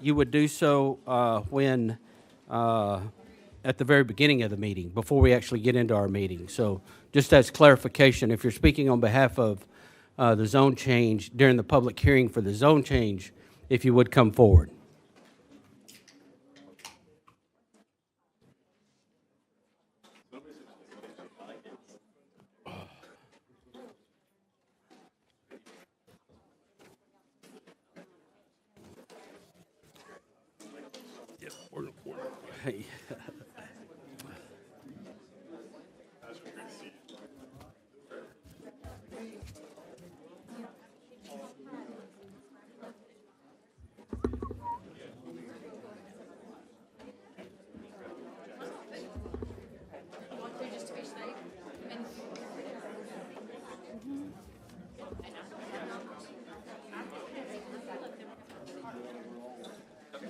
you would do so when at the very beginning of the meeting, before we actually get into our meeting. So just as clarification, if you're speaking on behalf of the zone change during the public hearing for the zone change, if you would come forward. Hey.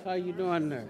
How you doing there?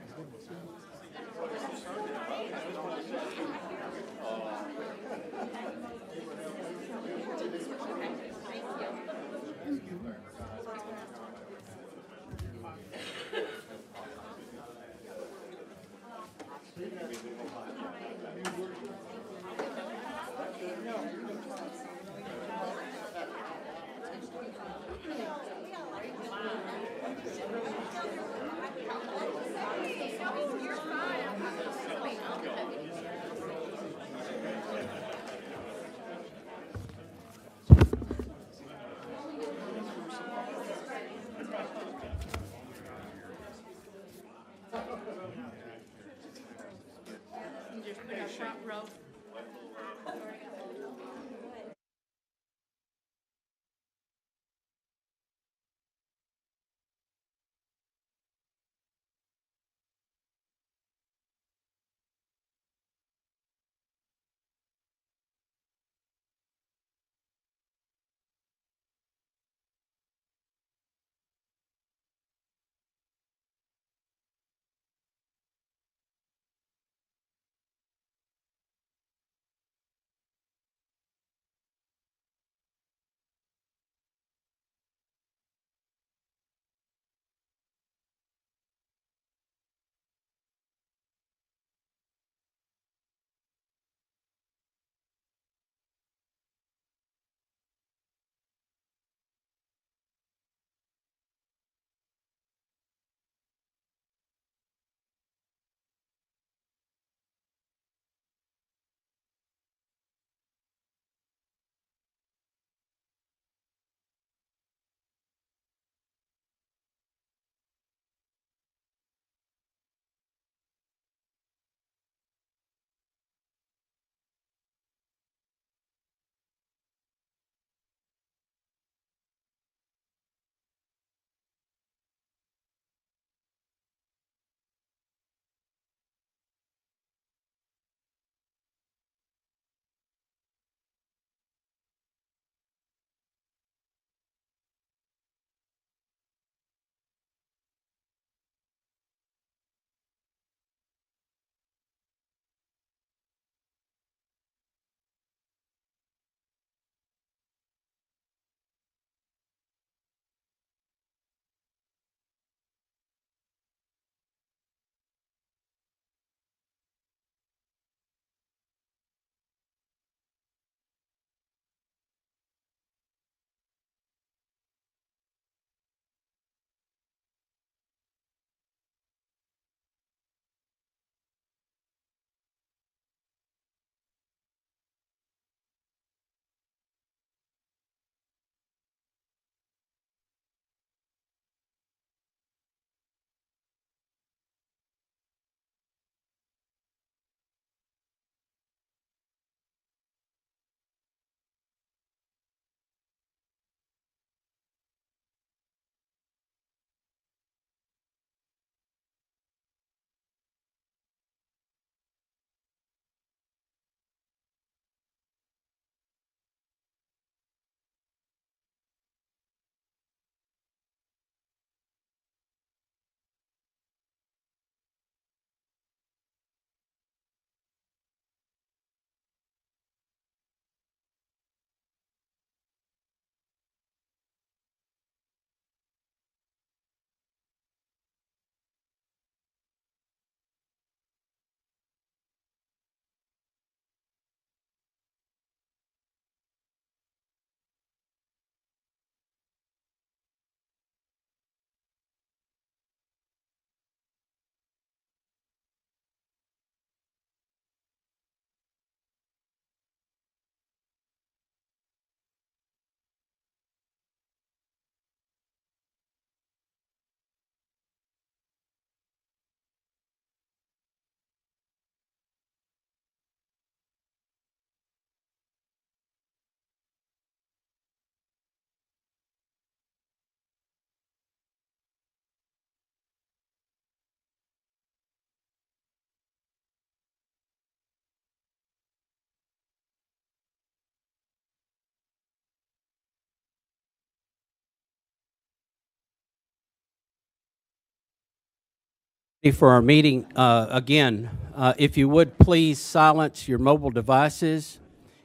For our meeting, again, if you would please silence your mobile devices.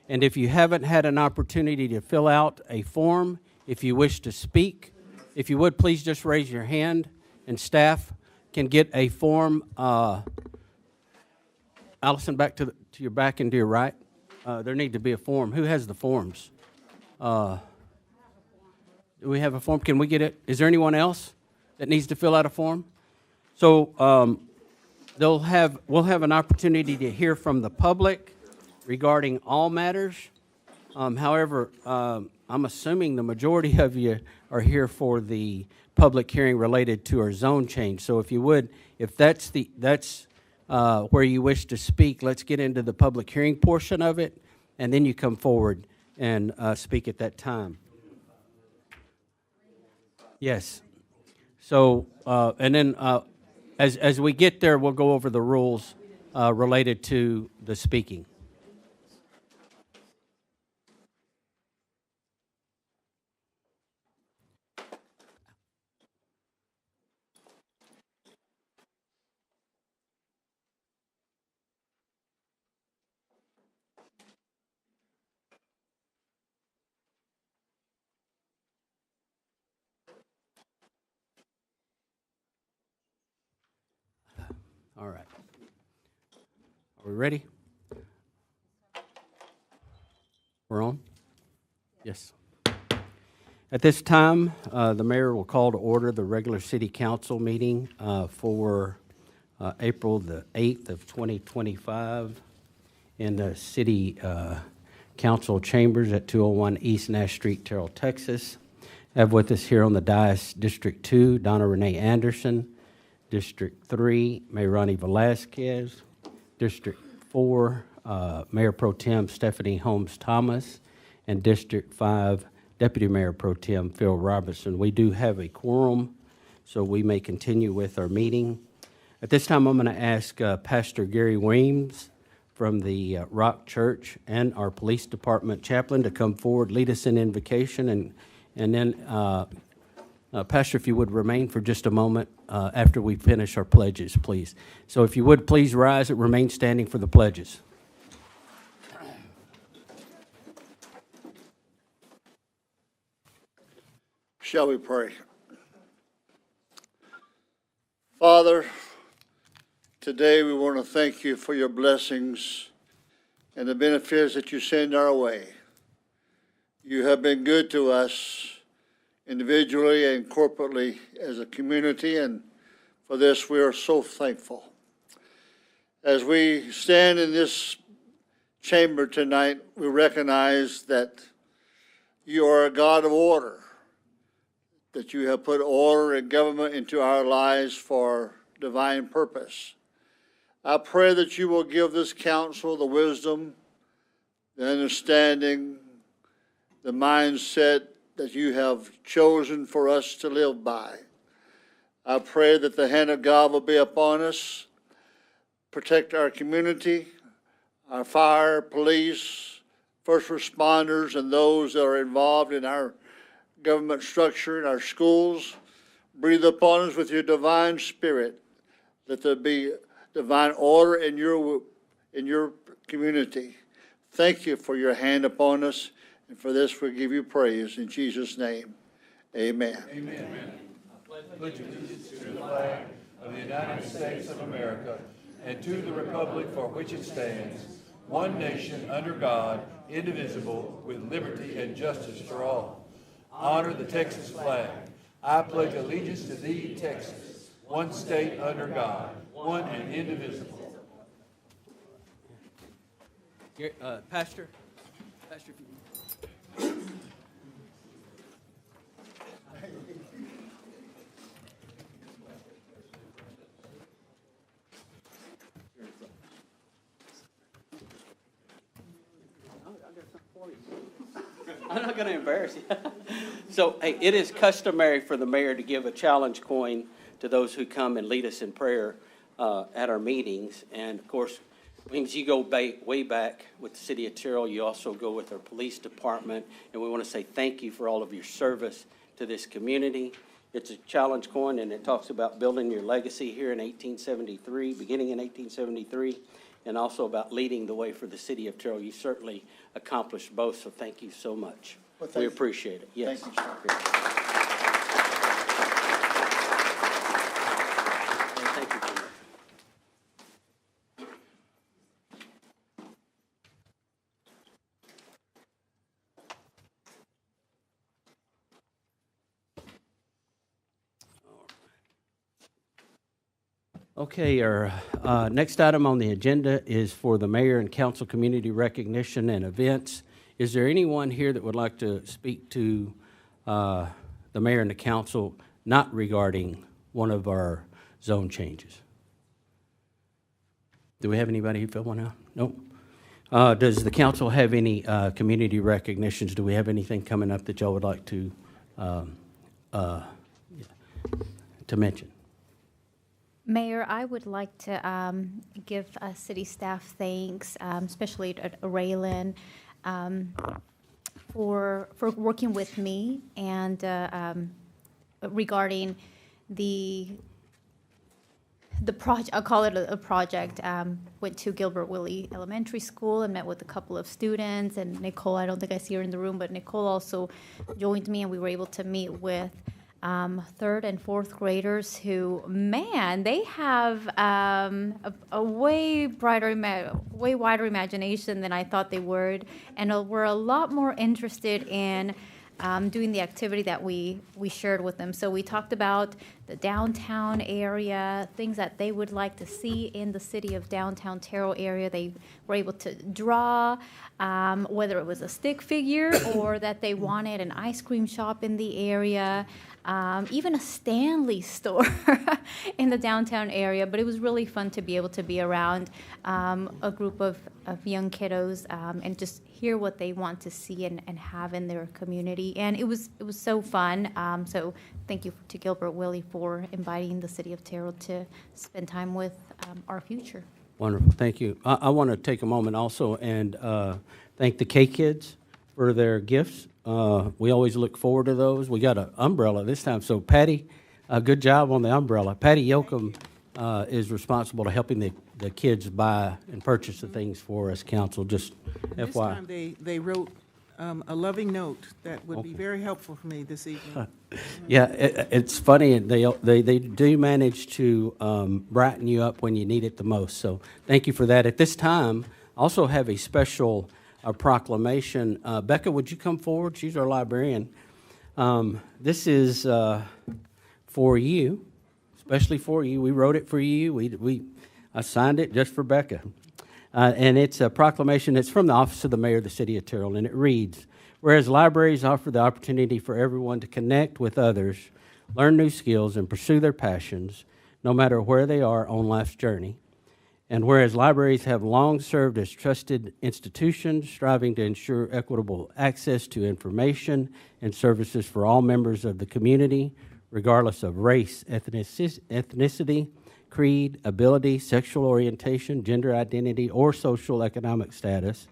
And if you haven't had an opportunity to fill out a form, if you wish to speak, if you would please just raise your hand and staff can get a form. Allison, back to your back and to your right. There need to be a form. Who has the forms? Do we have a form? Can we get it? Is there anyone else that needs to fill out a form? So we'll have an opportunity to hear from the public regarding all matters. However, I'm assuming the majority of you are here for the public hearing related to our zone change. So if you would, if that's where you wish to speak, let's get into the public hearing portion of it, and then you come forward and speak at that time. Yes. So, and then as we get there, we'll go over the rules related to the speaking. All right. Are we ready? We're on? Yes. At this time, the mayor will call to order the regular city council meeting for April the 8th of 2025 in the city council chambers at 201 East Nash Street, Terrell, Texas. I have with us here on the dais District 2, Donna Renee Anderson. District 3, Mayor Ronnie Velasquez. District 4, Mayor Pro Tem Stephanie Holmes Thomas. And District 5, Deputy Mayor Pro Tem Phil Robertson. We do have a quorum, so we may continue with our meeting. At this time, I'm going to ask Pastor Gary Weems from the Rock Church and our police department chaplain to come forward, lead us in invocation, and then Pastor, if you would remain for just a moment after we finish our pledges, please. So if you would please rise and remain standing for the pledges. Shall we pray? Father, today we want to thank you for your blessings and the benefits that you send our way. You have been good to us individually and corporately as a community, and for this we are so thankful. As we stand in this chamber tonight, we recognize that you are a God of order, that you have put order and government into our lives for divine purpose. I pray that you will give this council the wisdom, the understanding, the mindset that you have chosen for us to live by. I pray that the hand of God will be upon us, protect our community, our fire, police, first responders, and those that are involved in our government structure, in our schools. Breathe upon us with your divine spirit. Let there be divine order in your community. Thank you for your hand upon us. And for this, we give you praise in Jesus' name. Amen. Amen. I pledge allegiance to the flag of the United States of America and to the republic for which it stands, one nation under God, indivisible, with liberty and justice for all. Honor the Texas flag. I pledge allegiance to thee, Texas, one state under God, one and indivisible. Pastor, if you I'm not going to embarrass you. So, hey, it is customary for the mayor to give a challenge coin to those who come and lead us in prayer at our meetings. And, of course, means you go way back with the city of Terrell. You also go with our police department. And we want to say thank you for all of your service to this community. It's a challenge coin, and it talks about building your legacy here in 1873, beginning in 1873, and also about leading the way for the city of Terrell. You certainly accomplished both, so thank you so much. Well, thank We you. appreciate it. Yes. Thank you, sir. Yes. Thank you, Jimmy. Okay, our next item on the agenda is for the mayor and council community recognition and events. Is there anyone here that would like to speak to the mayor and the council not regarding one of our zone changes? Do we have anybody who fill one out? Nope. Does the council have any community recognitions? Do we have anything coming up that y'all would like to mention? Mayor, I would like to give city staff thanks, especially at Raylan, for working with me and regarding the project. I'll call it a project. Went to Gilbert Willie Elementary School and met with a couple of students. And Nicole, I don't think I see her in the room, but Nicole also joined me, and we were able to meet with third and fourth graders who, man, they have a way wider imagination than I thought they would, and were a lot more interested in doing the activity that we shared with them. So we talked about the downtown area, things that they would like to see in the city of downtown Terrell area. They were able to draw, whether it was a stick figure or that they wanted an ice cream shop in the area. Even a Stanley store in the downtown area. But it was really fun to be able to be around a group of young kiddos and just hear what they want to see and have in their community. And it was so fun. So thank you to Gilbert Willie for inviting the city of Terrell to spend time with our future. Wonderful, thank you. I want to take a moment also and thank the K-Kids for their gifts. We always look forward to those. We got an umbrella this time. So Patty, good job on the umbrella. Patty Yoakum is responsible to helping the kids buy and purchase the things for us, council, just This FYI. time they wrote a loving note that would be very helpful for me this evening. Yeah, it's funny, and they do manage to brighten you up when you need it the most. So thank you for that. At this time, I also have a special proclamation. Becca, would you come forward? She's our librarian. This is for you, especially for you. We wrote it for you. I signed it just for Becca. And it's a proclamation. It's from the Office of the Mayor of the City of Terrell, and it reads, whereas libraries offer the opportunity for everyone to connect with others, learn new skills, and pursue their passions, no matter where they are on life's journey. And whereas libraries have long served as trusted institutions, striving to ensure equitable access to information and services for all members of the community, regardless of race, ethnicity, creed, ability, sexual orientation, gender identity, or social economic status.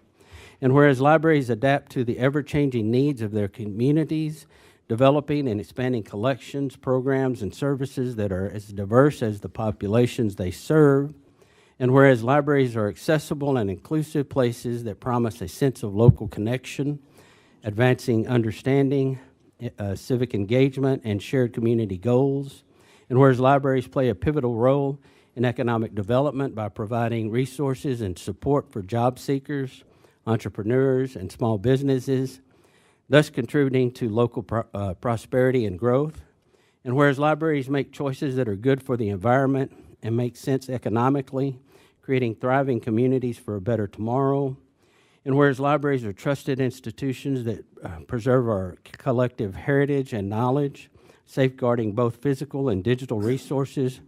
And whereas libraries adapt to the ever-changing needs of their communities, developing and expanding collections, programs, and services that are as diverse as the populations they serve. And whereas libraries are accessible and inclusive places that promise a sense of local connection, advancing understanding, civic engagement, and shared community goals. And whereas libraries play a pivotal role in economic development by providing resources and support for job seekers, entrepreneurs, and small businesses, thus contributing to local prosperity and growth. And whereas libraries make choices that are good for the environment and make sense economically, creating thriving communities for a better tomorrow. And whereas libraries are trusted institutions that preserve our collective heritage and knowledge, safeguarding both physical and digital resources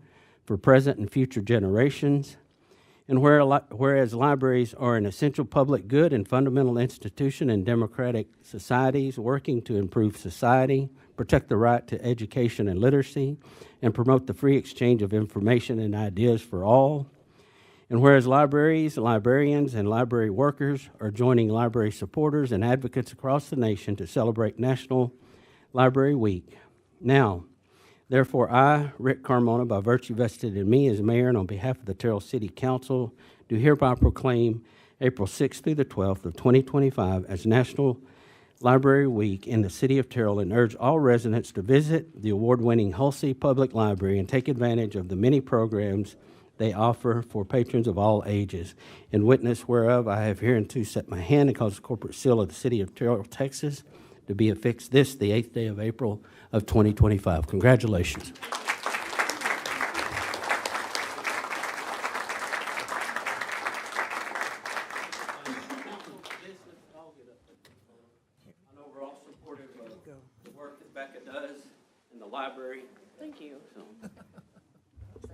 for present and future generations. And whereas libraries are an essential public good and fundamental institution in democratic societies, working to improve society, protect the right to education and literacy, and promote the free exchange of information and ideas for all. And whereas libraries, librarians, and library workers are joining library supporters and advocates across the nation to celebrate National Library Week. Now, Therefore, I, Rick Carmona, by virtue vested in me as mayor and on behalf of the Terrell City Council, do hereby proclaim April 6th through the 12th of 2025 as National Library Week in the city of Terrell and urge all residents to visit the award-winning Hulsey Public Library and take advantage of the many programs they offer for patrons of all ages. In witness whereof, I have hereunto set my hand and caused the corporate seal of the city of Terrell, Texas, to be affixed this, the 8th day of April of 2025. Congratulations. I know we're all supportive of the work that Becca does in the library. Thank you.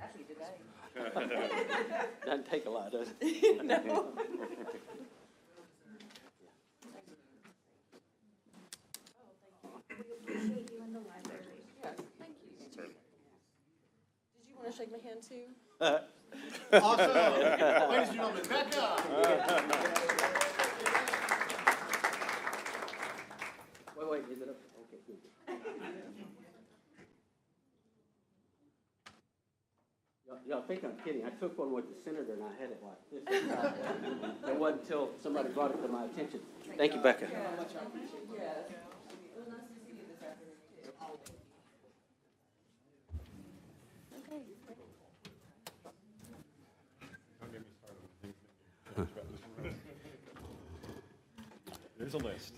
Happy today. Doesn't take a lot, does it? No. Yes, thank you. Did you want to shake my hand too? Awesome. Ladies and gentlemen, Becca. Wait, is it up? Okay, good. Y'all think I'm kidding. I took one with the senator and I had it like this. It wasn't until somebody brought it to my attention. Thank you, Becca. There's a list.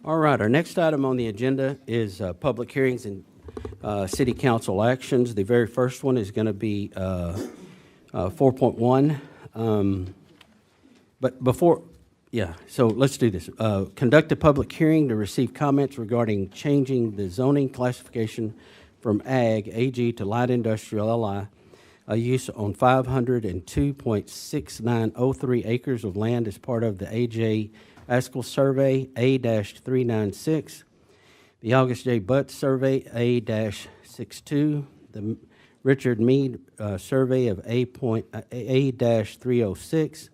All right, our next item on the agenda is public hearings and city council actions. The very first one is going to be 4.1. But before, so let's do this. Conduct a public hearing to receive comments regarding changing the zoning classification from Ag, AG, to Light Industrial, LI, a use on 502.6903 acres of land as part of the AJ Askell Survey A-396, the August J. Butts Survey A-62, the Richard Mead Survey of A-306,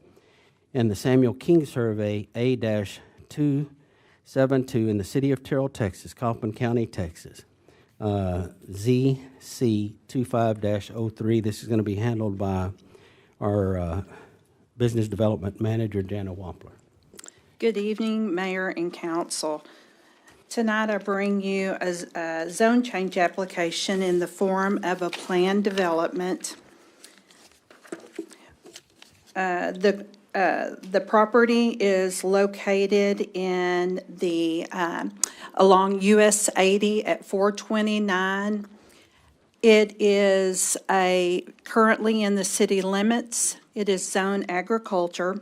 and the Samuel King Survey A-272 in the city of Terrell, Texas, Coffman County, Texas. ZC 25-03. This is going to be handled by our Business Development Manager, Jana Wampler. Good evening, Mayor and Council. Tonight I bring you a zone change application in the form of a plan development. The property is located in the along US 80 at 429. It is currently in the city limits. It is zone agriculture.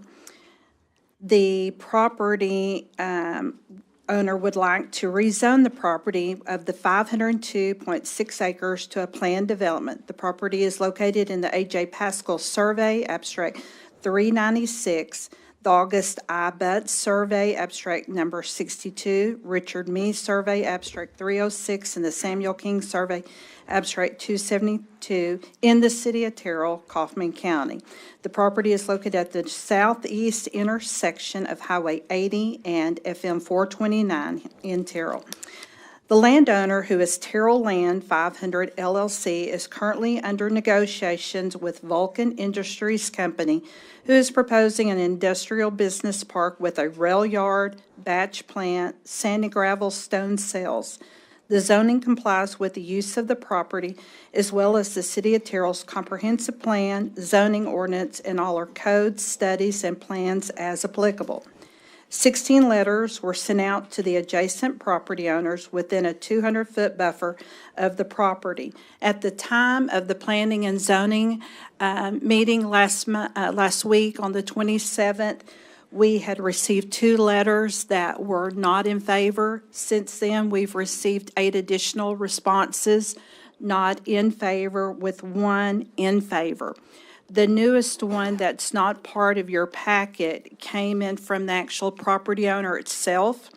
The property owner would like to rezone the property of the 502.6 acres to a planned development. The property is located in the A.J. Pascal Survey, Abstract 396, the August I. Butts Survey, Abstract number 62, Richard Mee Survey, Abstract 306, and the Samuel King Survey, Abstract 272, in the city of Terrell, Kaufman County. The property is located at the southeast intersection of Highway 80 and FM 429 in Terrell. The landowner, who is Terrell Land 500 LLC, is currently under negotiations with Vulcan Industries Company, who is proposing an industrial business park with a rail yard, batch plant, sand and gravel stone cells. The zoning complies with the use of the property, as well as the City of Terrell's comprehensive plan, zoning ordinance, and all our codes, studies, and plans as applicable. 16 letters were sent out to the adjacent property owners within a 200-foot buffer of the property. At the time of the planning and zoning meeting last week on the 27th, we had received 2 letters that were not in favor. Since then, we've received 8 additional responses not in favor, with 1 in favor. The newest one that's not part of your packet came in from the actual property owner itself,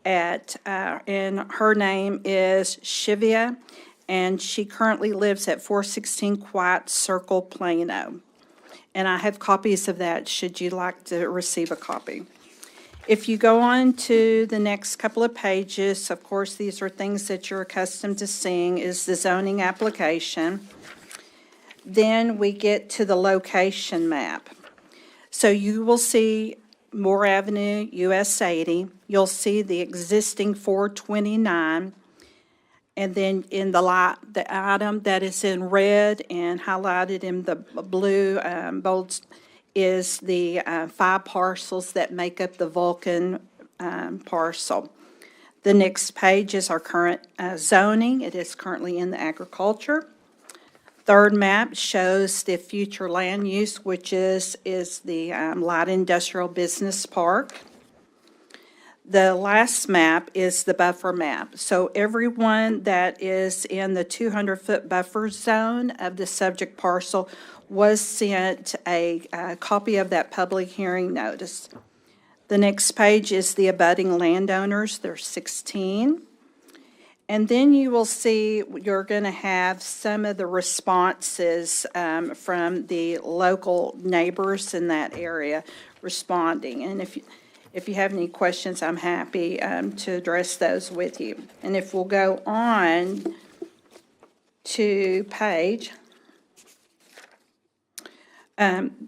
and her name is Shivia, and she currently lives at 416 Quiet Circle, Plano. And I have copies of that should you like to receive a copy. If you go on to the next couple of pages, of course, these are things that you're accustomed to seeing, is the zoning application. Then we get to the location map. So you will see Moore Avenue, US 80. You'll see the existing 429. And then in the item that is in red and highlighted in the blue bolds is the 5 parcels that make up the Vulcan parcel. The next page is our current zoning. It is currently in the agriculture. Third map shows the future land use, which is the light industrial business park. The last map is the buffer map. So everyone that is in the 200-foot buffer zone of the subject parcel was sent a copy of that public hearing notice. The next page is the abutting landowners. There's 16. And then you will see you're going to have some of the responses from the local neighbors in that area responding. And if you have any questions, I'm happy to address those with you. And if we'll go on to page,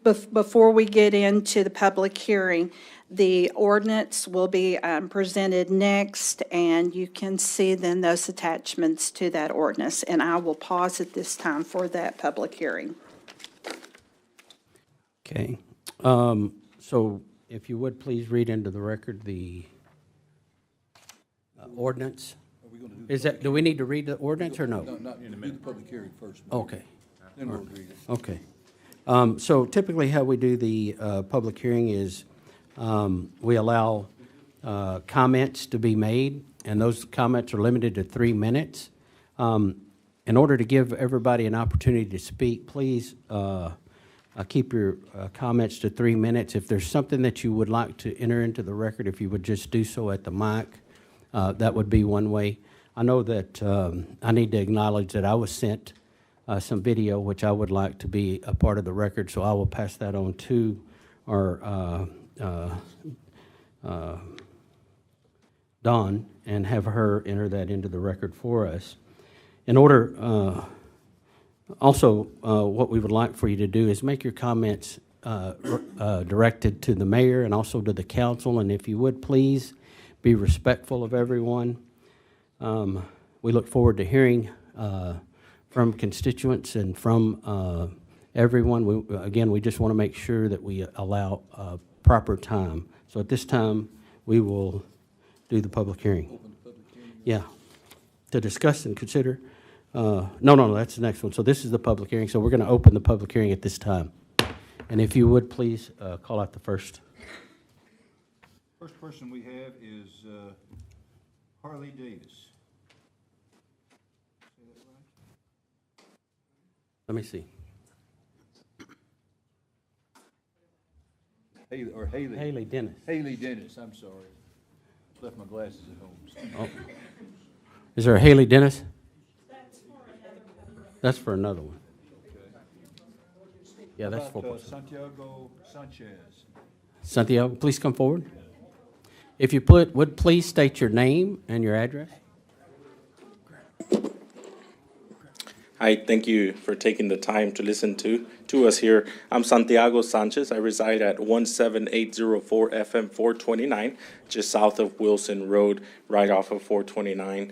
before we get into the public hearing, the ordinance will be presented next, and you can see then those attachments to that ordinance. And I will pause at this time for that public hearing. Okay. So if you would, please read into the record the ordinance. Is that, do we need to read the ordinance or no? No, not in a minute. Do the public hearing first. Okay. Then we'll read it. Okay. So typically how we do the public hearing is we allow comments to be made, and those comments are limited to 3 minutes. In order to give everybody an opportunity to speak, please keep your comments to 3 minutes. If there's something that you would like to enter into the record, if you would just do so at the mic, that would be one way. I know that I need to acknowledge that I was sent some video, which I would like to be a part of the record, so I will pass that on to our Dawn and have her enter that into the record for us. In order, also, what we would like for you to do is make your comments directed to the mayor and also to the council, and if you would, please be respectful of everyone. We look forward to hearing from constituents and from everyone. Again, we just want to make sure that we allow proper time. So at this time, we will do the public hearing. Yeah, to discuss and consider. No, that's the next one. So this is the public hearing. So we're going to open the public hearing at this time. And if you would, please call out the first. First person we have is Harley Davis. Say that right? Let me see. Haley. Haley Dennis. Haley Dennis, I'm sorry. Left my glasses at home. Oh. Is there a Haley Dennis? That's for another one. Yeah, that's How about, for Santiago Sanchez. Santiago, please come forward. If you would please state your name and your address. Hi, thank you for taking the time to listen to us here. I'm Santiago Sanchez. I reside at 17804 FM 429, just south of Wilson Road, right off of 429.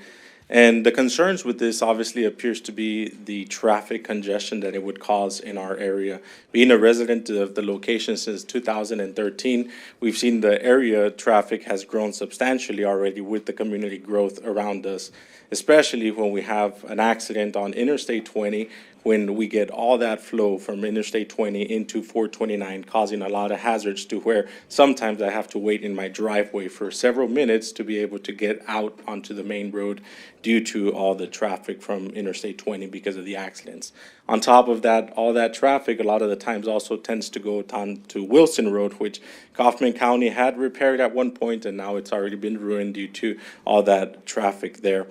And the concerns with this obviously appears to be the traffic congestion that it would cause in our area. Being a resident of the location since 2013, we've seen the area traffic has grown substantially already with the community growth around us, especially when we have an accident on Interstate 20, when we get all that flow from Interstate 20 into 429, causing a lot of hazards to where sometimes I have to wait in my driveway for several minutes to be able to get out onto the main road due to all the traffic from Interstate 20 because of the accidents. On top of that, all that traffic a lot of the times also tends to go down to Wilson Road, which Kaufman County had repaired at one point, and now it's already been ruined due to all that traffic there.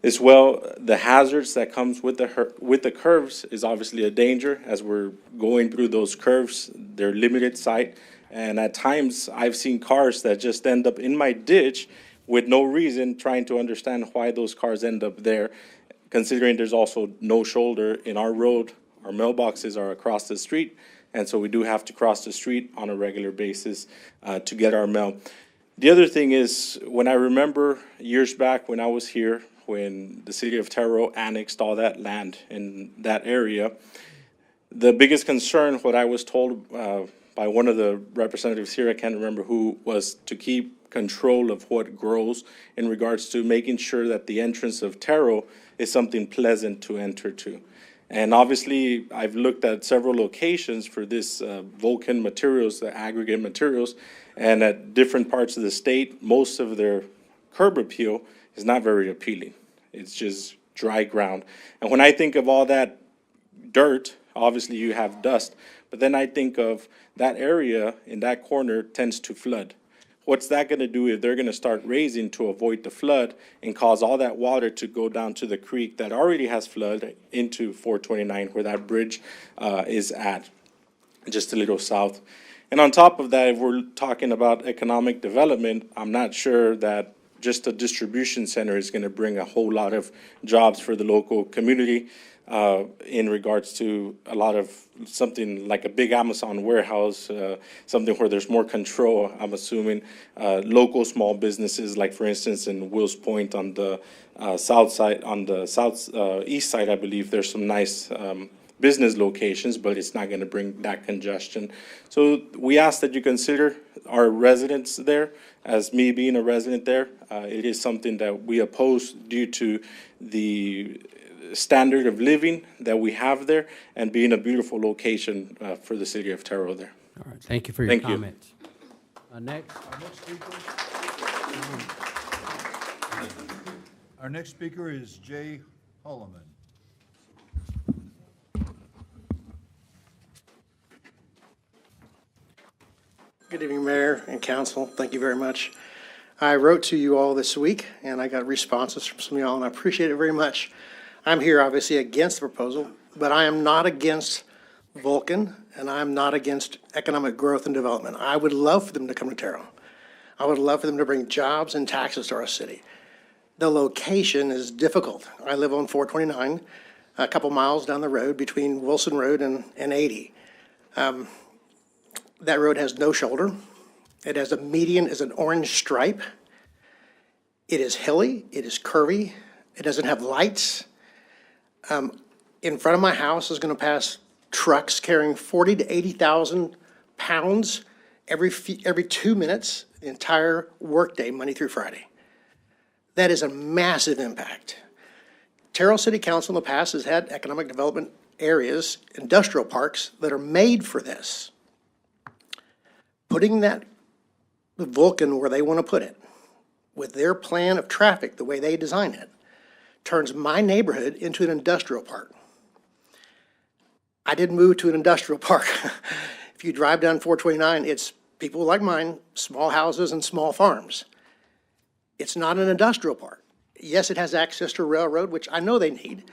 As well, the hazards that comes with the curves is obviously a danger as we're going through those curves. They're limited sight. And at times, I've seen cars that just end up in my ditch with no reason, trying to understand why those cars end up there, considering there's also no shoulder in our road. Our mailboxes are across the street, and so we do have to cross the street on a regular basis to get our mail. The other thing is, when I remember years back when I was here, when the city of Terrell annexed all that land in that area, the biggest concern, what I was told by one of the representatives here, I can't remember who, was to keep control of what grows in regards to making sure that the entrance of Terrell is something pleasant to enter to. And obviously, I've looked at several locations for this Vulcan materials, the aggregate materials, and at different parts of the state, most of their curb appeal is not very appealing. It's just dry ground. And when I think of all that dirt, obviously you have dust, but then I think of that area in that corner tends to flood. What's that going to do if they're going to start raising to avoid the flood and cause all that water to go down to the creek that already has flood into 429 where that bridge is at, just a little south. And on top of that, if we're talking about economic development, I'm not sure that just a distribution center is going to bring a whole lot of jobs for the local community in regards to a lot of something like a big Amazon warehouse, something where there's more control, I'm assuming. Local small businesses, like for instance in Wills Point on the south side, on the east side, I believe there's some nice business locations, but it's not going to bring that congestion. So we ask that you consider our residents there. As me being a resident there, it is something that we oppose due to the standard of living that we have there and being a beautiful location for the city of Terrell there. All right, thank you for your Thank you. comments. Next. Our next speaker is Jay Holloman. Good evening, Mayor and Council. Thank you very much. I wrote to you all this week, and I got responses from some of y'all, and I appreciate it very much. I'm here obviously against the proposal, but I am not against Vulcan, and I'm not against economic growth and development. I would love for them to come to Terrell. I would love for them to bring jobs and taxes to our city. The location is difficult. I live on 429, a couple miles down the road between Wilson Road and 80. That road has no shoulder. It has a median, is an orange stripe. It is hilly, it is curvy, it doesn't have lights. In front of my house is gonna pass trucks carrying 40 to 80,000 pounds every 2 minutes, the entire workday, Monday through Friday. That is a massive impact. Terrell City Council in the past has had economic development areas, industrial parks that are made for this. Putting that Vulcan where they want to put it, with their plan of traffic, the way they design it, turns my neighborhood into an industrial park. I didn't move to an industrial park. If you drive down 429, it's people like mine, small houses and small farms. It's not an industrial park. Yes, it has access to a railroad, which I know they need,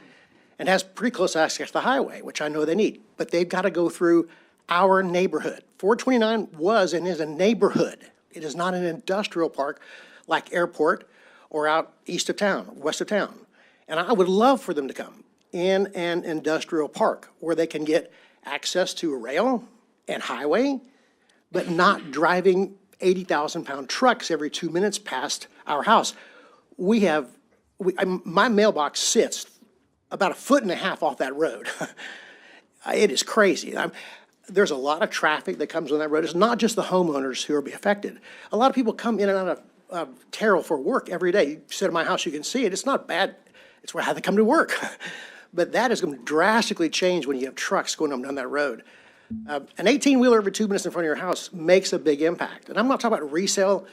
and has pretty close access to the highway, which I know they need, but they've got to go through our neighborhood. 429 was and is a neighborhood. It is not an industrial park like Airport or out east of town, west of town. And I would love for them to come in an industrial park where they can get access to rail and highway, but not driving 80,000-pound trucks every 2 minutes past our house. My mailbox sits about 1.5 feet off that road. It is crazy. There's a lot of traffic that comes on that road. It's not just the homeowners who are be affected. A lot of people come in and out of Terrell for work every day. You sit in my house, you can see it. It's not bad. It's how they come to work. But that is going to drastically change when you have trucks going up and down that road. An 18-wheeler every 2 minutes in front of your house makes a big impact. And I'm not talking about resale.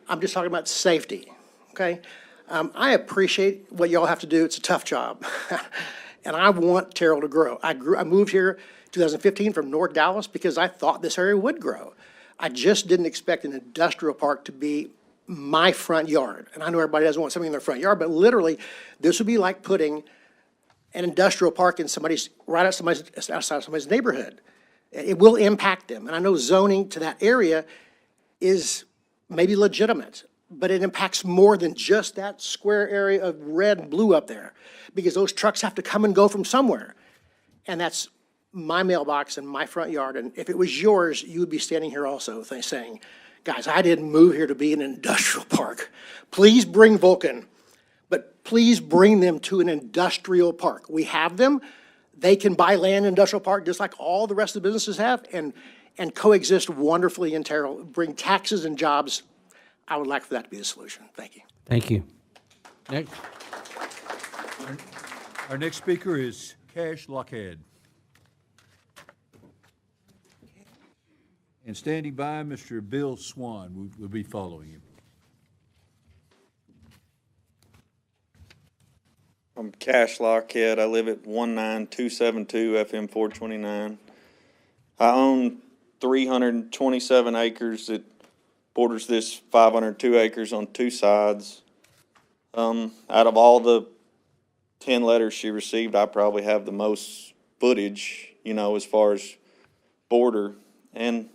I'm just talking about safety, okay? I appreciate what y'all have to do. It's a tough job. And I want Terrell to grow. I moved here 2015 from North Dallas because I thought this area would grow. I just didn't expect an industrial park to be my front yard. And I know everybody doesn't want something in their front yard, but literally, this would be like putting an industrial park in outside somebody's neighborhood. It will impact them. And I know zoning to that area is maybe legitimate, but it impacts more than just that square area of red and blue up there, because those trucks have to come and go from somewhere. And that's my mailbox and my front yard. And if it was yours, you would be standing here also saying, guys, I didn't move here to be an industrial park. Please bring Vulcan, but please bring them to an industrial park. We have them. They can buy land in industrial park just like all the rest of the businesses have, and coexist wonderfully in Terrell, bring taxes and jobs. I would like for that to be the solution. Thank you. Thank you. Next. Our next speaker is Cash Lockhead. And standing by, Mr. Bill Swan will be following him. I'm Cash Lockhead. I live at 19272 FM 429. I own 327 acres that borders this 502 acres on two sides. Out of all the 10 letters she received, I probably have the most footage, as far as border. And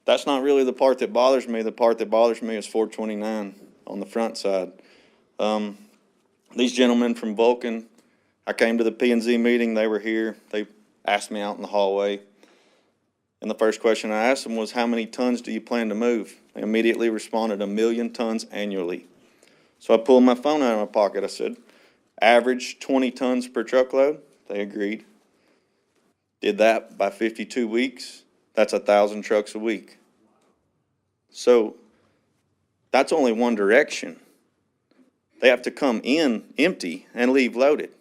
that's not really the part that bothers me. The part that bothers me is 429 on the front side. These gentlemen from Vulcan, I came to the P&Z meeting, they were here, they asked me out in the hallway. And the first question I asked them was, how many tons do you plan to move? They immediately responded, 1 million tons annually. So I pulled my phone out of my pocket, I said, average 20 tons per truckload? They agreed. Did that by 52 weeks, that's 1,000 trucks a week. So that's only one direction. They have to come in empty and leave loaded.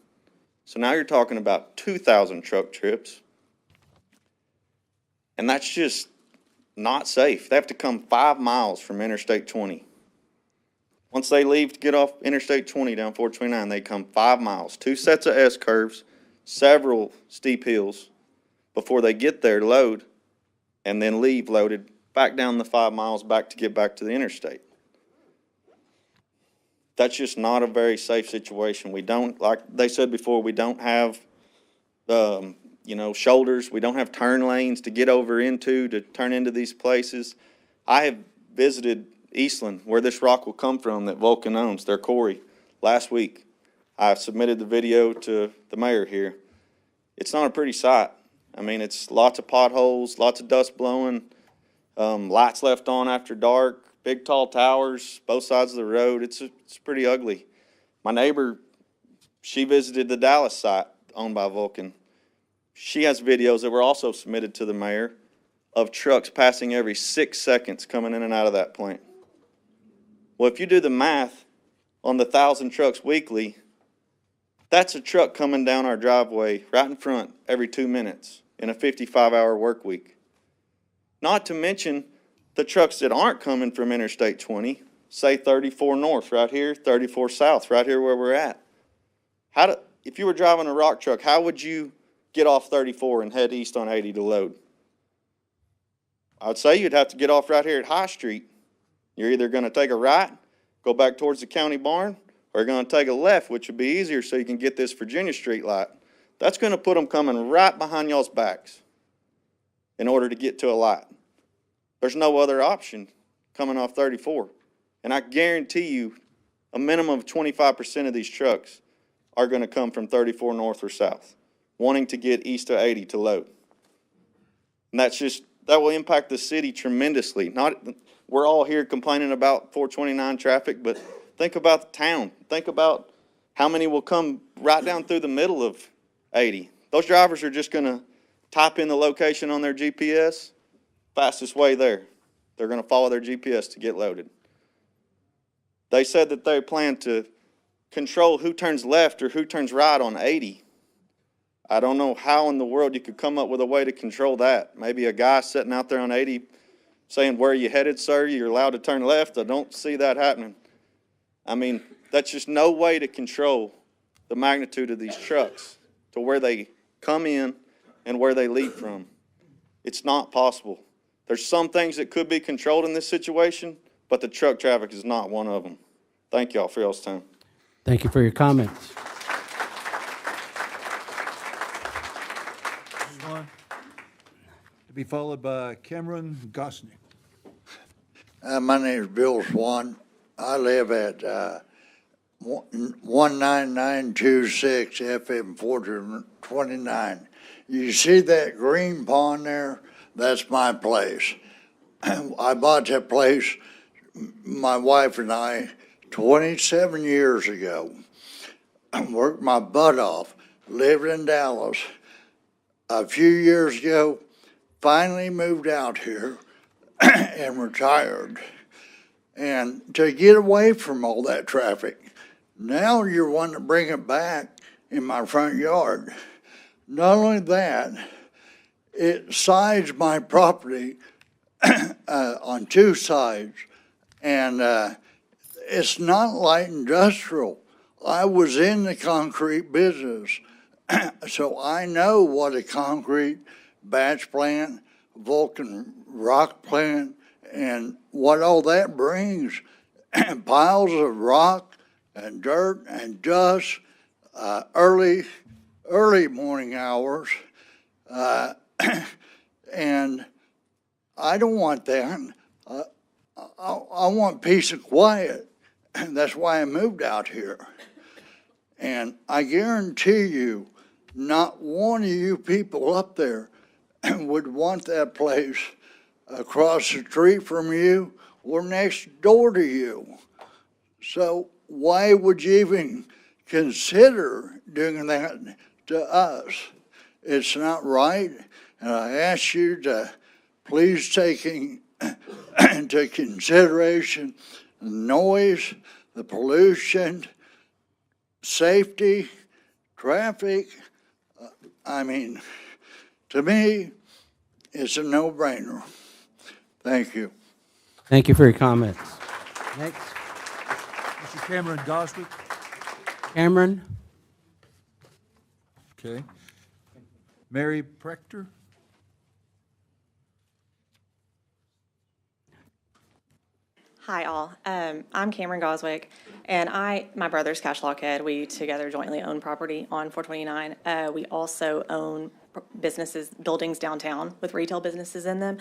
So now you're talking about 2,000 truck trips. And that's just not safe. They have to come 5 miles from Interstate 20. Once they leave to get off Interstate 20 down 429, they come 5 miles, 2 sets of S-curves, several steep hills before they get there to load and then leave loaded back down the 5 miles back to get back to the interstate. That's just not a very safe situation. We don't, like they said before, we don't have, shoulders. We don't have turn lanes to get over into, to turn into these places. I have visited Eastland, where this rock will come from that Vulcan owns, their quarry, last week. I submitted the video to the mayor here. It's not a pretty sight. I mean, it's lots of potholes, lots of dust blowing, lights left on after dark, big tall towers, both sides of the road. It's pretty ugly. My neighbor, she visited the Dallas site owned by Vulcan. She has videos that were also submitted to the mayor of trucks passing every 6 seconds coming in and out of that plant. Well, if you do the math on the 1,000 trucks weekly, that's a truck coming down our driveway right in front every 2 minutes in a 55-hour work week. Not to mention the trucks that aren't coming from Interstate 20, say 34 north right here, 34 south right here where we're at. If you were driving a rock truck, how would you get off 34 and head east on 80 to load? I'd say you'd have to get off right here at High Street. You're either going to take a right, go back towards the county barn, or you're going to take a left, which would be easier so you can get this Virginia Street light. That's going to put them coming right behind y'all's backs in order to get to a light. There's no other option coming off 34. And I guarantee you a minimum of 25% of these trucks are going to come from 34 north or south, wanting to get east of 80 to load. And that will impact the city tremendously. We're all here complaining about 429 traffic, but think about the town. Think about how many will come right down through the middle of 80. Those drivers are just going to type in the location on their GPS, fastest way there. They're going to follow their GPS to get loaded. They said that they plan to control who turns left or who turns right on 80. I don't know how in the world you could come up with a way to control that. Maybe a guy sitting out there on 80 saying, "Where are you headed, sir? You're allowed to turn left." I don't see that happening. I mean, that's just no way to control the magnitude of these trucks to where they come in and where they leave from. It's not possible. There's some things that could be controlled in this situation, but the truck traffic is not one of them. Thank y'all for y'all's time. Thank you for your comments. to be followed by Cameron Gosney. My name is Bill Swan. I live at 19926 FM 429. You see that green pond there? That's my place. I bought that place, my wife and I, 27 years ago. Worked my butt off, lived in Dallas. A few years ago, finally moved out here and retired. And to get away from all that traffic, now you're wanting to bring it back in my front yard. Not only that, it sides my property on two sides, and it's not light industrial. I was in the concrete business, so I know what a concrete batch plant, Vulcan rock plant, and what all that brings. Piles of rock and dirt and dust, early morning hours, and I don't want that. I want peace and quiet. That's why I moved out here. And I guarantee you, not one of you people up there would want that place across the street from you or next door to you. So why would you even consider doing that to us? It's not right, and I ask you to please take into consideration the noise, the pollution, safety, traffic. I mean, to me, it's a no-brainer. Thank you. Thank you for your comments. Next, Mr. Cameron Goswick. Cameron. Okay. Mary Prechter. Hi, all. I'm Cameron Goswick, and my brother's Cash Lockhead. We together jointly own property on 429. We also own businesses, buildings downtown with retail businesses in them.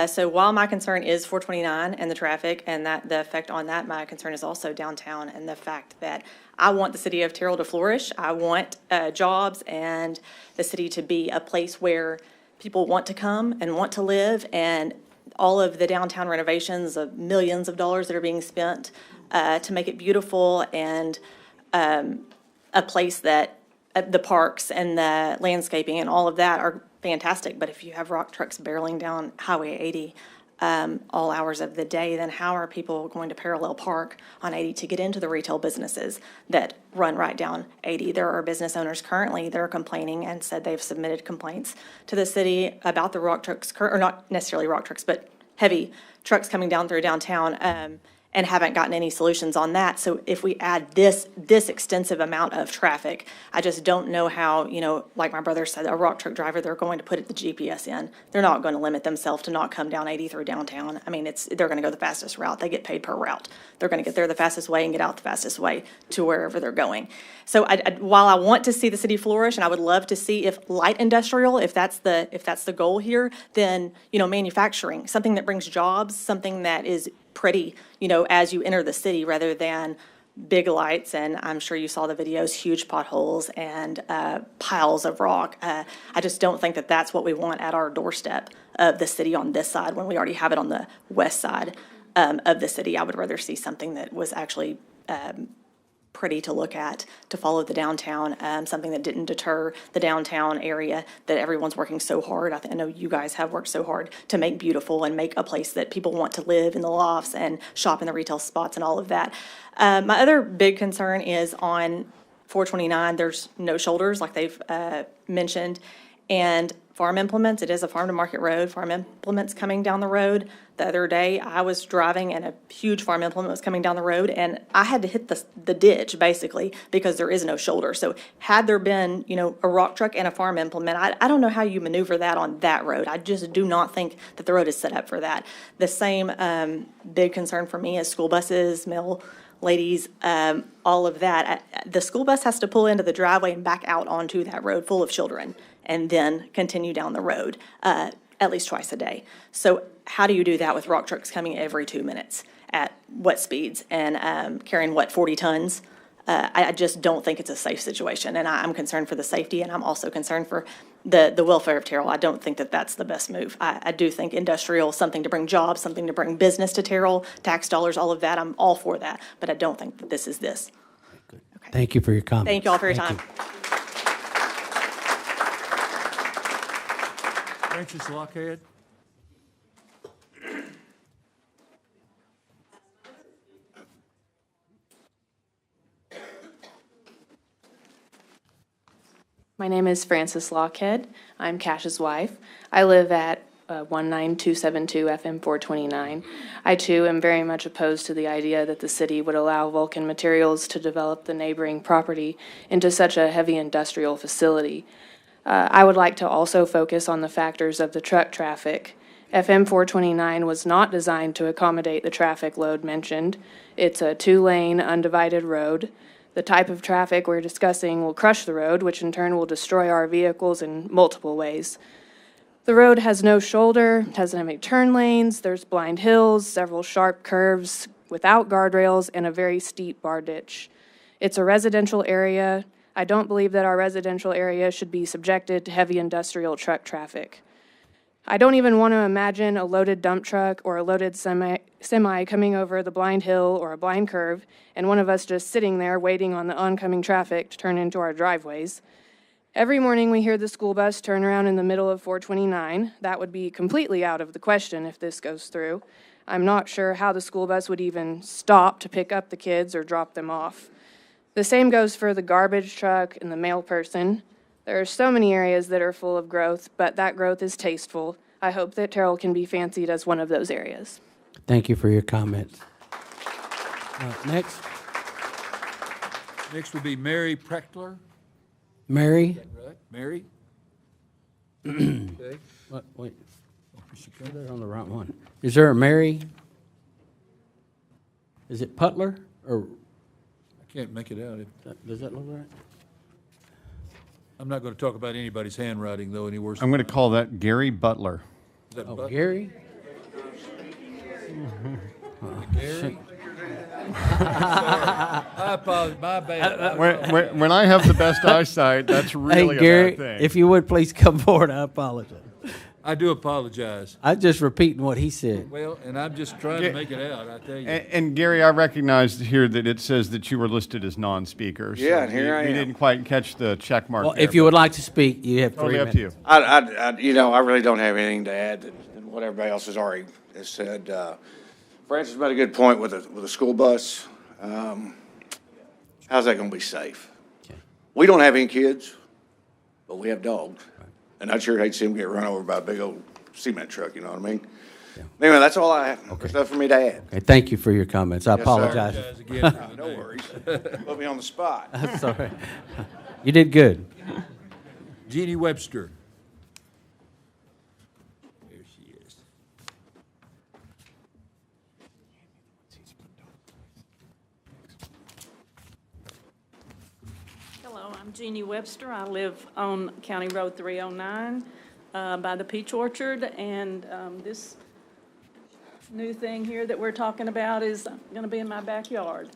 So while my concern is 429 and the traffic and the effect on that, my concern is also downtown and the fact that I want the city of Terrell to flourish. I want jobs and the city to be a place where people want to come and want to live, and all of the downtown renovations of millions of dollars that are being spent to make it beautiful and a place that the parks and the landscaping and all of that are fantastic. But if you have rock trucks barreling down Highway 80 all hours of the day, then how are people going to parallel park on 80 to get into the retail businesses that run right down 80? There are business owners currently that are complaining and said they've submitted complaints to the city about the rock trucks, or not necessarily rock trucks, but heavy trucks coming down through downtown, and haven't gotten any solutions on that. So if we add this extensive amount of traffic, I just don't know how, like my brother said, a rock truck driver, they're going to put the GPS in. They're not going to limit themselves to not come down 80 through downtown. I mean, they're going to go the fastest route. They get paid per route. They're going to get there the fastest way and get out the fastest way to wherever they're going. So while I want to see the city flourish, and I would love to see if light industrial, if that's the goal here, then, manufacturing, something that brings jobs, something that is pretty, as you enter the city, rather than big lights. And I'm sure you saw the videos, huge potholes and piles of rock. I just don't think that that's what we want at our doorstep of the city on this side when we already have it on the west side of the city. I would rather see something that was actually pretty to look at, to follow the downtown, something that didn't deter the downtown area that everyone's working so hard. I know you guys have worked so hard to make beautiful and make a place that people want to live in the lofts and shop in the retail spots and all of that. My other big concern is on 429, there's no shoulders like they've mentioned, and farm implements. It is a farm to market road. Farm implements coming down the road. The other day I was driving and a huge farm implement was coming down the road, and I had to hit the ditch basically because there is no shoulder. So had there been, a rock truck and a farm implement, I don't know how you maneuver that on that road. I just do not think that the road is set up for that. The same big concern for me is school buses, mail ladies, all of that. The school bus has to pull into the driveway and back out onto that road full of children and then continue down the road. at least twice a day. So how do you do that with rock trucks coming every 2 minutes at what speeds and carrying what, 40 tons? I just don't think it's a safe situation, and I'm concerned for the safety, and I'm also concerned for the welfare of Terrell. I don't think that that's the best move. I do think industrial, something to bring jobs, something to bring business to Terrell, tax dollars, all of that, I'm all for that, but I don't think that this is this. Okay. Thank you for your comments. Thank you all for your Thank time. Francis Lockhead? My name is Frances Lockhead. I'm Cash's wife. I live at 19272 FM 429. I too am very much opposed to the idea that the city would allow Vulcan Materials to develop the neighboring property into such a heavy industrial facility. I would like to also focus on the factors of the truck traffic. FM 429 was not designed to accommodate the traffic load mentioned. It's a 2-lane undivided road. The type of traffic we're discussing will crush the road, which in turn will destroy our vehicles in multiple ways. The road has no shoulder, doesn't have any turn lanes, there's blind hills, several sharp curves without guardrails, and a very steep bar ditch. It's a residential area. I don't believe that our residential area should be subjected to heavy industrial truck traffic. I don't even want to imagine a loaded dump truck or a loaded semi coming over the blind hill or a blind curve, and one of us just sitting there waiting on the oncoming traffic to turn into our driveways. Every morning we hear the school bus turn around in the middle of 429. That would be completely out of the question if this goes through. I'm not sure how the school bus would even stop to pick up the kids or drop them off. The same goes for the garbage truck and the mail person. There are so many areas that are full of growth, but that growth is tasteful. I hope that Terrell can be fancied as one of those areas. Thank you for your comments. Next, Next would be Mary Preckler. Mary. Right, Mary? Okay. What, wait, they're on the right one. Is there a Mary? Is it Putler, or I can't make it out. does that look right? I'm not going to talk about anybody's handwriting, though, any worse. I'm going to call that Gary Butler. Is that Oh, Butler? Gary? Gary? I apologize, my bad. When I have the best eyesight, that's really Hey, Gary, a bad thing. if you would please come forward, I apologize. I do apologize. I'm just repeating what he said. Well, and I'm just trying to make it out, I tell you. And Gary, I recognize here that it says that you were listed as non-speaker. So Yeah, and here I we am. didn't quite catch the check mark Well, there, if you but would like to speak, you have 3 totally minutes. up to you. I really don't have anything to add than what everybody else has already has said. Francis made a good point with a school bus. How's that going to be safe? We don't have any kids, but we have dogs. And I'd sure hate to see them get run over by a big old cement truck, you know what I mean? Anyway, that's all I have. There's nothing for me to add. Okay, thank you for your comments. I Yes, sir. apologize. Apologize again for the No name. worries. Put me on the spot. Sorry. You did good. Jeannie Webster. There she is. Hello, I'm Jeannie Webster. I live on County Road 309 by the Peach Orchard, and this new thing here that we're talking about is going to be in my backyard.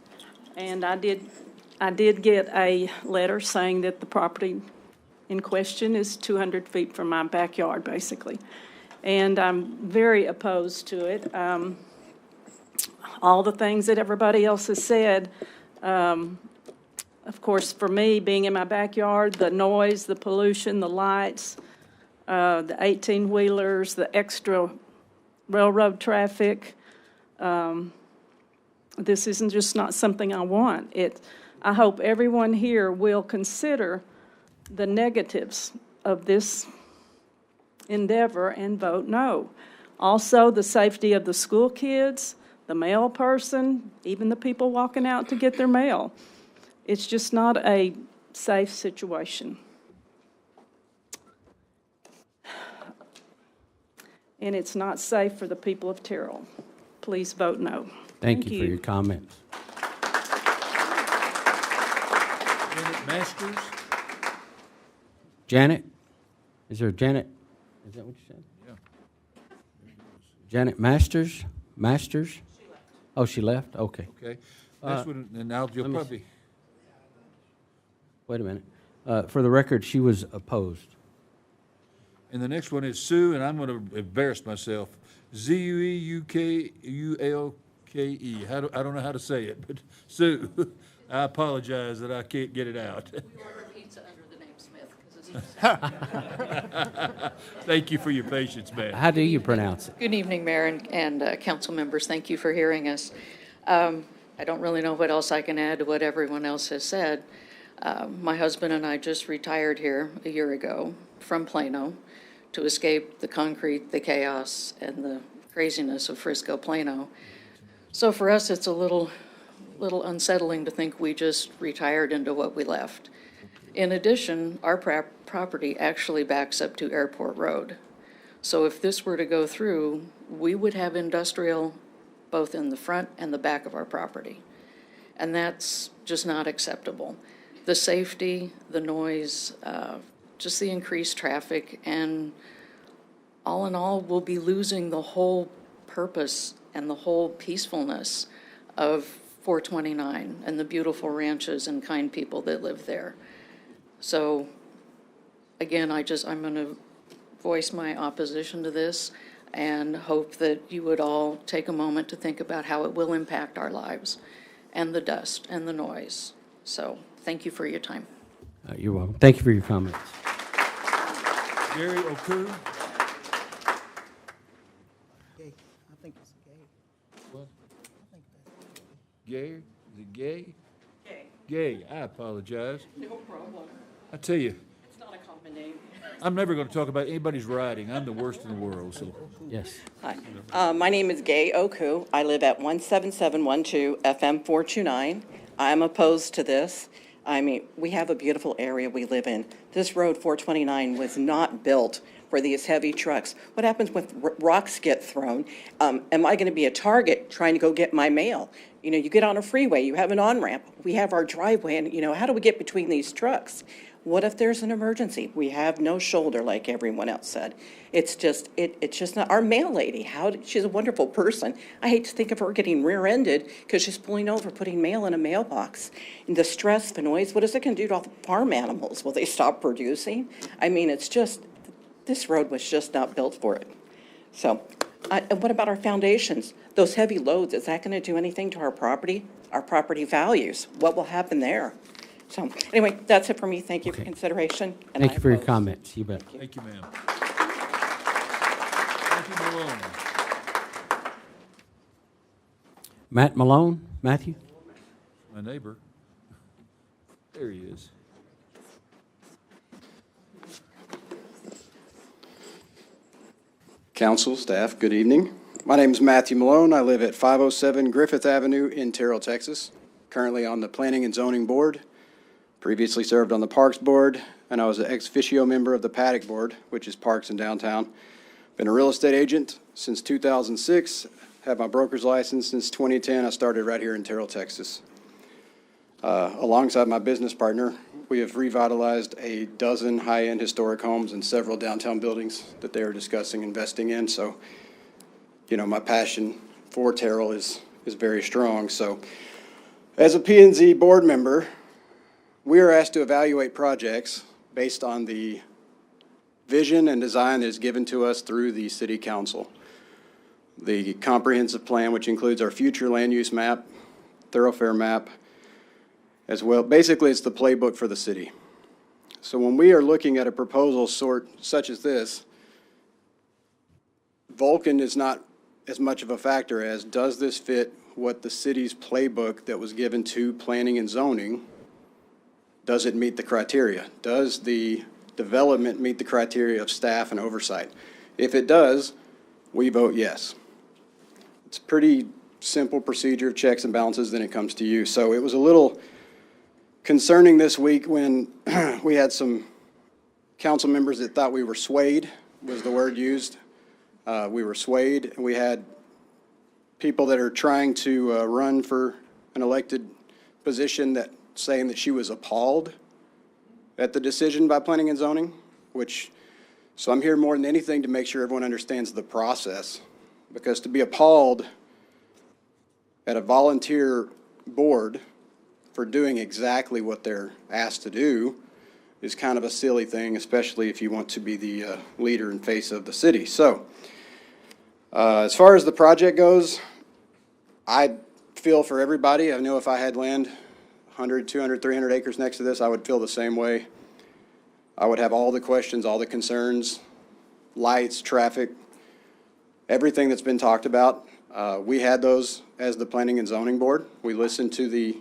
And I did get a letter saying that the property in question is 200 feet from my backyard, basically. And I'm very opposed to it. All the things that everybody else has said. Of course, for me, being in my backyard, the noise, the pollution, the lights, the 18-wheelers, the extra railroad traffic, this isn't just not something I want. I hope everyone here will consider the negatives of this endeavor and vote no. Also, the safety of the school kids, the mail person, even the people walking out to get their mail. It's just not a safe situation. And it's not safe for the people of Terrell. Please vote no. Thank you for your comments. Janet Masters. Janet? Is there a Janet? Is that what you said? Yeah. Janet Masters? Masters? Oh, she left? Okay. Okay. Next one, and now you'll probably, Wait a minute. For the record, she was opposed. and the next one is Sue, and I'm gonna embarrass myself. Zueulke. I don't know how to say it, but Sue, I apologize that I can't get it out. We order pizza under the name Smith because it's Thank you for your patience, ma'am. How do you pronounce it? Good evening, Mayor and council members. Thank you for hearing us. I don't really know what else I can add to what everyone else has said. My husband and I just retired here a year ago from Plano to escape the concrete, the chaos, and the craziness of Frisco, Plano. So for us, it's a little unsettling to think we just retired into what we left. In addition, our property actually backs up to Airport Road. So if this were to go through, we would have industrial both in the front and the back of our property. And that's just not acceptable. The safety, the noise, just the increased traffic, and all in all, we'll be losing the whole purpose and the whole peacefulness of 429 and the beautiful ranches and kind people that live there. So again, I'm going to voice my opposition to this and hope that you would all take a moment to think about how it will impact our lives and the dust and the noise. So thank you for your time. You're welcome. Thank you for your comments. Gary Oku. Gay. I think it's gay. What? I think that's Gay? Is it gay? Gay. Gay. I apologize. No problem. I tell you, It's not a common name. I'm never going to talk about anybody's writing. I'm the worst in the world, so. Yes. Hi, my name is Gay Oku. I live at 17712 FM 429. I'm opposed to this. I mean, we have a beautiful area we live in. This road 429 was not built for these heavy trucks. What happens when rocks get thrown? Am I going to be a target trying to go get my mail? You know, you get on a freeway, you have an on-ramp. We have our driveway, and, you know, how do we get between these trucks? What if there's an emergency? We have no shoulder, like everyone else said. It's just not, our mail lady, she's a wonderful person. I hate to think of her getting rear-ended because she's pulling over, putting mail in a mailbox. And the stress, the noise, what is it going to do to all the farm animals? Will they stop producing? I mean, it's just, this road was just not built for it. So, and what about our foundations? Those heavy loads, is that going to do anything to our property values? What will happen there? So, anyway, that's it for me. Thank you for consideration. And Thank I you for your oppose. comments. You bet. Thank you, ma'am. Matthew Malone. Matt Malone? Matthew? My neighbor. There he is. Council, staff, good evening. My name is Matthew Malone. I live at 507 Griffith Avenue in Terrell, Texas. Currently on the Planning and Zoning Board. Previously served on the Parks Board, and I was an ex officio member of the Paddock Board, which is Parks in Downtown. Been a real estate agent since 2006. Have my broker's license since 2010. I started right here in Terrell, Texas. Alongside my business partner, we have revitalized a dozen high-end historic homes and several downtown buildings that they are discussing investing in. So, you know, my passion for Terrell is very strong. So, as a P&Z board member, we are asked to evaluate projects based on the vision and design that is given to us through the City Council. The comprehensive plan, which includes our future land use map, thoroughfare map, as well. Basically, it's the playbook for the city. So when we are looking at a proposal such as this, Vulcan is not as much of a factor as, does this fit what the city's playbook that was given to planning and zoning, does it meet the criteria? Does the development meet the criteria of staff and oversight? If it does, we vote yes. It's a pretty simple procedure of checks and balances, then it comes to you. So it was a little concerning this week when we had some council members that thought we were swayed, was the word used. We were swayed, and we had people that are trying to run for an elected position that saying that she was appalled at the decision by planning and zoning, so I'm here more than anything to make sure everyone understands the process Because to be appalled at a volunteer board for doing exactly what they're asked to do is kind of a silly thing, especially if you want to be the leader and face of the city. So, as far as the project goes, I feel for everybody. I know if I had land, 100, 200, 300 acres next to this, I would feel the same way. I would have all the questions, all the concerns, lights, traffic, everything that's been talked about. We had those as the Planning and Zoning Board. We listened to the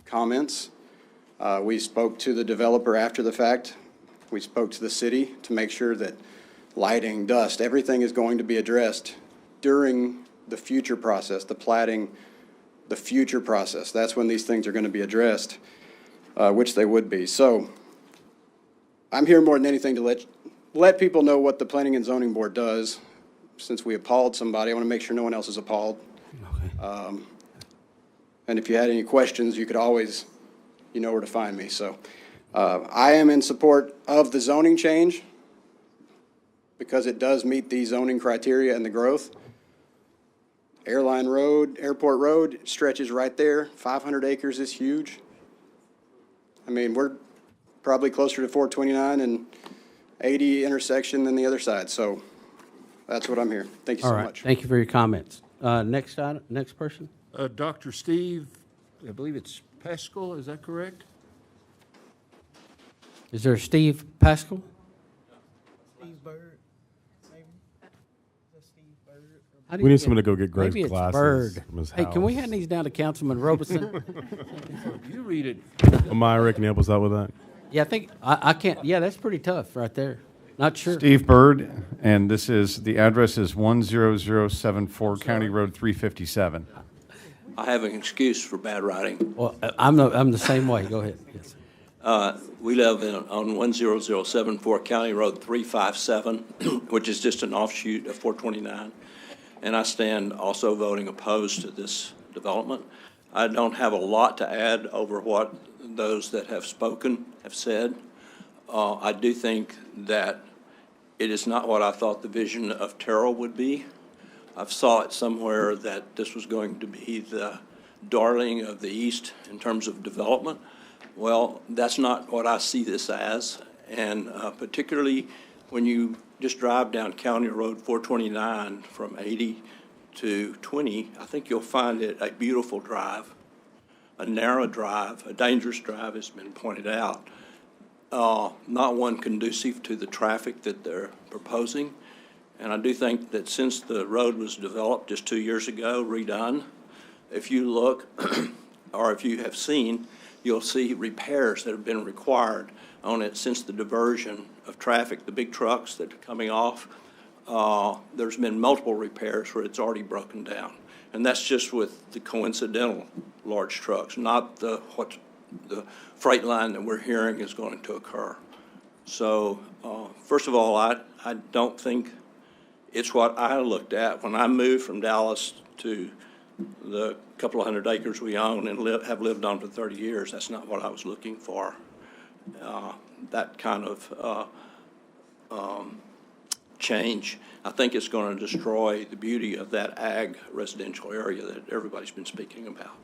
comments. We spoke to the developer after the fact. We spoke to the city to make sure that lighting, dust, everything is going to be addressed during the future process, the platting, the future process. That's when these things are going to be addressed, which they would be. So I'm here more than anything to let people know what the Planning and Zoning Board does. Since we appalled somebody, I want to make sure no one else is appalled. Okay. And if you had any questions, you could always, you know where to find me. So I am in support of the zoning change because it does meet the zoning criteria and the growth. Airline Road, Airport Road stretches right there. 500 acres is huge. I mean, we're probably closer to 429 and 80 intersection than the other side. So that's what I'm here. Thank you so much. Thank you for your comments. Next item, next person. Dr. Steve, I believe it's Pascal, is that correct? Is there Steve Pascal? Steve Bird, maybe? Is that Steve Bird? How do We you need someone to go get Greg's maybe it's glasses Bird. from his Hey, can we house. hand these down to Councilman Robeson? You read it. Myra, can you help us out with that? Yeah, I think, I can't, yeah, that's pretty tough right there. Not sure. Steve Bird, and this is, the address is 10074 County Road 357. I have an excuse for bad writing. Well, I'm the same way. Go ahead. Yes. We live on 10074 County Road 357, which is just an offshoot of 429. And I stand also voting opposed to this development. I don't have a lot to add over what those that have spoken have said. I do think that it is not what I thought the vision of Terrell would be. I've saw it somewhere that this was going to be the darling of the East in terms of development. Well, that's not what I see this as, and particularly when you just drive down County Road 429 from 80 to 20, I think you'll find it a beautiful drive, a narrow drive, a dangerous drive has been pointed out, not one conducive to the traffic that they're proposing. And I do think that since the road was developed just 2 years ago, redone, if you look, or if you have seen, you'll see repairs that have been required on it since the diversion of traffic, the big trucks that are coming off. There's been multiple repairs where it's already broken down. And that's just with the coincidental large trucks, not what the freight line that we're hearing is going to occur. So, first of all, I don't think it's what I looked at when I moved from Dallas to the couple of hundred acres we own and have lived on for 30 years. That's not what I was looking for. That kind of change, I think it's going to destroy the beauty of that ag residential area that everybody's been speaking about.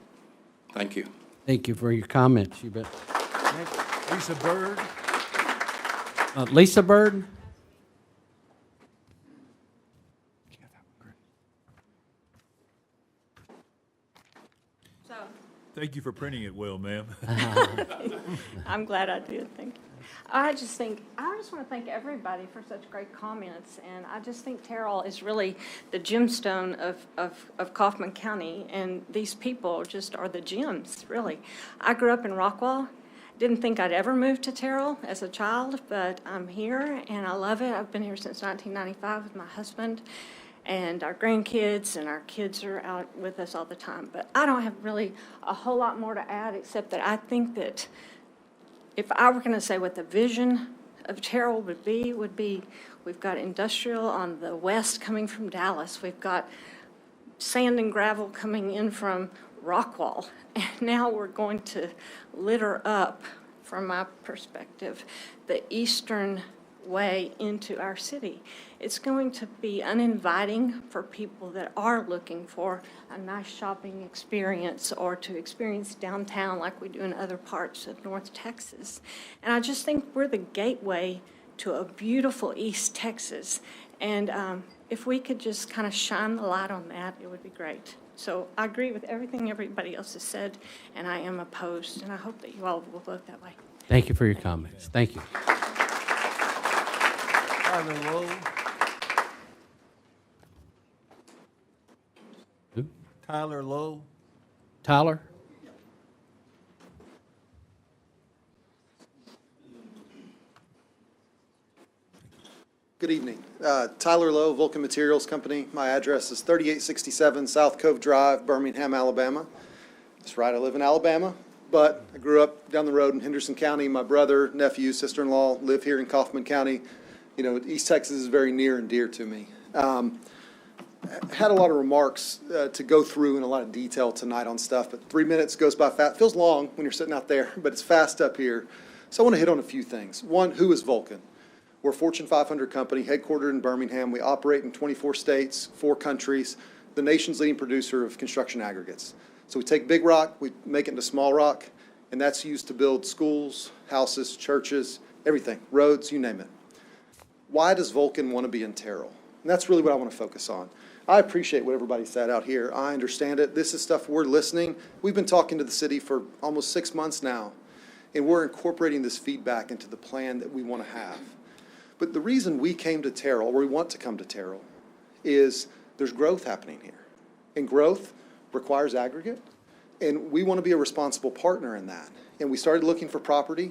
Thank you. Thank you for your comments. You bet. Lisa Bird. Lisa Bird? Thank you for printing it well, ma'am. I'm glad I did, thank you. I just want to thank everybody for such great comments, and I just think Terrell is really the gemstone of Kaufman County, and these people just are the gems, really. I grew up in Rockwall. Didn't think I'd ever move to Terrell as a child, but I'm here, and I love it. I've been here since 1995 with my husband, and our grandkids and our kids are out with us all the time. But I don't have really a whole lot more to add, except that I think that if I were going to say what the vision of Terrell would be, we've got industrial on the west coming from Dallas. We've got sand and gravel coming in from Rockwall. And now we're going to litter up, from my perspective, the eastern gateway into our city. It's going to be uninviting for people that are looking for a nice shopping experience or to experience downtown like we do in other parts of North Texas. And I just think we're the gateway to a beautiful East Texas. And if we could just kind of shine the light on that, it would be great. So I agree with everything everybody else has said, and I am opposed, and I hope that you all will vote that way. Thank you for your comments. Thank you. Tyler Lowe. Who? Tyler Lowe. Tyler? Good evening. Tyler Lowe, Vulcan Materials Company. My address is 3867 South Cove Drive, Birmingham, Alabama. That's right, I live in Alabama, but I grew up down the road in Henderson County. My brother, nephew, sister-in-law live here in Kaufman County. You know, East Texas is very near and dear to me. Had a lot of remarks to go through in a lot of detail tonight on stuff, but 3 minutes goes by fast. Feels long when you're sitting out there, but it's fast up here. So I want to hit on a few things. One, who is Vulcan? We're a Fortune 500 company headquartered in Birmingham. We operate in 24 states, 4 countries, the nation's leading producer of construction aggregates. So we take big rock, we make it into small rock, and that's used to build schools, houses, churches, everything, roads, you name it. Why does Vulcan want to be in Terrell? And that's really what I want to focus on. I appreciate what everybody said out here. I understand it. This is stuff we're listening. We've been talking to the city for almost 6 months now, and we're incorporating this feedback into the plan that we want to have. But the reason we came to Terrell, or we want to come to Terrell, is there's growth happening here. And growth requires aggregate, and we want to be a responsible partner in that. And we started looking for property.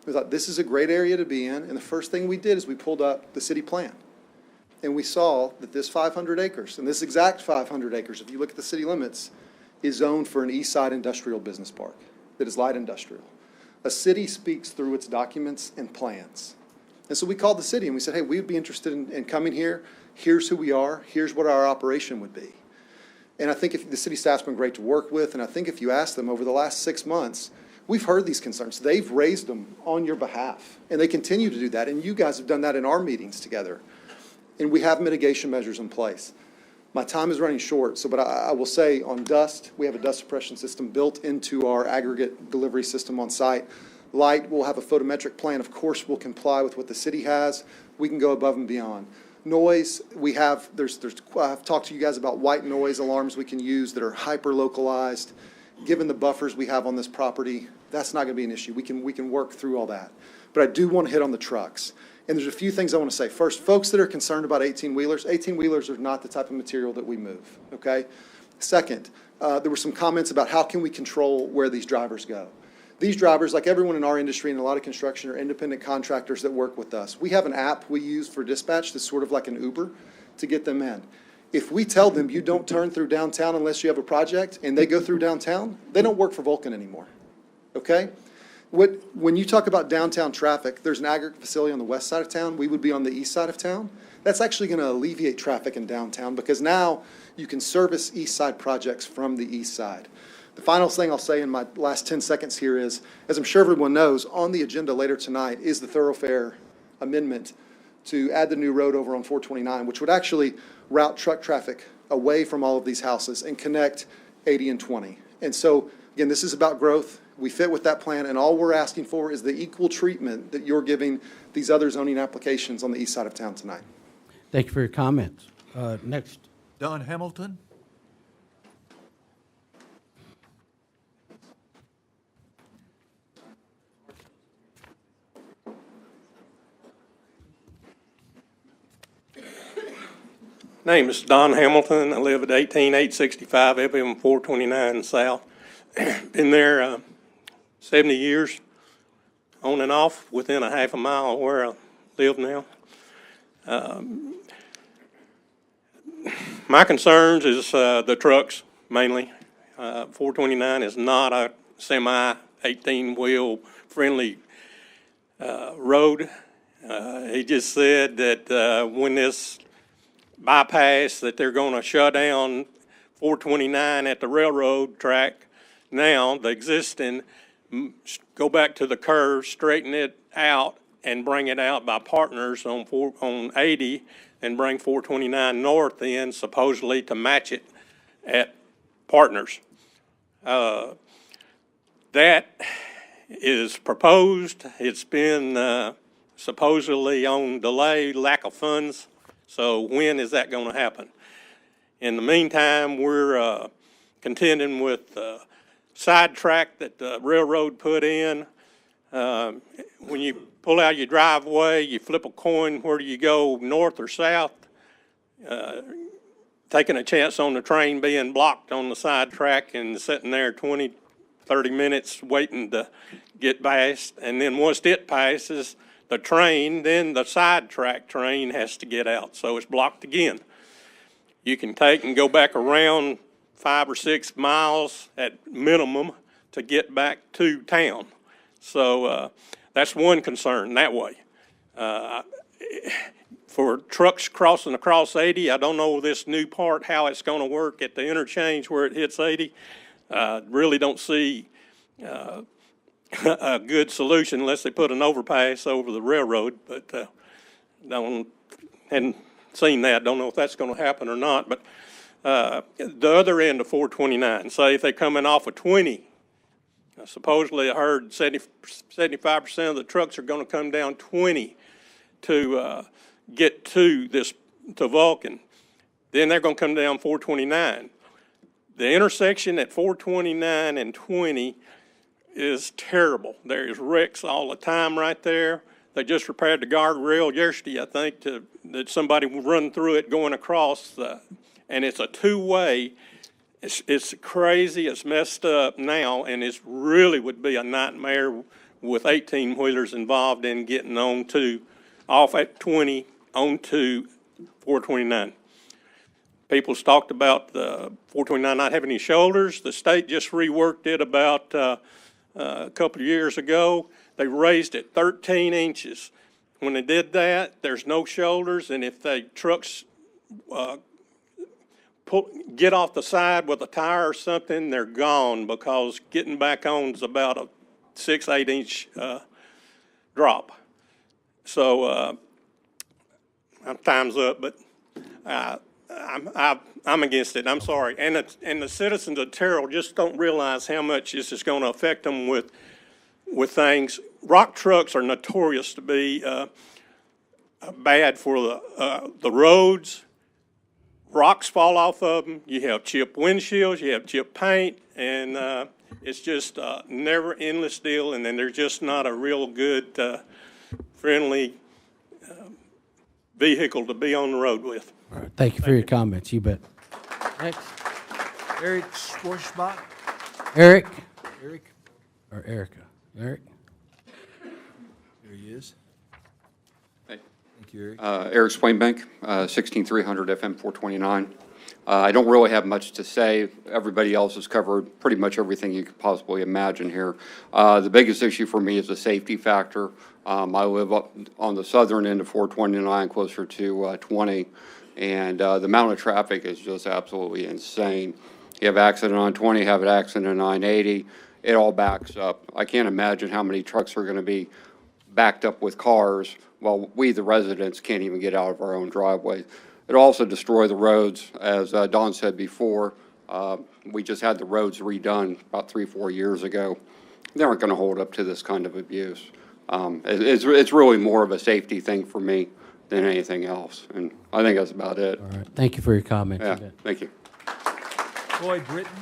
We thought this is a great area to be in, and the first thing we did is we pulled up the city plan. And we saw that this 500 acres, and this exact 500 acres, if you look at the city limits, is zoned for an East Side industrial business park that is light industrial. A city speaks through its documents and plans. And so we called the city and we said, hey, we'd be interested in coming here. Here's who we are. Here's what our operation would be. And I think if the city staff's been great to work with, and I think if you ask them over the last 6 months, we've heard these concerns. They've raised them on your behalf, and they continue to do that. And you guys have done that in our meetings together. And we have mitigation measures in place. My time is running short, but I will say on dust, we have a dust suppression system built into our aggregate delivery system on site. Light, we'll have a photometric plan. Of course, we'll comply with what the city has. We can go above and beyond. Noise, we have, I've talked to you guys about white noise alarms we can use that are hyper-localized. Given the buffers we have on this property, that's not going to be an issue. We can work through all that. But I do want to hit on the trucks. And there's a few things I want to say. First, folks that are concerned about 18-wheelers, 18-wheelers are not the type of material that we move, okay? Second, there were some comments about how can we control where these drivers go. These drivers, like everyone in our industry and a lot of construction, are independent contractors that work with us. We have an app we use for dispatch that's sort of like an Uber to get them in. If we tell them you don't turn through downtown unless you have a project, and they go through downtown, they don't work for Vulcan anymore, okay? When you talk about downtown traffic, there's an aggregate facility on the west side of town. We would be on the east side of town. That's actually going to alleviate traffic in downtown because now you can service east side projects from the east side. The final thing I'll say in my last 10 seconds here is, as I'm sure everyone knows, on the agenda later tonight is the thoroughfare amendment to add the new road over on 429, which would actually route truck traffic away from all of these houses and connect 80 and 20. And so, again, this is about growth. We fit with that plan, and all we're asking for is the equal treatment that you're giving these other zoning applications on the east side of town tonight. Thank you for your comments. Next. Don Hamilton. Name is Don Hamilton. I live at 18865 FM 429 South. Been there 70 years, on and off, within a half a mile of where I live now. My concerns is the trucks, mainly. 429 is not a semi 18-wheel friendly road. He just said that when this bypass that they're going to shut down 429 at the railroad track now, the existing, go back to the curve, straighten it out, and bring it out by Partners on 80 and bring 429 north in, supposedly to match it at Partners. That is proposed. It's been supposedly on delay, lack of funds. So when is that going to happen? In the meantime, we're contending with the sidetrack that the railroad put in. When you pull out your driveway, you flip a coin, where do you go, north or south? Taking a chance on the train being blocked on the sidetrack and sitting there 20, 30 minutes waiting to get past. And then once it passes the train, then the sidetrack train has to get out. So it's blocked again. You can take and go back around 5 or 6 miles at minimum to get back to town. So that's one concern that way. For trucks crossing across 80, I don't know this new part, how it's going to work at the interchange where it hits 80. Really don't see a good solution unless they put an overpass over the railroad, but hadn't seen that. Don't know if that's going to happen or not. But the other end of 429, say if they're coming off of 20, supposedly I heard 75% of the trucks are going to come down 20 to get to Vulcan. Then they're going to come down 429. The intersection at 429 and 20 is terrible. There is wrecks all the time right there. They just repaired the guardrail yesterday, I think, that somebody run through it going across, and it's a two-way. It's crazy, it's messed up now, and it really would be a nightmare with 18-wheelers involved in getting off at 20 onto 429. People's talked about the 429 not having any shoulders. The state just reworked it about a couple of years ago. They raised it 13 inches. When they did that, there's no shoulders, and if the trucks get off the side with a tire or something, they're gone, because getting back on is about a 6-8 inch drop. So time's up, but I'm against it. I'm sorry. And the citizens of Terrell just don't realize how much this is going to affect them with things. Rock trucks are notorious to be bad for the roads. Rocks fall off of them. You have chipped windshields. You have chipped paint, and it's just a never endless deal. And then they're just not a real good, friendly vehicle to be on the road with. All right. Thank you for your comments. You bet. Next, Eric Schwarzbach. Eric? Eric? Or Erica? Eric? There he is. Hey. Thank you, Eric. Eric Swainbank, 16300 FM 429. I don't really have much to say. Everybody else has covered pretty much everything you could possibly imagine here. The biggest issue for me is the safety factor. I live up on the southern end of 429, closer to 20, and the amount of traffic is just absolutely insane. You have accident on 20, have an accident on 980, it all backs up. I can't imagine how many trucks are going to be backed up with cars while we, the residents, can't even get out of our own driveways. It'll also destroy the roads, as Don said before. We just had the roads redone about 3-4 years ago. They aren't going to hold up to this kind of abuse. It's really more of a safety thing for me than anything else, and I think that's about it. All right. Thank you for your comments. Yeah, thank you. Troy Britton.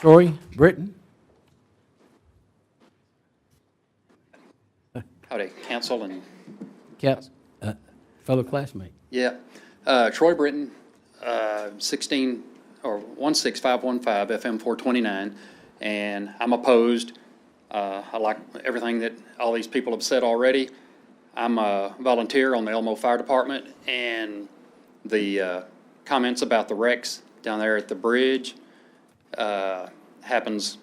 Troy Britton? Howdy, council and Fellow classmate. yeah, Troy Britton, 16515 FM 429, and I'm opposed. I like everything that all these people have said already. I'm a volunteer on the Elmo Fire Department, and the comments about the wrecks down there at the bridge happens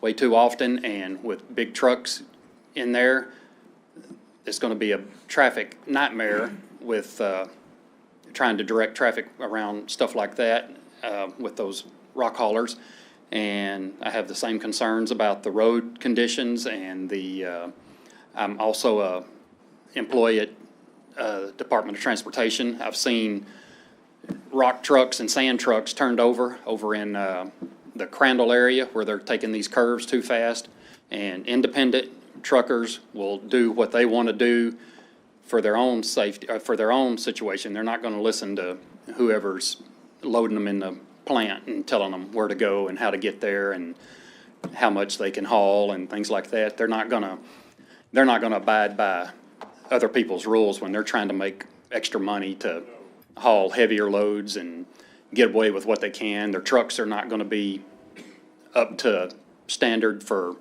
way too often, and with big trucks in there, it's going to be a traffic nightmare with trying to direct traffic around stuff like that with those rock haulers. And I have the same concerns about the road conditions and the I'm also a employee at Department of Transportation. I've seen rock trucks and sand trucks turned over in the Crandall area where they're taking these curves too fast. And independent truckers will do what they want to do for their own safety, for their own situation. They're not going to listen to whoever's loading them in the plant and telling them where to go and how to get there and how much they can haul and things like that. They're not going to abide by other people's rules when they're trying to make extra money to haul heavier loads and get away with what they can. Their trucks are not going to be up to standard for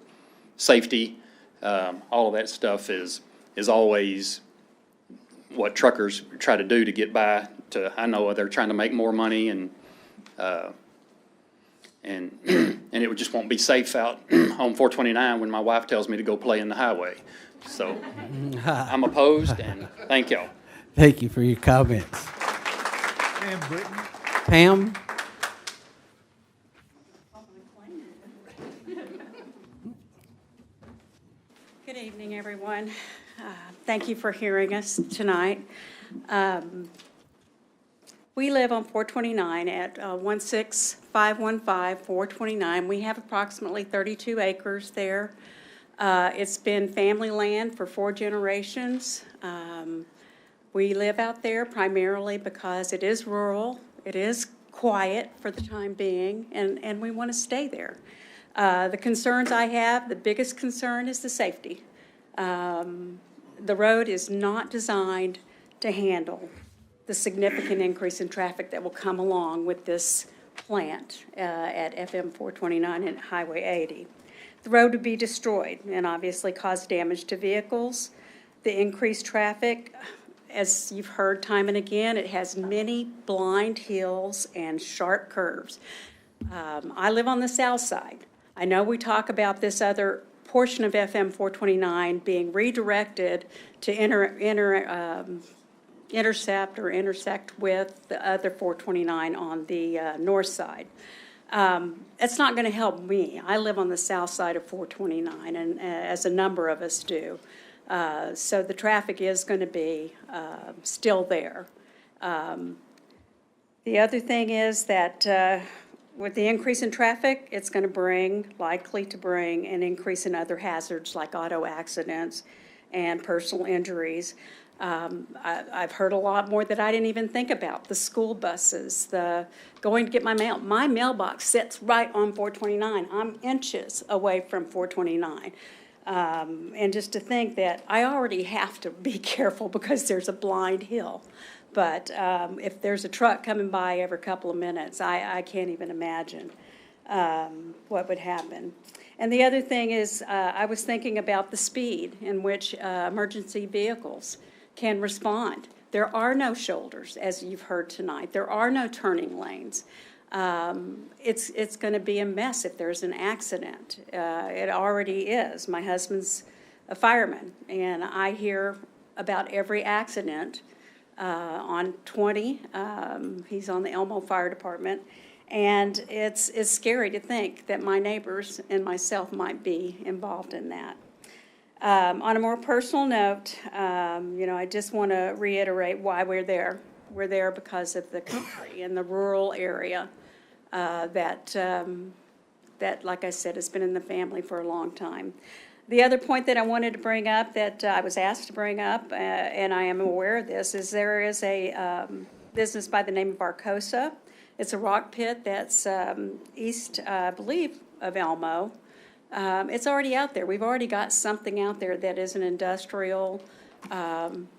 safety. All of that stuff is always what truckers try to do to get by. I know they're trying to make more money and it just won't be safe out on 429 when my wife tells me to go play in the highway. So I'm opposed, and thank y'all. Thank you for your comments. Pam Britton. Pam? Good evening, everyone. Thank you for hearing us tonight. We live on 429 at 16515 429. We have approximately 32 acres there. It's been family land for 4 generations. We live out there primarily because it is rural, it is quiet for the time being, and we want to stay there. The concerns I have, the biggest concern is the safety. The road is not designed to handle the significant increase in traffic that will come along with this plant at FM 429 and Highway 80. The road would be destroyed and obviously cause damage to vehicles. The increased traffic, as you've heard time and again, it has many blind hills and sharp curves. I live on the south side. I know we talk about this other portion of FM 429 being redirected to intersect with the other 429 on the north side. It's not going to help me. I live on the south side of 429, and as a number of us do. So the traffic is going to be still there. The other thing is that with the increase in traffic, it's going to likely to bring an increase in other hazards like auto accidents and personal injuries. I've heard a lot more that I didn't even think about. The school buses, the going to get my mail. My mailbox sits right on 429. I'm inches away from 429. And just to think that I already have to be careful because there's a blind hill. But if there's a truck coming by every couple of minutes, I can't even imagine what would happen. And the other thing is I was thinking about the speed in which emergency vehicles can respond. There are no shoulders, as you've heard tonight. There are no turning lanes. It's going to be a mess if there's an accident. It already is. My husband's a fireman, and I hear about every accident on 20. He's on the Elmo Fire Department, and it's scary to think that my neighbors and myself might be involved in that. On a more personal note, I just want to reiterate why we're there. We're there because of the country and the rural area that, like I said, has been in the family for a long time. The other point that I wanted to bring up that I was asked to bring up, and I am aware of this, is there is a business by the name of Arcosa. It's a rock pit that's east, I believe, of Elmo. It's already out there. We've already got something out there that is an industrial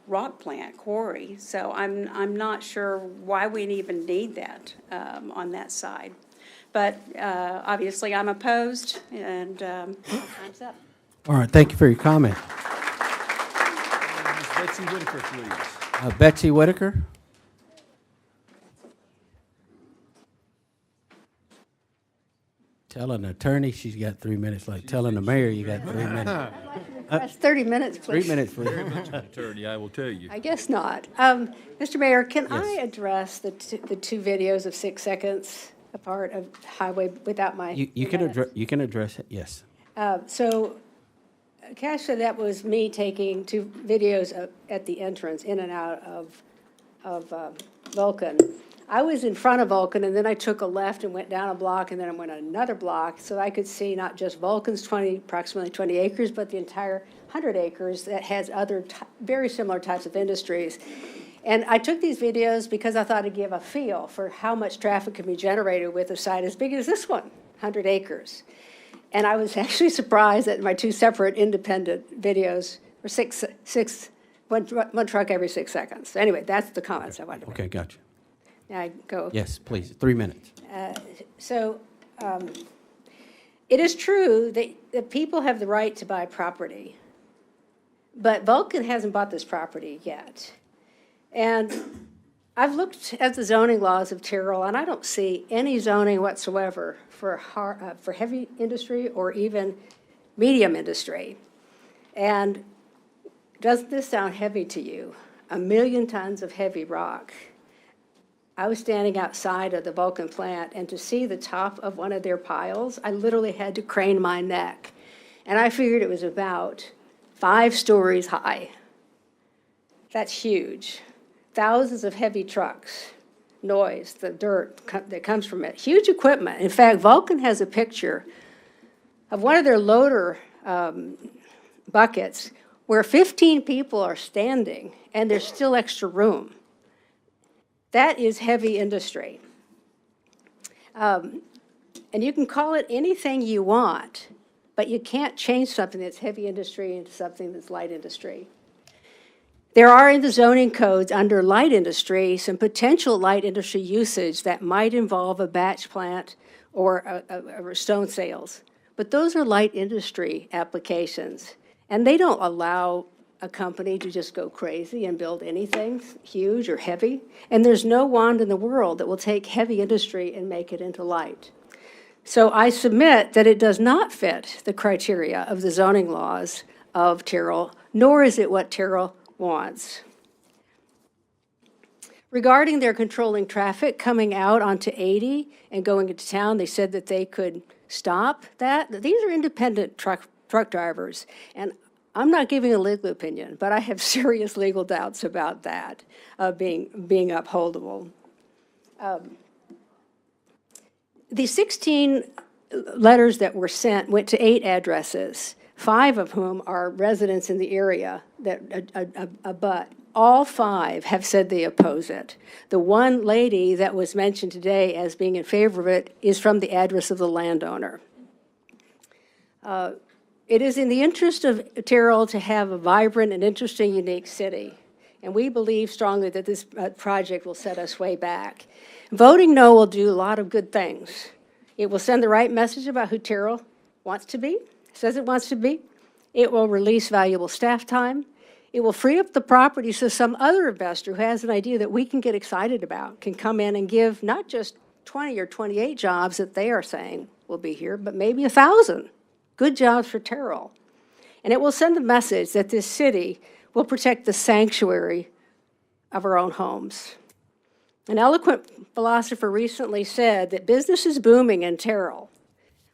rock plant, quarry. So I'm not sure why we even need that on that side. But obviously I'm opposed, and time's up. All right, thank you for your comment. Betsy Whitaker, please. Betsy Whitaker? Tell an attorney she's got 3 minutes, like telling the mayor you got 3 minutes. That's 30 minutes, please. 3 minutes, please. Very much an attorney, I will tell you. I guess not. Mr. Mayor, can Yes. I address the two videos of 6 seconds apart of highway without my... You can address it, yes. So Cash said that was me taking 2 videos at the entrance, in and out of Vulcan. I was in front of Vulcan, and then I took a left and went down a block, and then I went another block, so I could see not just Vulcan's approximately 20 acres, but the entire 100 acres that has other very similar types of industries. And I took these videos because I thought it'd give a feel for how much traffic can be generated with a site as big as this one, 100 acres. And I was actually surprised that my 2 separate independent videos were one truck every 6 seconds. Anyway, that's the comments I wanted to make. Okay, gotcha. Now I go. Yes, please, 3 minutes. It is true that people have the right to buy property, but Vulcan hasn't bought this property yet. And I've looked at the zoning laws of Tyrrell, and I don't see any zoning whatsoever for heavy industry or even medium industry. And doesn't this sound heavy to you? 1 million tons of heavy rock. I was standing outside of the Vulcan plant, and to see the top of one of their piles, I literally had to crane my neck. And I figured it was about 5 stories high. That's huge. Thousands of heavy trucks, noise, the dirt that comes from it, huge equipment. In fact, Vulcan has a picture of one of their loader buckets where 15 people are standing and there's still extra room. That is heavy industry. And you can call it anything you want, but you can't change something that's heavy industry into something that's light industry. There are in the zoning codes under light industry some potential light industry usage that might involve a batch plant or a stone sales. But those are light industry applications, and they don't allow a company to just go crazy and build anything huge or heavy. And there's no wand in the world that will take heavy industry and make it into light. So I submit that it does not fit the criteria of the zoning laws of Tyrrell, nor is it what Tyrrell wants. Regarding their controlling traffic coming out onto 80 and going into town, they said that they could stop that. These are independent truck drivers, and I'm not giving a legal opinion, but I have serious legal doubts about that being upholdable. The 16 letters that were sent went to 8 addresses, 5 of whom are residents in the area that abut. All 5 have said they oppose it. The one lady that was mentioned today as being in favor of it is from the address of the landowner. It is in the interest of Tyrrell to have a vibrant and interesting, unique city, and we believe strongly that this project will set us way back. Voting no will do a lot of good things. It will send the right message about who Tyrrell wants to be, says it wants to be. It will release valuable staff time. It will free up the property so some other investor who has an idea that we can get excited about can come in and give not just 20 or 28 jobs that they are saying will be here, but maybe 1,000 good jobs for Tyrrell. And it will send the message that this city will protect the sanctuary of our own homes. An eloquent philosopher recently said that business is booming in Tyrrell,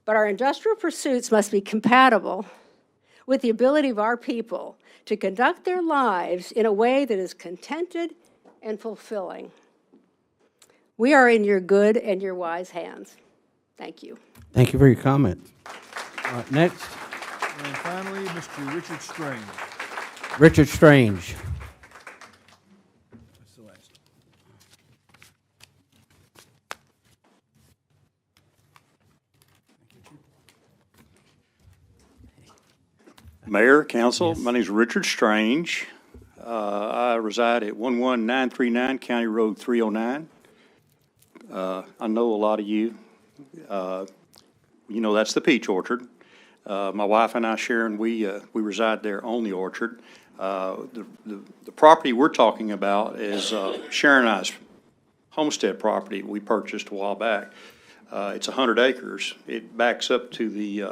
but our industrial pursuits must be compatible with the ability of our people to conduct their lives in a way that is contented and fulfilling. We are in your good and your wise hands. Thank you. Thank you for your comment. Next. And finally, Mr. Richard Strange. Richard Strange. That's the last. Mayor, Council, my name is Richard Strange. I reside at 11939 County Road 309. I know a lot of you. You know, that's the Peach Orchard. My wife and I, Sharon, we reside there on the orchard. The property we're talking about is Sharon and I's homestead property we purchased a while back. It's 100 acres. It backs up to the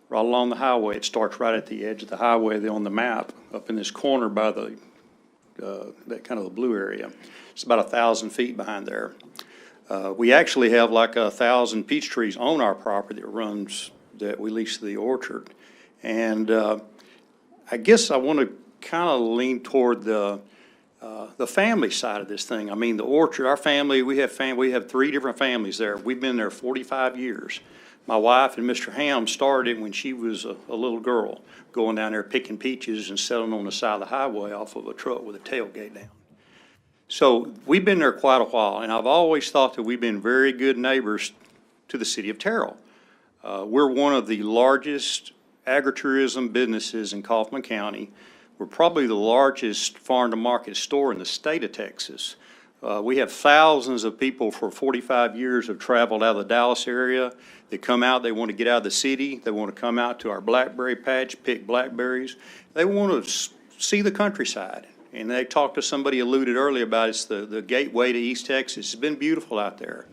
right along the highway. It starts right at the edge of the highway there on the map, up in this corner by the that kind of the blue area. It's about 1,000 feet behind there. We actually have like 1,000 peach trees on our property that we lease to the orchard. And I guess I want to kind of lean toward the family side of this thing. I mean, the orchard, our family, we have 3 different families there. We've been there 45 years. My wife and Mr. Ham started when she was a little girl, going down there picking peaches and selling on the side of the highway off of a truck with a tailgate down. So we've been there quite a while, and I've always thought that we've been very good neighbors to the city of Terrell. We're one of the largest agritourism businesses in Kaufman County. We're probably the largest farm-to-market store in the state of Texas. We have thousands of people for 45 years have traveled out of the Dallas area. They come out, they want to get out of the city. They want to come out to our blackberry patch, pick blackberries. They want to see the countryside. And they talked to somebody alluded earlier about it's the gateway to East Texas. It's been beautiful out there.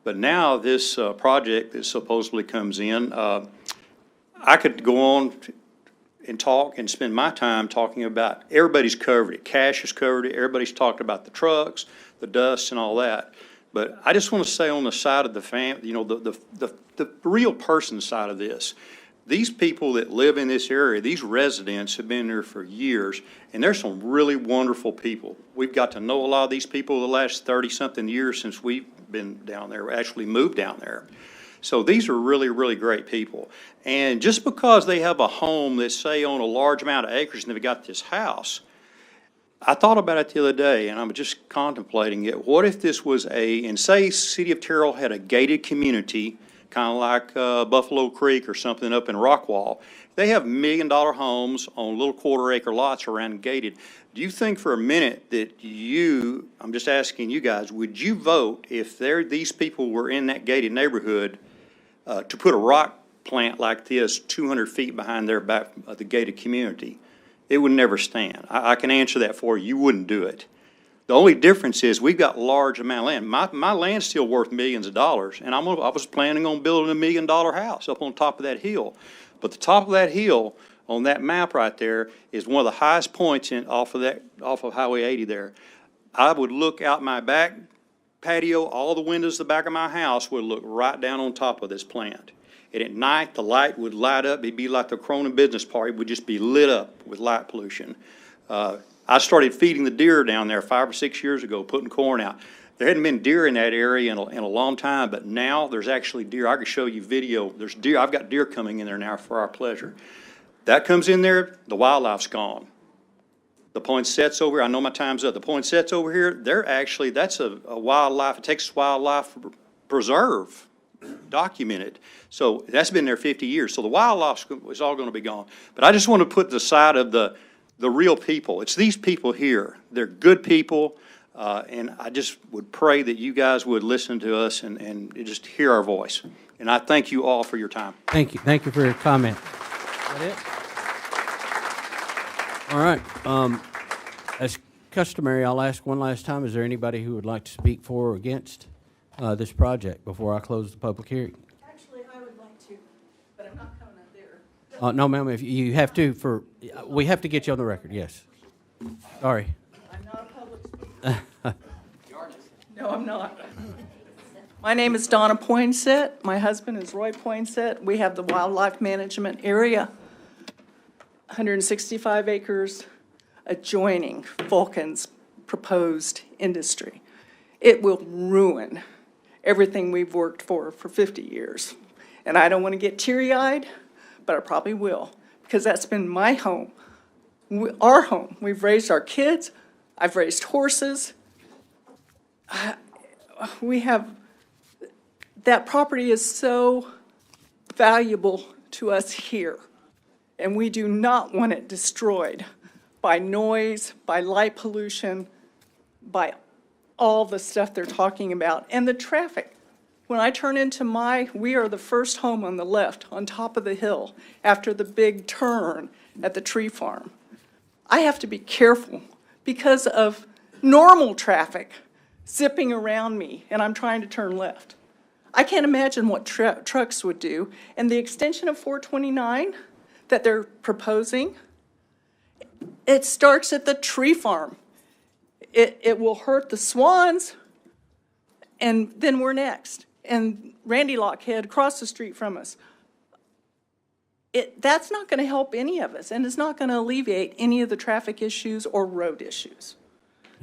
But now this project that supposedly comes in, I could go on and talk and spend my time talking about, everybody's covered it. Cash has covered it. Everybody's talked about the trucks, the dust and all that. But I just want to say on the side of the the real person side of this, these people that live in this area, these residents have been there for years, and there's some really wonderful people. We've got to know a lot of these people the last 30-something years since we've been down there, actually moved down there. So these are really, really great people. And just because they have a home that's, say, on a large amount of acres and they've got this house, I thought about it the other day, and I'm just contemplating it. What if this was and say City of Terrell had a gated community, kind of like Buffalo Creek or something up in Rockwall. They have $1 million homes on little quarter-acre lots around gated. Do you think for a minute that I'm just asking you guys, would you vote if these people were in that gated neighborhood to put a rock plant like this 200 feet behind their back of the gated community? It would never stand. I can answer that for you. You wouldn't do it. The only difference is we've got large amount of land. My land's still worth millions of dollars, and I was planning on building $1 million house up on top of that hill. But the top of that hill on that map right there is one of the highest points off of Highway 80 there. I would look out my back patio, all the windows of the back of my house would look right down on top of this plant. And at night, the light would light up. It'd be like the Cronin Business Park. It would just be lit up with light pollution. I started feeding the deer down there 5 or 6 years ago, putting corn out. There hadn't been deer in that area in a long time, but now there's actually deer. I could show you video. There's deer. I've got deer coming in there now for our pleasure. That comes in there, the wildlife's gone. The poinsettias over here, I know my time's up. The poinsettias over here, that's a wildlife, a Texas wildlife preserve, documented. So that's been there 50 years. So the wildlife is all going to be gone. But I just want to put the side of the real people. It's these people here. They're good people. And I just would pray that you guys would listen to us and just hear our voice. And I thank you all for your time. Thank you. Thank you for your comment. Is that it? All right. As customary, I'll ask one last time, is there anybody who would like to speak for or against this project before I close the public hearing? Actually, I would like to, but I'm not coming up there. No, ma'am, if you have to, we have to get you on the record, yes. Sorry. I'm not a public speaker. No, I'm not. My name is Donna Poinsett. My husband is Roy Poinsett. We have the wildlife management area, 165 acres adjoining Vulcan's proposed industry. It will ruin everything we've worked for 50 years. And I don't want to get teary-eyed, but I probably will, because that's been my home, our home. We've raised our kids. I've raised horses. That property is so valuable to us here, and we do not want it destroyed by noise, by light pollution, by all the stuff they're talking about, and the traffic. When I turn into we are the first home on the left, on top of the hill, after the big turn at the tree farm. I have to be careful because of normal traffic zipping around me, and I'm trying to turn left. I can't imagine what trucks would do. And the extension of 429 that they're proposing, it starts at the tree farm. It will hurt the swans, and then we're next. And Randy Lockhead, across the street from us. that's not going to help any of us, and it's not going to alleviate any of the traffic issues or road issues.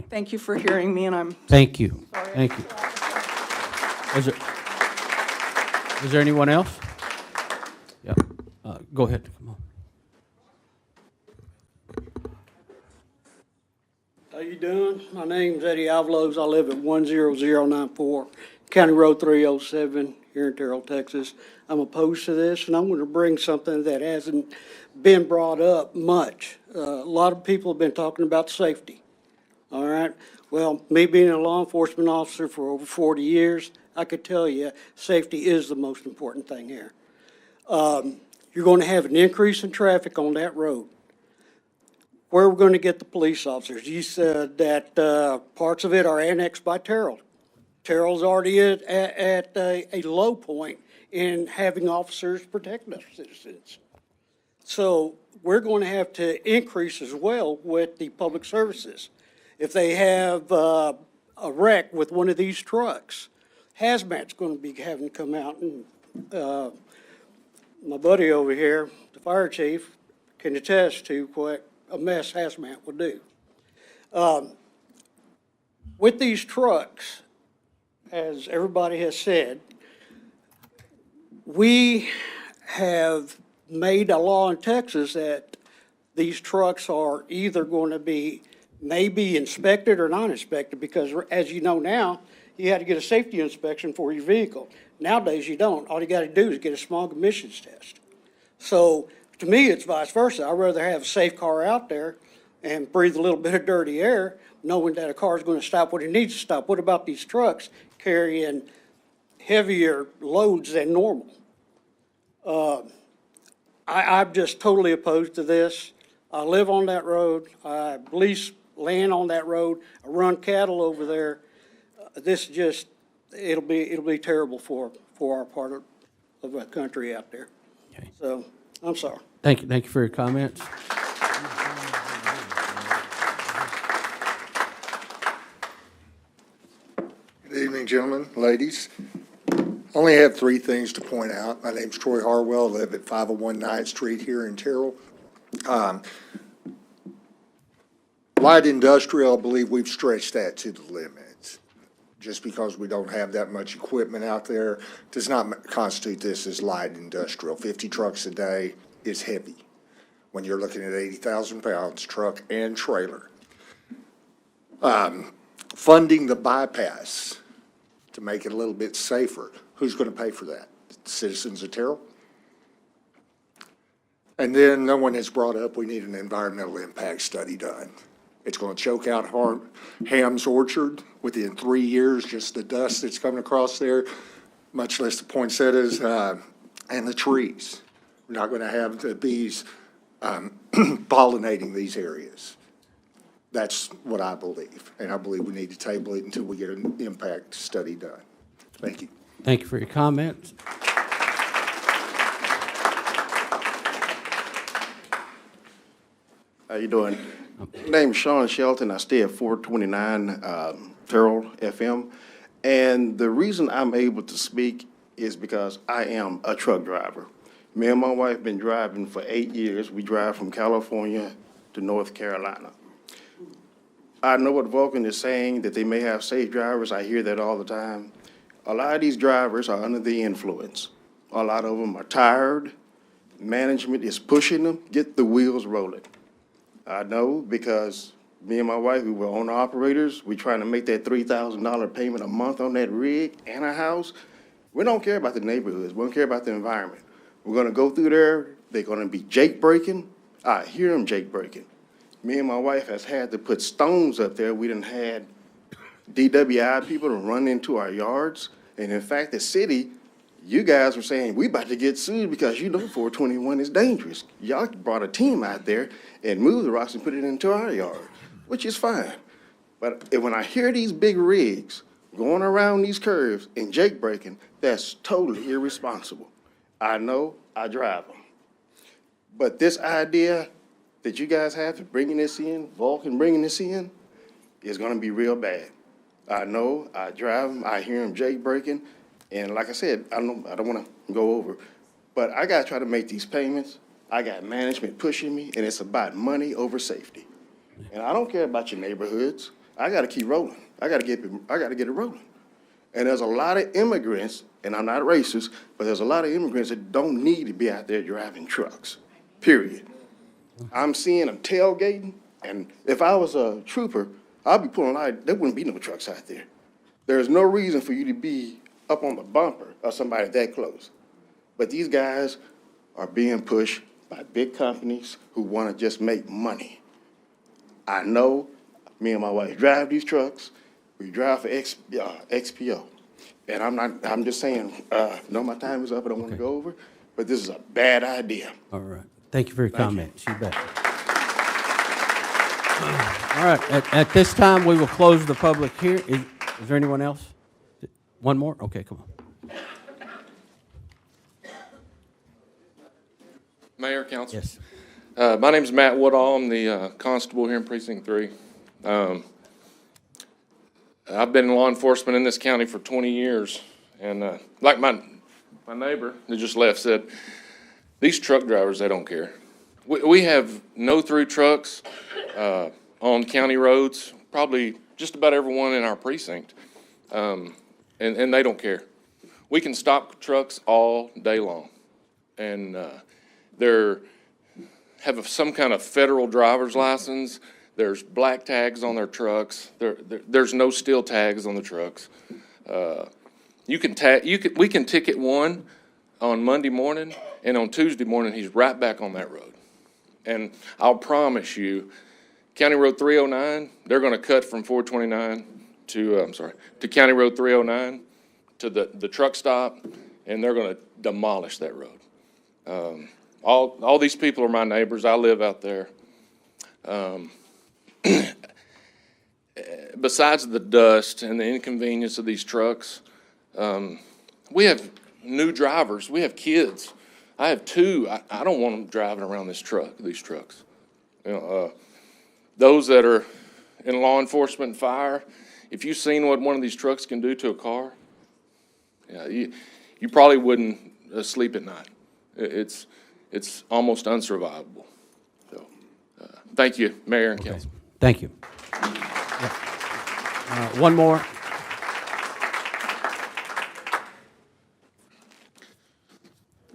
Thank you for hearing me, and I'm Thank you. sorry. Thank you. Is there anyone else? Yeah. Go ahead. Come on. How you doing? My name's Eddie Avalos. I live at 10094 County Road 307 here in Terrell, Texas. I'm opposed to this, and I'm going to bring something that hasn't been brought up much. A lot of people have been talking about safety. All right? Well, me being a law enforcement officer for over 40 years, I could tell you safety is the most important thing here. You're going to have an increase in traffic on that road. Where are we going to get the police officers? You said that parts of it are annexed by Terrell. Terrell's already at a low point in having officers protect our citizens. So we're going to have to increase as well with the public services. If they have a wreck with one of these trucks, hazmat's going to be having to come out, and my buddy over here, the fire chief, can attest to what a mess hazmat would do. With these trucks, as everybody has said, we have made a law in Texas that these trucks are either going to be maybe inspected or non-inspected, because as you know now, you had to get a safety inspection for your vehicle. Nowadays, you don't. All you got to do is get a smog emissions test. So to me, it's vice versa. I'd rather have a safe car out there and breathe a little bit of dirty air, knowing that a car is going to stop when it needs to stop. What about these trucks carrying heavier loads than normal? I'm just totally opposed to this. I live on that road. I lease land on that road. I run cattle over there. This just, it'll be terrible for our part of the country out there. Okay. So I'm sorry. Thank you for your comments. Good evening, gentlemen, ladies. Only have three things to point out. My name's Troy Harwell. I live at 501 9th Street here in Terrell. Light industrial, I believe we've stretched that to the limits. Just because we don't have that much equipment out there does not constitute this as light industrial. 50 trucks a day is heavy when you're looking at 80,000 pounds, truck and trailer. Funding the bypass to make it a little bit safer. Who's going to pay for that? Citizens of Terrell? And then no one has brought up we need an environmental impact study done. It's going to choke out Ham's Orchard within 3 years, just the dust that's coming across there, much less the poinsettias and the trees. We're not going to have the bees pollinating these areas. That's what I believe, and I believe we need to table it until we get an impact study done. Thank you. Thank you for your comments. How you doing? My name is Sean Shelton. I stay at 429 Terrell FM. And the reason I'm able to speak is because I am a truck driver. Me and my wife have been driving for 8 years. We drive from California to North Carolina. I know what Vulcan is saying, that they may have safe drivers. I hear that all the time. A lot of these drivers are under the influence. A lot of them are tired. Management is pushing them. Get the wheels rolling. I know because me and my wife, we were owner-operators. We're trying to make that $3,000 payment a month on that rig and a house. We don't care about the neighborhoods. We don't care about the environment. We're going to go through there. They're going to be jake breaking. I hear them jake breaking. Me and my wife has had to put stones up there. We done had DWI people to run into our yards. And in fact, the city, you guys were saying, we about to get sued because you know 421 is dangerous. Y'all brought a team out there and moved the rocks and put it into our yard, which is fine. But when I hear these big rigs going around these curves and jake breaking, that's totally irresponsible. I know, I drive them. But this idea that you guys have for bringing this in, Vulcan bringing this in, is gonna be real bad. I know, I drive them, I hear them jake breaking, and like I said, I don't wanna go over, but I gotta try to make these payments. I got management pushing me, and it's about money over safety. And I don't care about your neighborhoods. I gotta keep rolling. I gotta get it rolling. And there's a lot of immigrants, and I'm not racist, but there's a lot of immigrants that don't need to be out there driving trucks, period. I'm seeing them tailgating, and if I was a trooper, I'd be pulling out, there wouldn't be no trucks out there. There's no reason for you to be up on the bumper of somebody that close. But these guys are being pushed by big companies who want to just make money. I know, me and my wife drive these trucks. We drive for XPO. And I'm just saying, no, my time is up. I don't want to go over, but this is a bad idea. All right. Thank you for your comments. You bet. All right. At this time, we will close the public hearing. Is there anyone else? One more? Okay, come on. Mayor, Council. Yes. My name's Matt Woodall. I'm the constable here in Precinct 3. I've been in law enforcement in this county for 20 years. And like my neighbor that just left said, these truck drivers, they don't care. We have no-through trucks on county roads, probably just about everyone in our precinct, and they don't care. We can stop trucks all day long, and they're have some kind of federal driver's license. There's black tags on their trucks. There's no steel tags on the trucks. We can ticket one on Monday morning, and on Tuesday morning he's right back on that road. And I'll promise you, County Road 309, they're going to cut from 429 to County Road 309 to the truck stop, and they're going to demolish that road. All these people are my neighbors. I live out there. Besides the dust and the inconvenience of these trucks, we have new drivers. We have kids. I have two. I don't want them driving around these trucks. You know, those that are in law enforcement and fire, if you've seen what one of these trucks can do to a car, yeah, you probably wouldn't sleep at night. It's almost unsurvivable. So, thank you, Mayor and Council. Thank you. One more.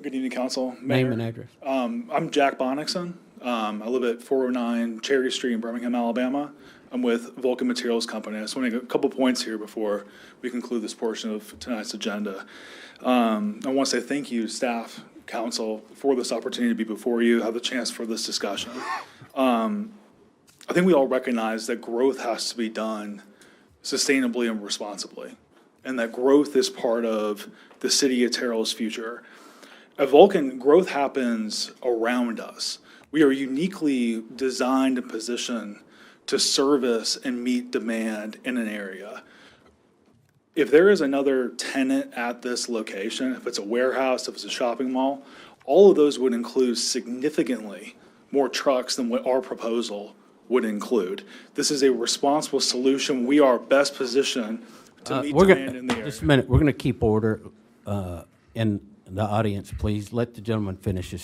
Good evening, Council. Name and address. I'm Jack Bonnickson. I live at 409 Cherry Street in Birmingham, Alabama. I'm with Vulcan Materials Company. I just want to make a couple points here before we conclude this portion of tonight's agenda. I want to say thank you, staff, council, for this opportunity to be before you, have the chance for this discussion. I think we all recognize that growth has to be done sustainably and responsibly, and that growth is part of the city of Terrell's future. At Vulcan, growth happens around us. We are uniquely designed and positioned to service and meet demand in an area. If there is another tenant at this location, if it's a warehouse, if it's a shopping mall, all of those would include significantly more trucks than what our proposal would include. This is a responsible solution. We are best positioned to meet demand in the area. Just a minute. We're going to keep order in the audience. Please let the gentleman finish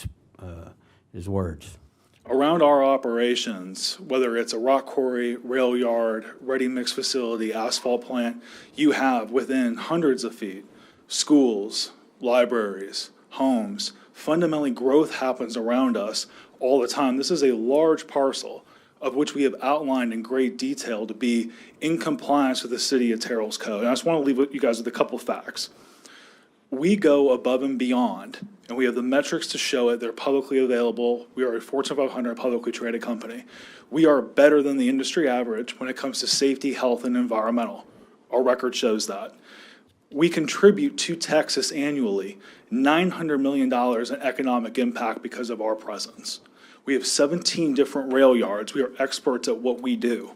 his words. Around our operations, whether it's a rock quarry, rail yard, ready-mix facility, asphalt plant, you have within hundreds of feet schools, libraries, homes. Fundamentally, growth happens around us all the time. This is a large parcel of which we have outlined in great detail to be in compliance with the City of Terrell's code. And I just want to leave you guys with a couple facts. We go above and beyond, and we have the metrics to show it. They're publicly available. We are a Fortune 500 publicly traded company. We are better than the industry average when it comes to safety, health, and environmental. Our record shows that. We contribute to Texas annually $900 million in economic impact because of our presence. We have 17 different rail yards. We are experts at what we do.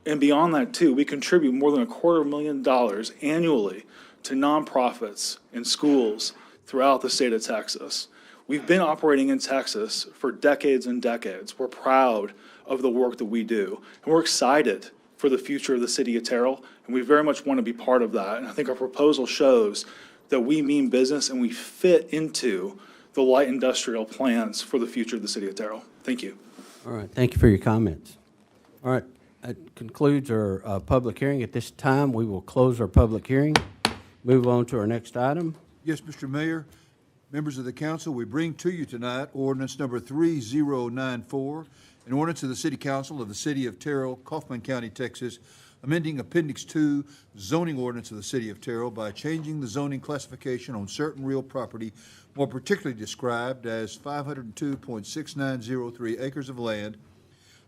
And beyond that, too, we contribute more than $250,000 annually to nonprofits and schools throughout the state of Texas. We've been operating in Texas for decades and decades. We're proud of the work that we do, and we're excited for the future of the city of Terrell, and we very much want to be part of that. And I think our proposal shows that we mean business and we fit into the light industrial plans for the future of the city of Terrell. Thank you. All right, thank you for your comments. All right, that concludes our public hearing. At this time, we will close our public hearing, move on to our next item. Yes, Mr. Mayor, members of the council, we bring to you tonight ordinance number 3094, an ordinance of the City Council of the City of Terrell, Kaufman County, Texas, amending Appendix 2 zoning ordinance of the City of Terrell by changing the zoning classification on certain real property, more particularly described as 502.6903 acres of land,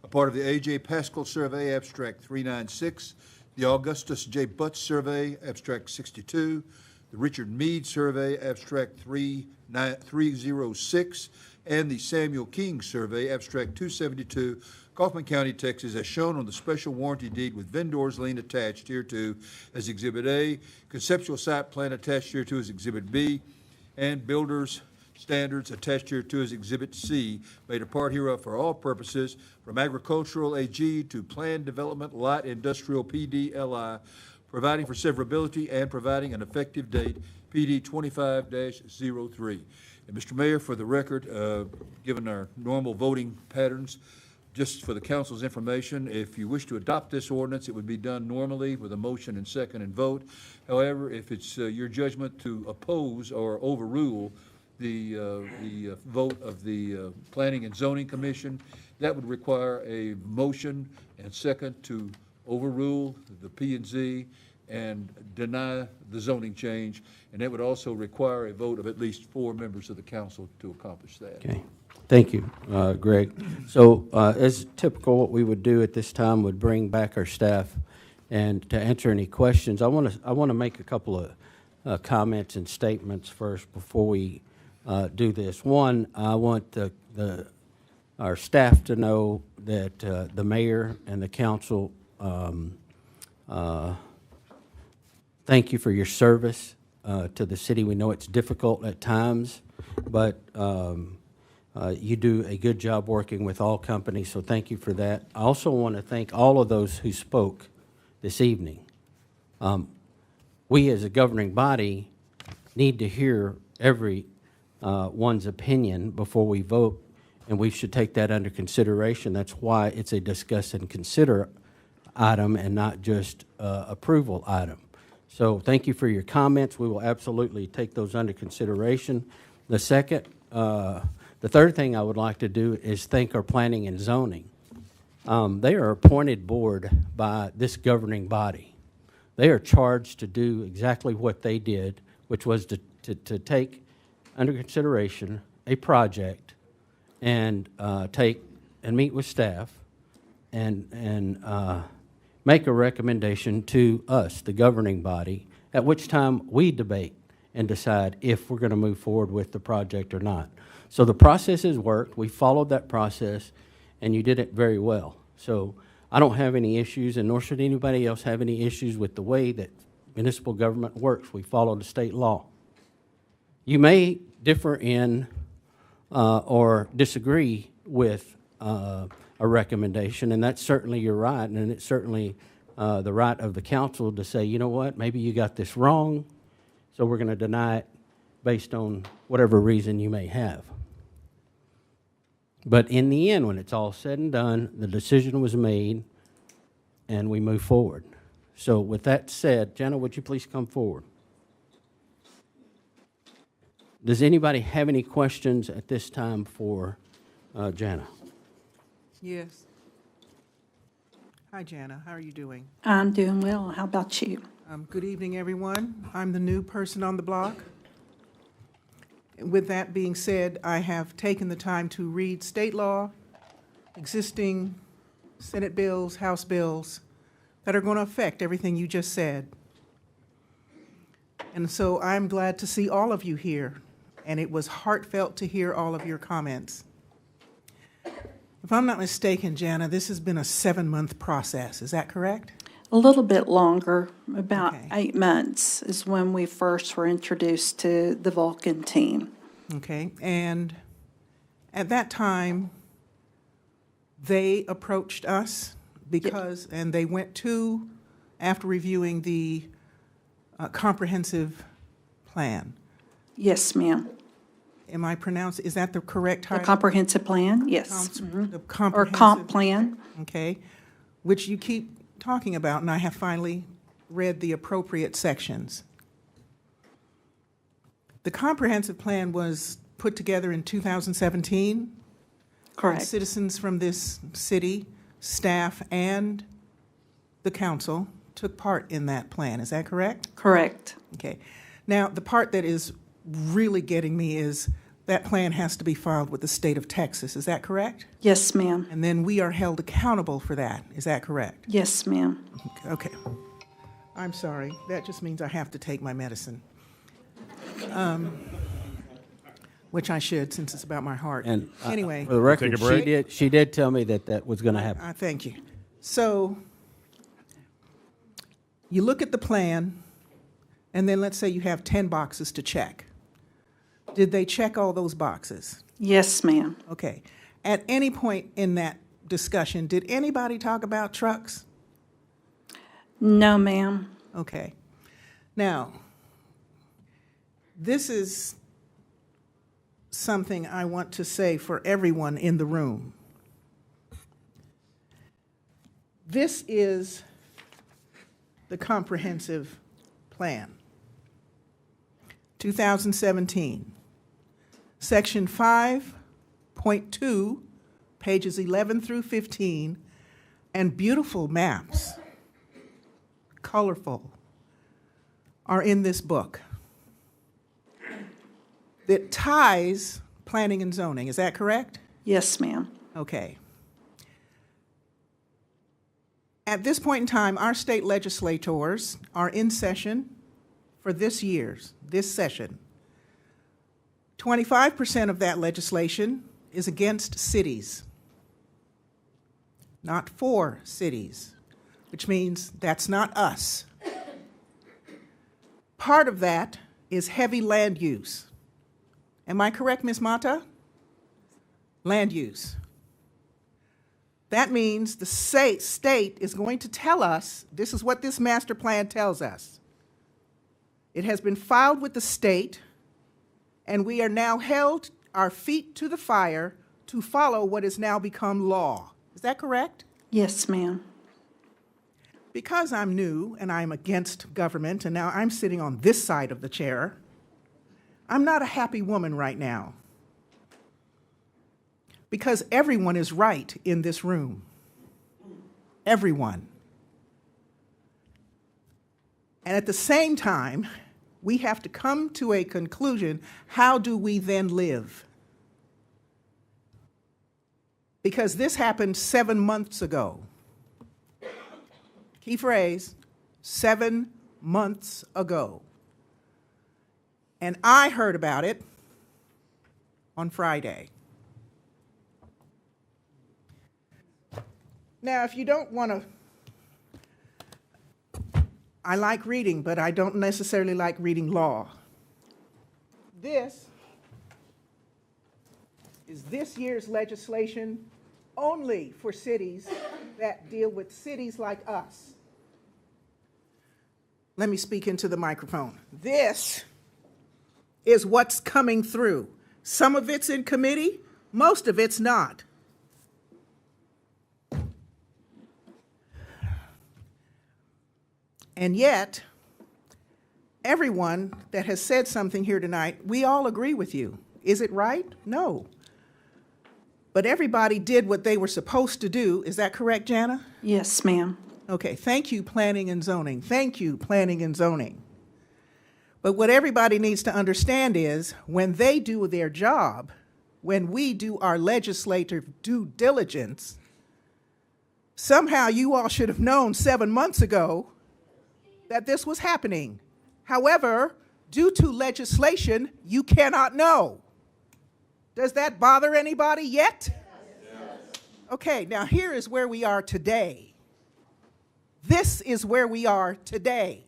a part of the A.J. Pascal Survey, Abstract 396, the Augustus J. Butts Survey, Abstract 62, the Richard Meade Survey, Abstract 306, and the Samuel King Survey, Abstract 272, Kaufman County, Texas, as shown on the special warranty deed with vendor's lien attached hereto as Exhibit A, conceptual site plan attached hereto as Exhibit B, and builder's standards attached hereto as Exhibit C, made a part hereof for all purposes, from agricultural AG to planned development light industrial PDLI, providing for severability and providing an effective date, PD 25-03. And Mr. Mayor, for the record, given our normal voting patterns, just for the council's information, if you wish to adopt this ordinance, it would be done normally with a motion and second and vote. However, if it's your judgment to oppose or overrule the vote of the Planning and Zoning Commission, that would require a motion and second to overrule the P&Z and deny the zoning change, and that would also require a vote of at least 4 members of the council to accomplish that. Okay. Thank you, Greg. So as typical, what we would do at this time would bring back our staff and to answer any questions. I want to make a couple of comments and statements first before we do this. One, I want our staff to know that the mayor and the council thank you for your service to the city. We know it's difficult at times, but you do a good job working with all companies, so thank you for that. I also want to thank all of those who spoke this evening. We as a governing body need to hear every one's opinion before we vote, and we should take that under consideration. That's why it's a discuss and consider item and not just approval item. So thank you for your comments. We will absolutely take those under consideration. The third thing I would like to do is thank our planning and zoning. They are appointed board by this governing body. They are charged to do exactly what they did, which was to take under consideration a project and meet with staff and make a recommendation to us, the governing body, at which time we debate and decide if we're going to move forward with the project or not. So the process has worked. We followed that process, and you did it very well. So I don't have any issues, and nor should anybody else have any issues with the way that municipal government works. We follow the state law. You may differ in or disagree with a recommendation, and that's certainly your right, and it's certainly the right of the council to say, you know what, maybe you got this wrong, so we're going to deny it based on whatever reason you may have. But in the end, when it's all said and done, the decision was made, and we move forward. So with that said, Jenna, would you please come forward? Does anybody have any questions at this time for Jana? Yes. Hi, Jana. How are you doing? I'm doing well. How about you? Good evening, everyone. I'm the new person on the block. With that being said, I have taken the time to read state law, existing Senate bills, House bills that are going to affect everything you just said. And so I'm glad to see all of you here, and it was heartfelt to hear all of your comments. If I'm not mistaken, Jana, this has been a 7-month process. Is that correct? A little bit longer, about 8 months is when we first were introduced to the Vulcan team. Okay, and at that time, they approached us because, and they went to, after reviewing the comprehensive plan. Yes, ma'am. Am I pronouncing, is that the correct The title? comprehensive plan, yes. The Or comprehensive. comp plan. Okay, which you keep talking about, and I have finally read the appropriate sections. The comprehensive plan was put together in 2017? Correct. And citizens from this city, staff, and the council took part in that plan, is that correct? Correct. Okay. Now, the part that is really getting me is that plan has to be filed with the state of Texas, is that correct? Yes, ma'am. And then we are held accountable for that, is that correct? Yes, ma'am. Okay. I'm sorry, that just means I have to take my medicine. Which I should, since it's about my heart. And anyway. for the record, she did tell me that that was going to happen. Thank you. So you look at the plan, and then let's say you have 10 boxes to check. Did they check all those boxes? Yes, ma'am. Okay. At any point in that discussion, did anybody talk about trucks? No, ma'am. Okay. Now, this is something I want to say for everyone in the room. This is the comprehensive plan, 2017. Section 5.2, pages 11 through 15, and beautiful maps, colorful, are in this book that ties planning and zoning. Is that correct? Yes, ma'am. Okay. At this point in time, our state legislators are in session for this session. 25% of that legislation is against cities, not for cities, which means that's not us. Part of that is heavy land use. Am I correct, Ms. Mata? Land use. That means the state is going to tell us, this is what this master plan tells us. It has been filed with the state, and we are now held our feet to the fire to follow what has now become law. Is that correct? Yes, ma'am. Because I'm new and I'm against government, and now I'm sitting on this side of the chair, I'm not a happy woman right now. Because everyone is right in this room. Everyone. And at the same time, we have to come to a conclusion, how do we then live? Because this happened 7 months ago. Key phrase, 7 months ago. And I heard about it on Friday. Now, if you don't want to, I like reading, but I don't necessarily like reading law. This is this year's legislation only for cities that deal with cities like us. Let me speak into the microphone. This is what's coming through. Some of it's in committee, most of it's not. And yet, everyone that has said something here tonight, we all agree with you. Is it right? No. But everybody did what they were supposed to do. Is that correct, Jana? Yes, ma'am. Okay, thank you, Planning and Zoning. Thank you, Planning and Zoning. But what everybody needs to understand is when they do their job, when we do our legislative due diligence, somehow you all should have known 7 months ago that this was happening. However, due to legislation, you cannot know. Does that bother anybody yet? Yes. Okay, now here is where we are today. This is where we are today.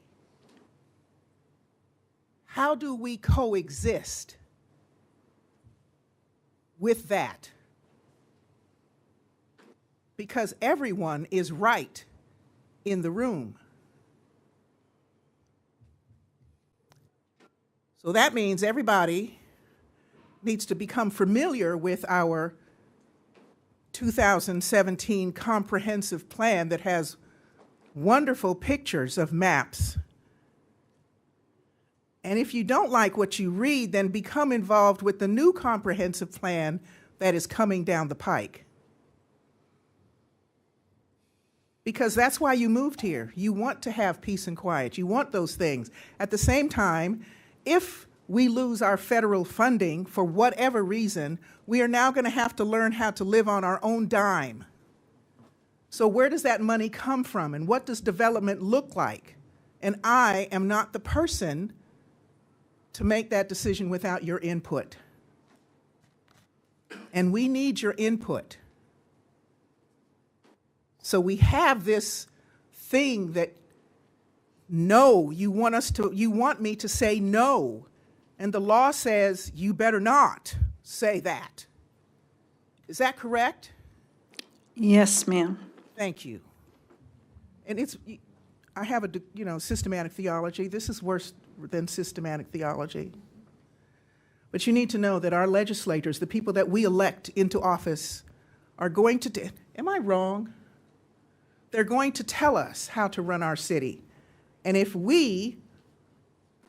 How do we coexist with that? Because everyone is right in the room. So that means everybody needs to become familiar with our 2017 comprehensive plan that has wonderful pictures of maps. And if you don't like what you read, then become involved with the new comprehensive plan that is coming down the pike. Because that's why you moved here. You want to have peace and quiet. You want those things. At the same time, if we lose our federal funding for whatever reason, we are now going to have to learn how to live on our own dime. So where does that money come from, and what does development look like? And I am not the person to make that decision without your input. And we need your input. So we have this thing that, no, you want me to say no. And the law says you better not say that. Is that correct? Yes, ma'am. Thank you. And I have a, systematic theology. This is worse than systematic theology. But you need to know that our legislators, the people that we elect into office, are going to, am I wrong? They're going to tell us how to run our city. And if we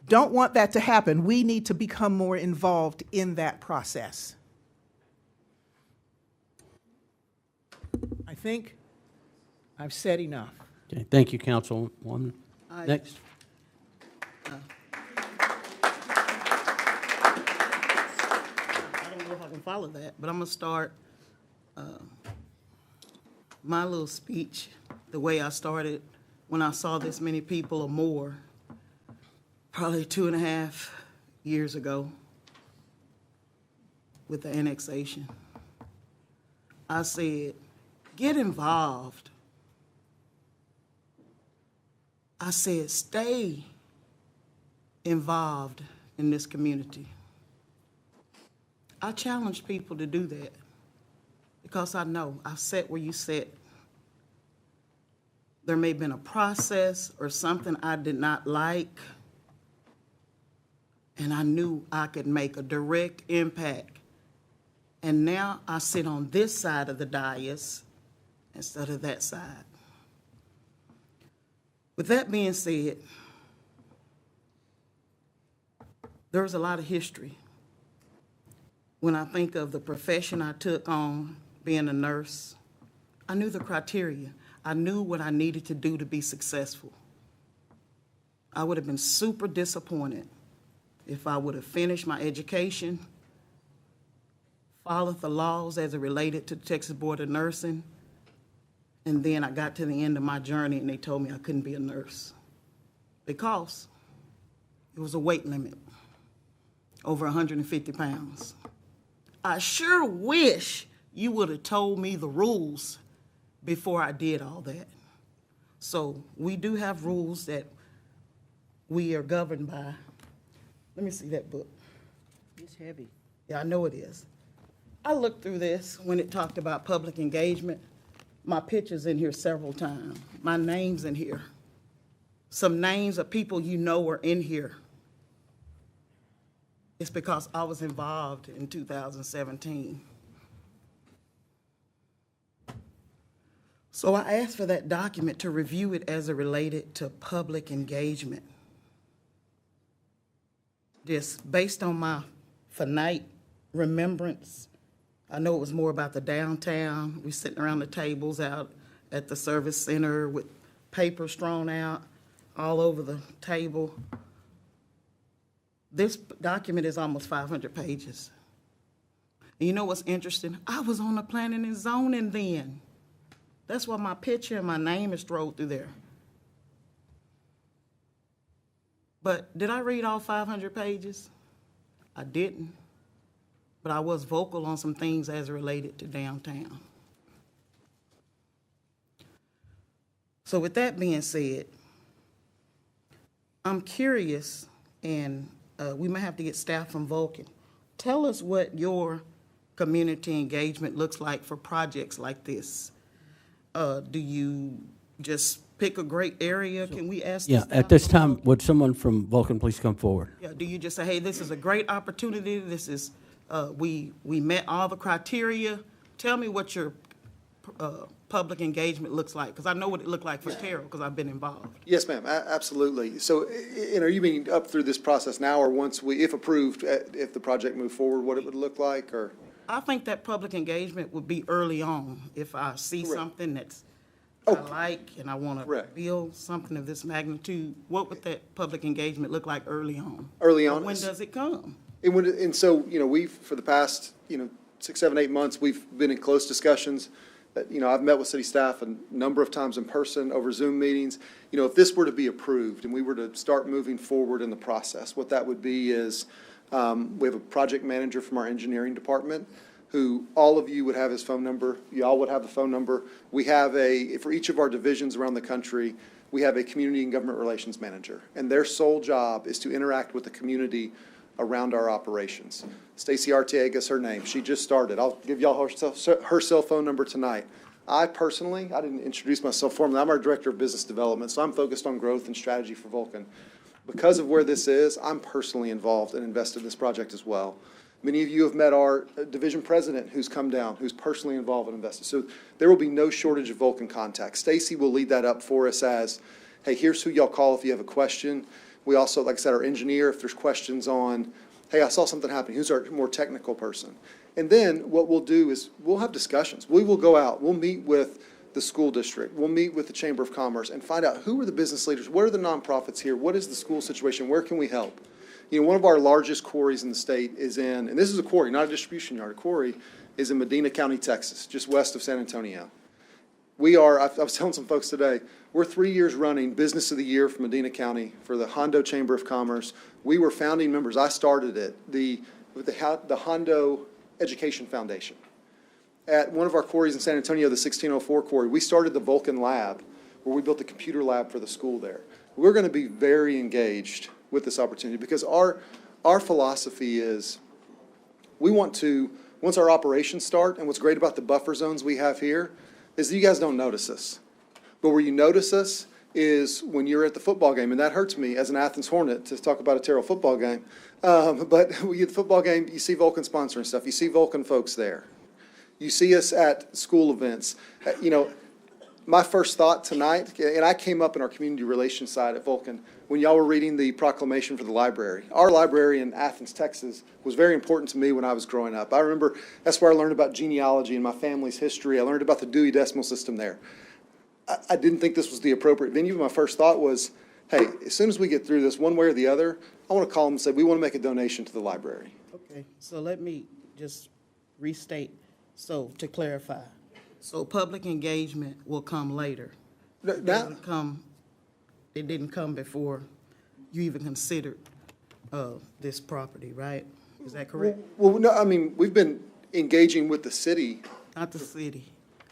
don't want that to happen, we need to become more involved in that process. I think I've said enough. Okay, thank you, Councilwoman. Next. I don't know if I can follow that, but I'm going to start my little speech the way I started when I saw this many people or more, probably 2.5 years ago with the annexation. I said, get involved. I said, stay involved in this community. I challenge people to do that because I know I've sat where you sat. There may have been a process or something I did not like, and I knew I could make a direct impact. And now I sit on this side of the dais instead of that side. With that being said, there's a lot of history. When I think of the profession I took on, being a nurse, I knew the criteria. I knew what I needed to do to be successful. I would have been super disappointed if I would have finished my education, followed the laws as it related to the Texas Board of Nursing, and then I got to the end of my journey and they told me I couldn't be a nurse because it was a weight limit, over 150 pounds. I sure wish you would have told me the rules before I did all that. So we do have rules that we are governed by. Let me see that book. It's heavy. Yeah, I know it is. I looked through this when it talked about public engagement. My picture's in here several times. My name's in here. Some names of people you know are in here. It's because I was involved in 2017. So I asked for that document to review it as it related to public engagement. Just based on my finite remembrance, I know it was more about the downtown. We sitting around the tables out at the service center with paper strewn out all over the table. This document is almost 500 pages. And you know what's interesting? I was on the planning and zoning then. That's why my picture and my name is thrown through there. But did I read all 500 pages? I didn't. But I was vocal on some things as related to downtown. So with that being said, I'm curious, and we might have to get staff from Vulcan. Tell us what your community engagement looks like for projects like this. Do you just pick a great area? Can we ask the Yeah, staff at this from time, Vulcan? would someone from Vulcan please come forward? Yeah, do you just say, hey, this is a great opportunity, this is We met all the criteria. Tell me what your public engagement looks like, because I know what it looked like for Terrell, because I've been involved. Yes, ma'am, absolutely. So, and are you meaning up through this process now, or once we, if approved, if the project moved forward, what it would look like, or? I think that public engagement would be early on. If I see Correct. something that's I like and I want to Correct. build something of this magnitude, what would that public engagement look like early on? Early Or on? when does it come? And so, we've, for the past, 6, 7, 8 months, we've been in close discussions. I've met with city staff a number of times in person, over Zoom meetings. If this were to be approved and we were to start moving forward in the process, what that would be is, we have a project manager from our engineering department who all of you would have his phone number. Y'all would have the phone number. We have for each of our divisions around the country, we have a community and government relations manager. And their sole job is to interact with the community around our operations. Stacy Arteaga is her name. She just started. I'll give y'all her cell phone number tonight. I didn't introduce myself formally. I'm our director of business development, so I'm focused on growth and strategy for Vulcan. Because of where this is, I'm personally involved and invested in this project as well. Many of you have met our division president who's come down, who's personally involved and invested. So there will be no shortage of Vulcan contacts. Stacy will lead that up for us as, hey, here's who y'all call if you have a question. We also, like I said, our engineer, if there's questions on, hey, I saw something happening, who's our more technical person? And then what we'll do is we'll have discussions. We will go out, we'll meet with the school district, we'll meet with the Chamber of Commerce and find out who are the business leaders, what are the nonprofits here, what is the school situation, where can we help? One of our largest quarries in the state is in, and this is a quarry, not a distribution yard, a quarry is in Medina County, Texas, just west of San Antonio. I was telling some folks today, we're 3 years running Business of the Year for Medina County for the Hondo Chamber of Commerce. We were founding members. I started it, with the Hondo Education Foundation. At one of our quarries in San Antonio, the 1604 quarry, we started the Vulcan Lab, where we built a computer lab for the school there. We're going to be very engaged with this opportunity because our philosophy is we want to, once our operations start, and what's great about the buffer zones we have here is that you guys don't notice us. But where you notice us is when you're at the football game, and that hurts me as an Athens Hornet to talk about a Terrell football game. But when you're at the football game, you see Vulcan sponsoring stuff. You see Vulcan folks there. You see us at school events. My first thought tonight, and I came up in our community relations side at Vulcan, when y'all were reading the proclamation for the library. Our library in Athens, Texas was very important to me when I was growing up. I remember that's where I learned about genealogy and my family's history. I learned about the Dewey Decimal System there. I didn't think this was the appropriate venue. My first thought was, hey, as soon as we get through this, one way or the other, I want to call them and say, we want to make a donation to the library. Okay, so let me just restate, so to clarify. So public engagement will come later. It didn't come before you even considered this property, right? Is that correct? Well, no, we've been engaging with the city. Not the city.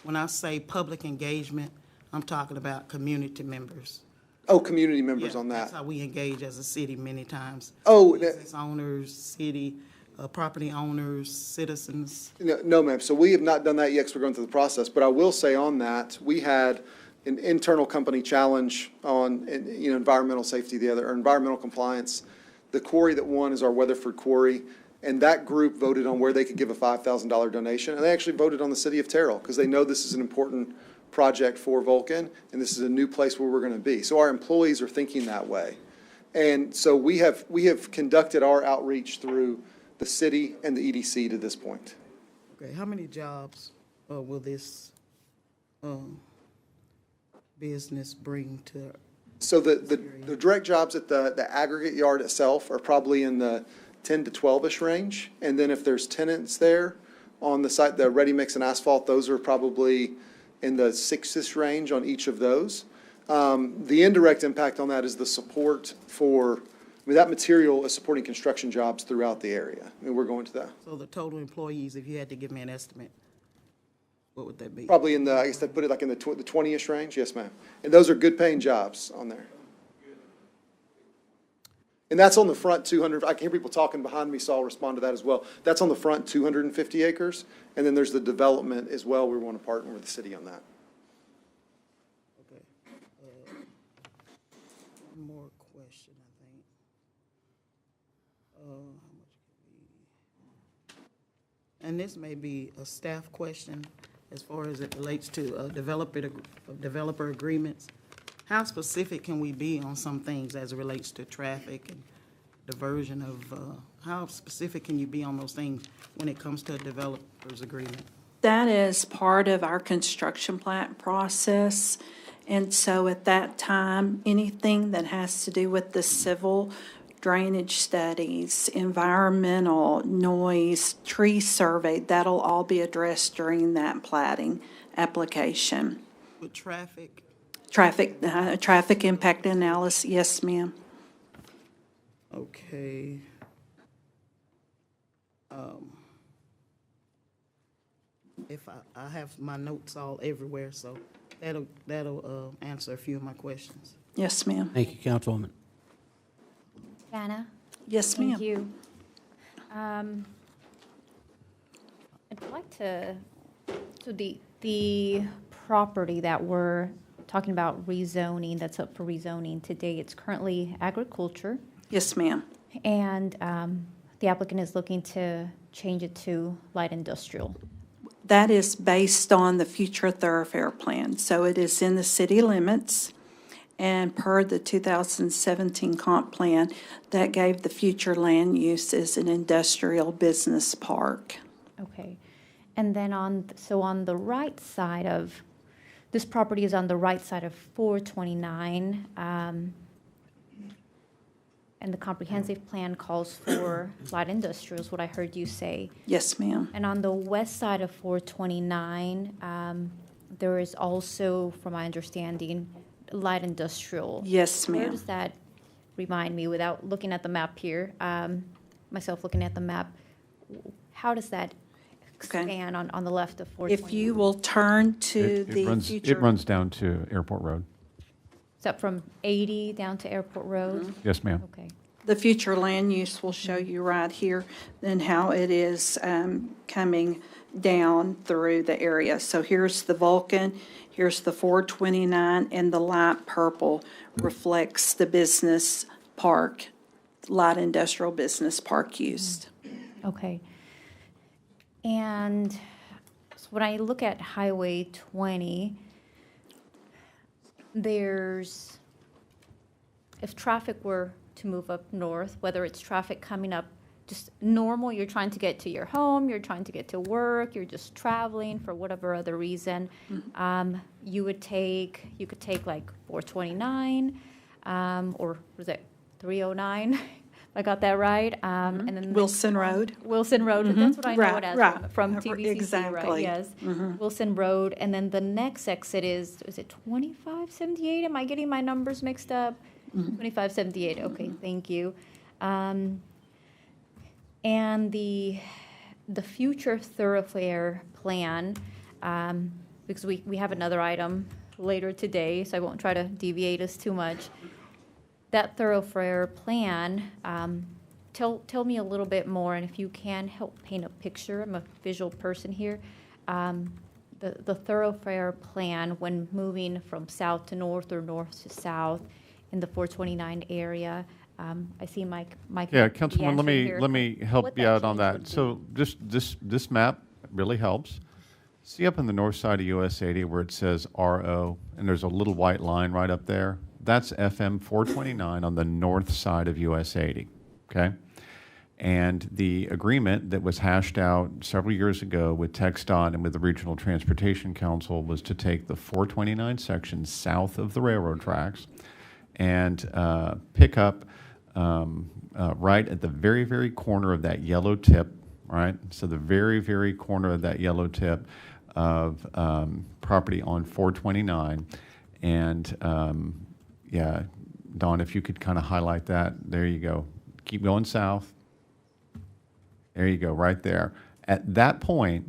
When I say public engagement, I'm talking about community members. Oh, community members on that. That's how we engage as a city many times. Oh, business owners, city, property owners, citizens. No, ma'am. So we have not done that yet because we're going through the process. But I will say on that, we had an internal company challenge on environmental safety, or environmental compliance. The quarry that won is our Weatherford Quarry. And that group voted on where they could give a $5,000 donation. And they actually voted on the city of Terrell because they know this is an important project for Vulcan and this is a new place where we're going to be. So our employees are thinking that way. And so we have conducted our outreach through the city and the EDC to this point. Okay, how many jobs will this business bring to? So the direct jobs at the aggregate yard itself are probably in the 10 to 12-ish range. And then if there's tenants there on the site, the ready mix and asphalt, those are probably in the 6-ish range on each of those. The indirect impact on that is the support for, that material is supporting construction jobs throughout the area. We're going to that. So the total employees, if you had to give me an estimate, what would that be? Probably in the, I guess I'd put it like in the 20-ish range. Yes, ma'am. And those are good paying jobs on there. And that's on the front 200, I can hear people talking behind me, so I'll respond to that as well. That's on the front 250 acres, and then there's the development as well. We want to partner with the city on that. Okay. One more question, I think. How much could And this may be a staff question as far as it relates to developer agreements. How specific can we be on some things as it relates to traffic and diversion of, how specific can you be on those things when it comes to a developer's agreement? That is part of our construction plat process. And so at that time, anything that has to do with the civil drainage studies, environmental, noise, tree survey, that'll all be addressed during that platting application. With traffic? Traffic impact analysis, yes, ma'am. Okay. If I have my notes all everywhere, so that'll answer a few of my questions. Yes, ma'am. Thank you, Councilwoman. Jana? Yes, ma'am. Thank you. I'd like to, so the property that we're talking about rezoning, that's up for rezoning today, it's currently agriculture. Yes, ma'am. And the applicant is looking to change it to light industrial. That is based on the future thoroughfare plan. So it is in the city limits. And per the 2017 comp plan, that gave the future land use as an industrial business park. Okay. And then on the right side of, this property is on the right side of 429. And the comprehensive plan calls for light industrial, is what I heard you say. Yes, ma'am. And on the west side of 429, there is also, from my understanding, light industrial. Yes, ma'am. Where does that remind me, without looking at the map here, myself looking at the map, how does that expand on the left of 429? If you will turn to the future. It runs down to Airport Road. Is that from 80 down to Airport Road? Yes, ma'am. Okay. The future land use will show you right here then how it is coming down through the area. So here's the Vulcan, here's the 429, and the light purple reflects the business park, light industrial business park use. Okay. And so when I look at Highway 20, if traffic were to move up north, whether it's traffic coming up just normal, you're trying to get to your home, you're trying to get to work, you're just traveling for whatever other reason, you could take like 429, or was it 309? If I got that right. And then Wilson Road. Wilson Road, that's what I know it as Right. from TVCC, Exactly. right? Yes. Wilson Road, and then the next exit is it 2578? Am I getting my numbers mixed up? 2578, okay, thank you. And the future thoroughfare plan, because we have another item later today, so I won't try to deviate us too much. That thoroughfare plan, tell me a little bit more, and if you can help paint a picture. I'm a visual person here. The thoroughfare plan, when moving from south to north or north to south in the 429 area, I see Mike. Yeah, Councilman, let me help What you that out on change that. would be. So this map really helps. See up in the north side of US 80 where it says RO, and there's a little white line right up there? That's FM 429 on the north side of US 80, okay? And the agreement that was hashed out several years ago with TxDOT and with the Regional Transportation Council was to take the 429 section south of the railroad tracks and pick up right at the very, very corner of that yellow tip, right? So the very, very corner of that yellow tip of property on 429. And yeah, Dawn, if you could kind of highlight that. There you go. Keep going south. There you go, right there. At that point,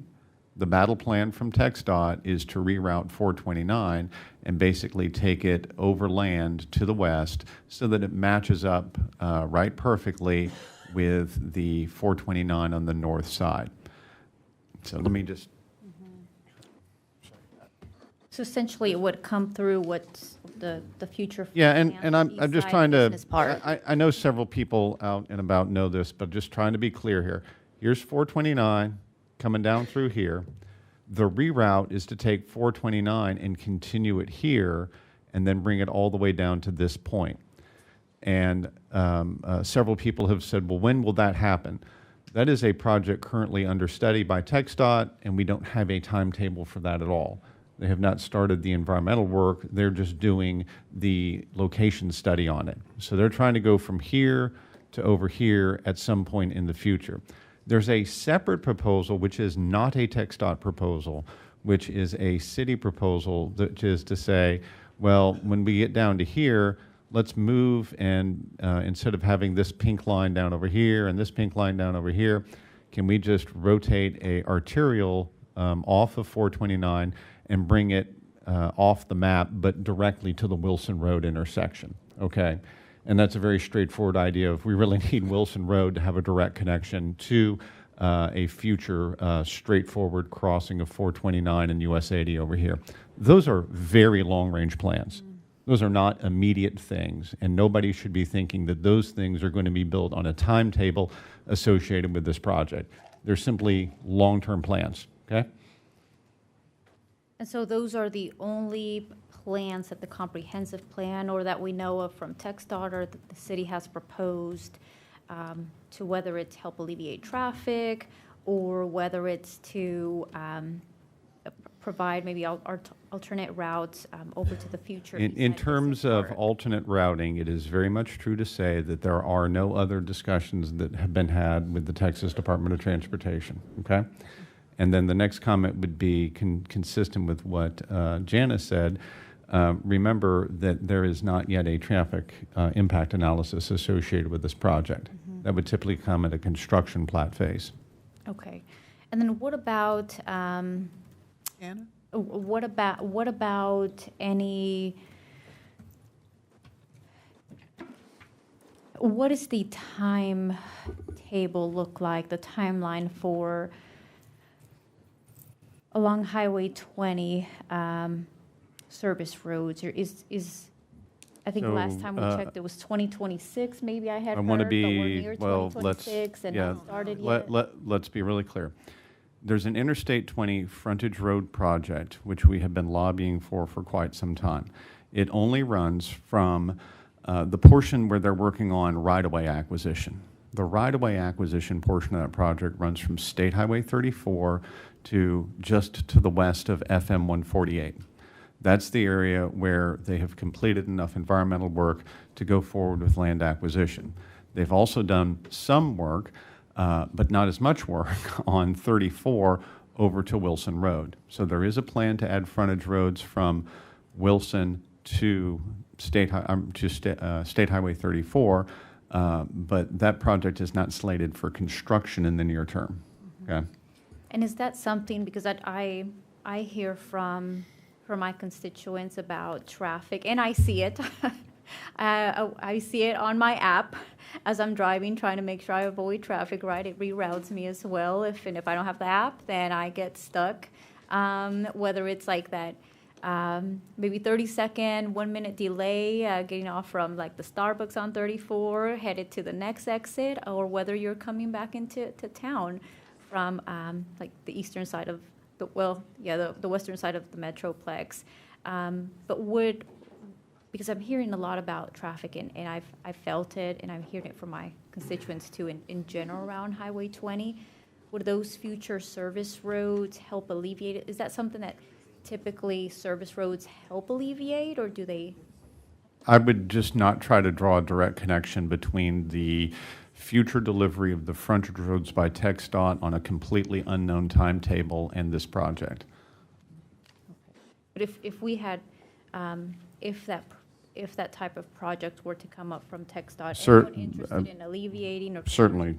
the battle plan from TxDOT is to reroute 429 and basically take it overland to the west so that it matches up right perfectly with the 429 on the north side. So let me just... So essentially, it would come through what's the future. Yeah, plan, and I'm east just side trying to, business park. I know several people out and about know this, but just trying to be clear here. Here's 429, coming down through here. The reroute is to take 429 and continue it here and then bring it all the way down to this point. And several people have said, well, when will that happen? That is a project currently under study by TxDOT, and we don't have a timetable for that at all. They have not started the environmental work. They're just doing the location study on it. So they're trying to go from here to over here at some point in the future. There's a separate proposal, which is not a TxDOT proposal, which is a city proposal, which is to say, well, when we get down to here, let's move and instead of having this pink line down over here and this pink line down over here, can we just rotate a arterial off of 429 and bring it off the map, but directly to the Wilson Road intersection, okay? And that's a very straightforward idea. If we really need Wilson Road to have a direct connection to a future straightforward crossing of 429 and US 80 over here. Those are very long-range plans. Those are not immediate things, and nobody should be thinking that those things are going to be built on a timetable associated with this project. They're simply long-term plans, okay? And so those are the only plans that the comprehensive plan or that we know of from TxDOT or that the city has proposed to whether it's help alleviate traffic or whether it's to provide maybe alternate routes over to the future. In terms of alternate routing, it is very much true to say that there are no other discussions that have been had with the Texas Department of Transportation, okay? And then the next comment would be consistent with what Janice said. Remember that there is not yet a traffic impact analysis associated with this project. That would typically come at a construction plat phase. Okay. And then what about, Anna? what about any, what does the timetable look like, the timeline for along Highway 20 service roads? Or is I think last time we checked, it was 2026, maybe I had heard, but we're near 2026 and not started yet. Let's be really clear. There's an Interstate 20 frontage road project, which we have been lobbying for quite some time. It only runs from the portion where they're working on right-of-way acquisition. The right-of-way acquisition portion of that project runs from State Highway 34 to just to the west of FM 148. That's the area where they have completed enough environmental work to go forward with land acquisition. They've also done some work, but not as much work on 34 over to Wilson Road. So there is a plan to add frontage roads from Wilson to State Highway 34, but that project is not slated for construction in the near term. Okay. And is that something, because I hear from my constituents about traffic, and I see it. I see it on my app as I'm driving, trying to make sure I avoid traffic, right? It reroutes me as well. If I don't have the app, then I get stuck. Whether it's like that maybe 30-second, 1-minute delay getting off from like the Starbucks on 34, headed to the next exit, or whether you're coming back into town from like the eastern side of the western side of the Metroplex. But because I'm hearing a lot about traffic and I've felt it and I'm hearing it from my constituents too in general around Highway 20, would those future service roads help alleviate it? Is that something that typically service roads help alleviate, or do they? I would just not try to draw a direct connection between the future delivery of the frontage roads by TxDOT on a completely unknown timetable and this project. But if we had, if that type of project were to come up from TxDOT, anyone interested in alleviating or certainly,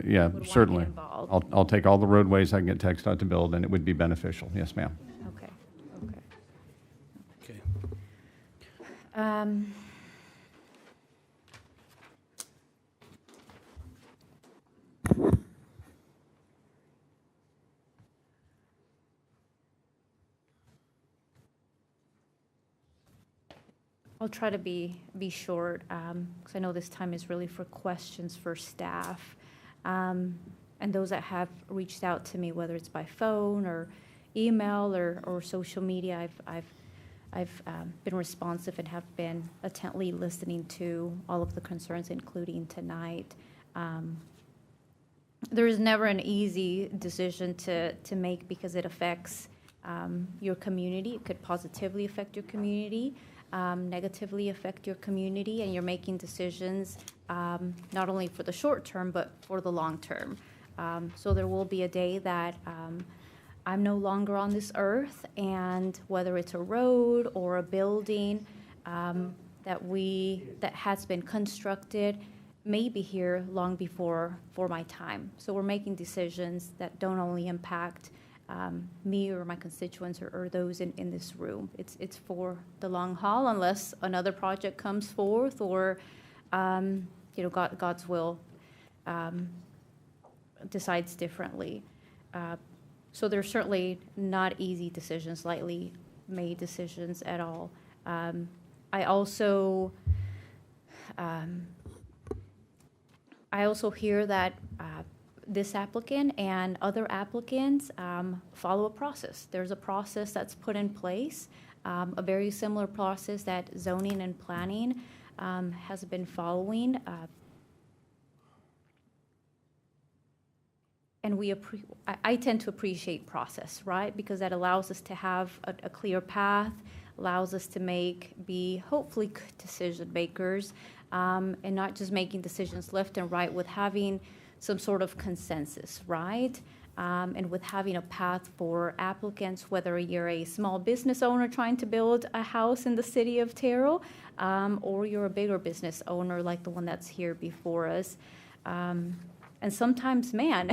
yeah, would certainly. want to get involved. I'll take all the roadways I can get TxDOT to build, and it would be beneficial. Yes, ma'am. Okay. Okay. I'll try to be short, because I know this time is really for questions for staff. and those that have reached out to me, whether it's by phone or email or social media, I've been responsive and have been attentively listening to all of the concerns, including tonight. There is never an easy decision to make because it affects your community. It could positively affect your community, negatively affect your community, and you're making decisions not only for the short term, but for the long term. So there will be a day that I'm no longer on this earth, and whether it's a road or a building that has been constructed may be here long before for my time. So we're making decisions that don't only impact me or my constituents or those in this room. It's for the long haul, unless another project comes forth or God's will decides differently. So they're certainly not easy decisions, lightly made decisions at all. I also hear that this applicant and other applicants follow a process. There's a process that's put in place, a very similar process that zoning and planning has been following. And I tend to appreciate process, right? Because that allows us to have a clear path, allows us to be hopefully good decision makers, and not just making decisions left and right, with having some sort of consensus, right? And with having a path for applicants, whether you're a small business owner trying to build a house in the city of Terrell, or you're a bigger business owner like the one that's here before us. And sometimes, man,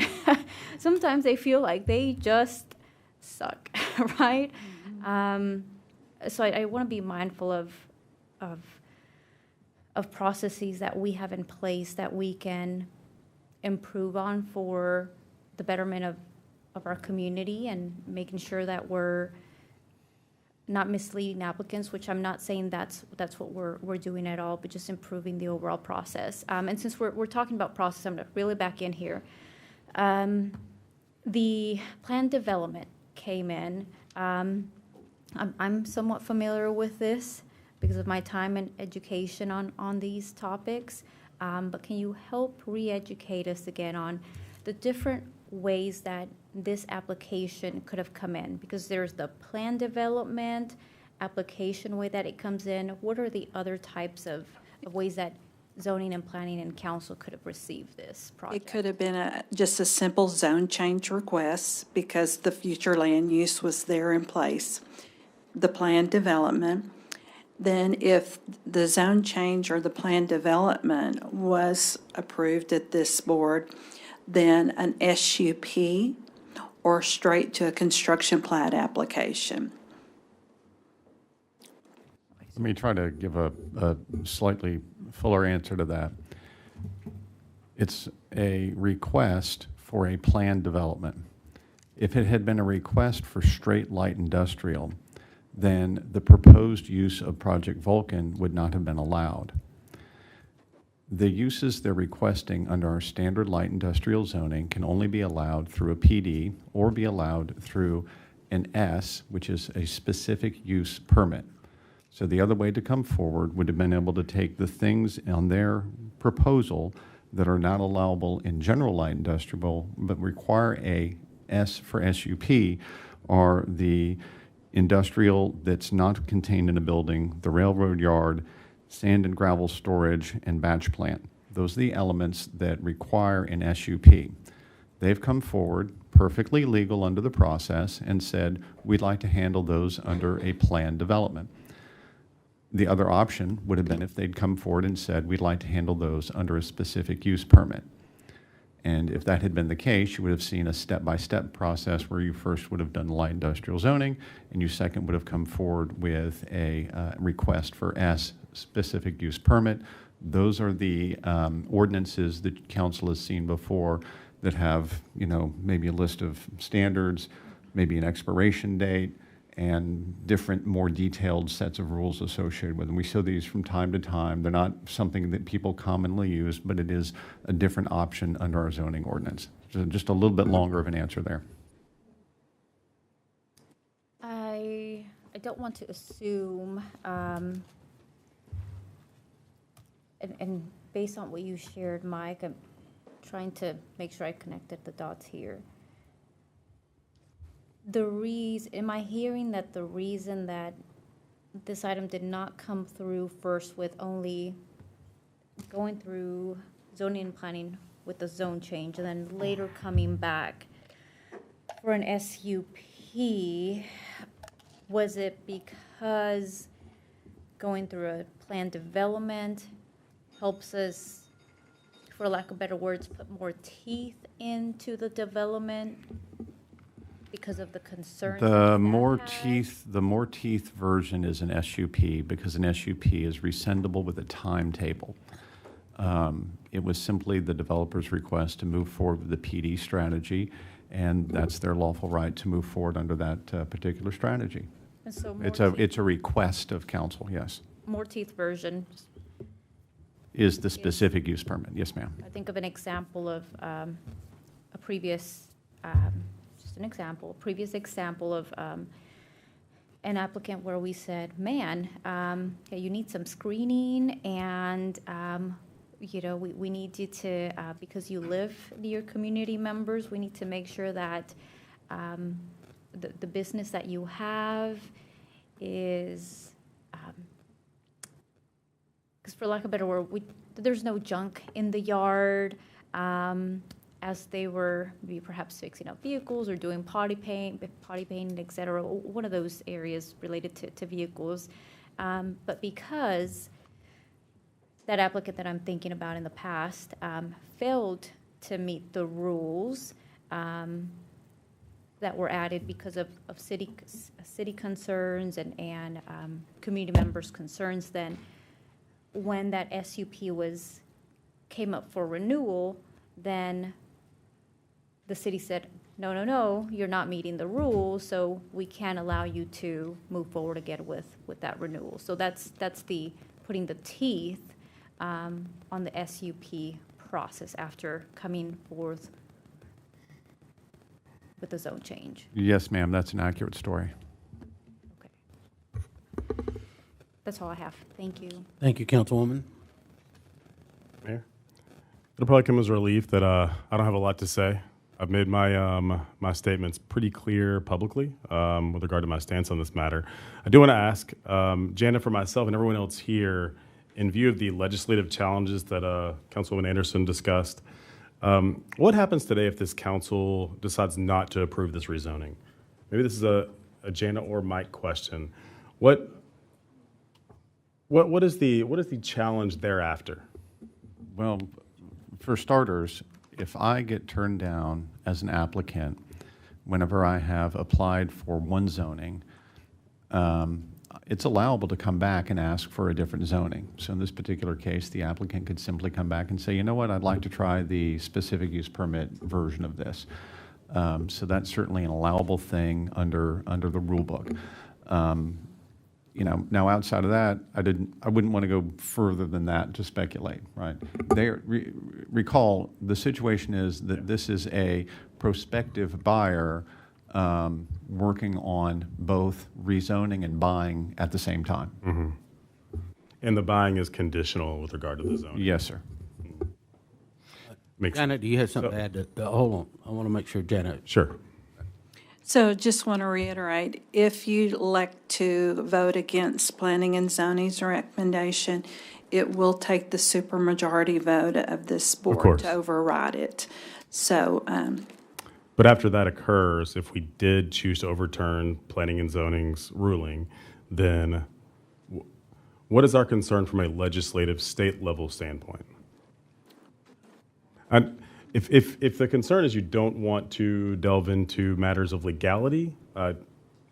sometimes they feel like they just suck, right? So I want to be mindful of processes that we have in place that we can improve on for the betterment of our community, and making sure that we're not misleading applicants, which I'm not saying that's what we're doing at all, but just improving the overall process. And since we're talking about process, I'm going to reel it back in here. The plan development came in. I'm somewhat familiar with this because of my time in education on these topics, but can you help re-educate us again on the different ways that this application could have come in? Because there's the plan development application way that it comes in. What are the other types of ways that zoning and planning and council could have received this project? It could have been just a simple zone change request because the future land use was there in place. The plan development. Then if the zone change or the plan development was approved at this board, then an SUP or straight to a construction plat application. Let me try to give a slightly fuller answer to that. It's a request for a planned development. If it had been a request for straight light industrial, then the proposed use of Project Vulcan would not have been allowed. The uses they're requesting under our standard light industrial zoning can only be allowed through a PD or be allowed through an S, which is a specific use permit. So the other way to come forward would have been able to take the things on their proposal that are not allowable in general light industrial, but require a S for SUP, are the industrial that's not contained in a building, the railroad yard, sand and gravel storage, and batch plant. Those are the elements that require an SUP. They've come forward, perfectly legal under the process, and said, we'd like to handle those under a planned development. The other option would have been if they'd come forward and said, we'd like to handle those under a specific use permit. And if that had been the case, you would have seen a step-by-step process where you first would have done light industrial zoning, and you second would have come forward with a request for S, specific use permit. Those are the ordinances that council has seen before that have, maybe a list of standards, maybe an expiration date, and different, more detailed sets of rules associated with them. We show these from time to time. They're not something that people commonly use, but it is a different option under our zoning ordinance. So just a little bit longer of an answer there. I don't want to assume, and based on what you shared, Mike, I'm trying to make sure I connected the dots here. Am I hearing that the reason that this item did not come through first with only going through zoning and planning with the zone change and then later coming back for an SUP, was it because going through a plan development helps us, for lack of better words, put more teeth into the development because of the concerns? The more teeth version is an SUP, because an SUP is rescindable with a timetable. It was simply the developer's request to move forward with the PD strategy, and that's their lawful right to move forward under that particular strategy. And so It's a request of council, yes. more teeth version. Is the specific use permit, yes, ma'am. I think of an example of a previous, just an example, a previous example of an applicant where we said, man, okay, you need some screening and, you know, we need you to, because you live near community members, we need to make sure that the business that you have is, because for lack of a better word, there's no junk in the yard, as they were maybe perhaps fixing up vehicles or doing potty painting, et cetera, one of those areas related to vehicles. But because that applicant that I'm thinking about in the past failed to meet the rules that were added because of city concerns and community members' concerns, then when that SUP came up for renewal, then the city said, no, you're not meeting the rules, so we can't allow you to move forward again with that renewal. So that's the putting the teeth on the SUP process after coming forth with the zone change. Yes, ma'am, that's an accurate story. That's all I have. Thank you. Thank you, Councilwoman. Mayor? It'll probably come as a relief that I don't have a lot to say. I've made my my statements pretty clear publicly with regard to my stance on this matter. I do want to ask Janet, for myself and everyone else here, in view of the legislative challenges that Councilwoman Anderson discussed, what happens today if this council decides not to approve this rezoning? Maybe this is a Janet or Mike question. What is the challenge thereafter? Well, for starters, if I get turned down as an applicant whenever I have applied for one zoning, it's allowable to come back and ask for a different zoning. So in this particular case, the applicant could simply come back and say, you know what, I'd like to try the specific use permit version of this. So that's certainly an allowable thing under the rule book. You know, now outside of that, I wouldn't want to go further than that to speculate, right? Recall, the situation is that this is a prospective buyer working on both rezoning and buying at the same time. Mm-hmm. And the buying is conditional with regard to the zoning? Yes, sir. Janet, do you have something to add? Hold on, I want to make sure Janet. Sure. So just want to reiterate, if you elect to vote against planning and zoning's recommendation, it will take the supermajority vote of this board to override it. So, but after that occurs, if we did choose to overturn planning and zoning's ruling, then what is our concern from a legislative state level standpoint? And if the concern is you don't want to delve into matters of legality, I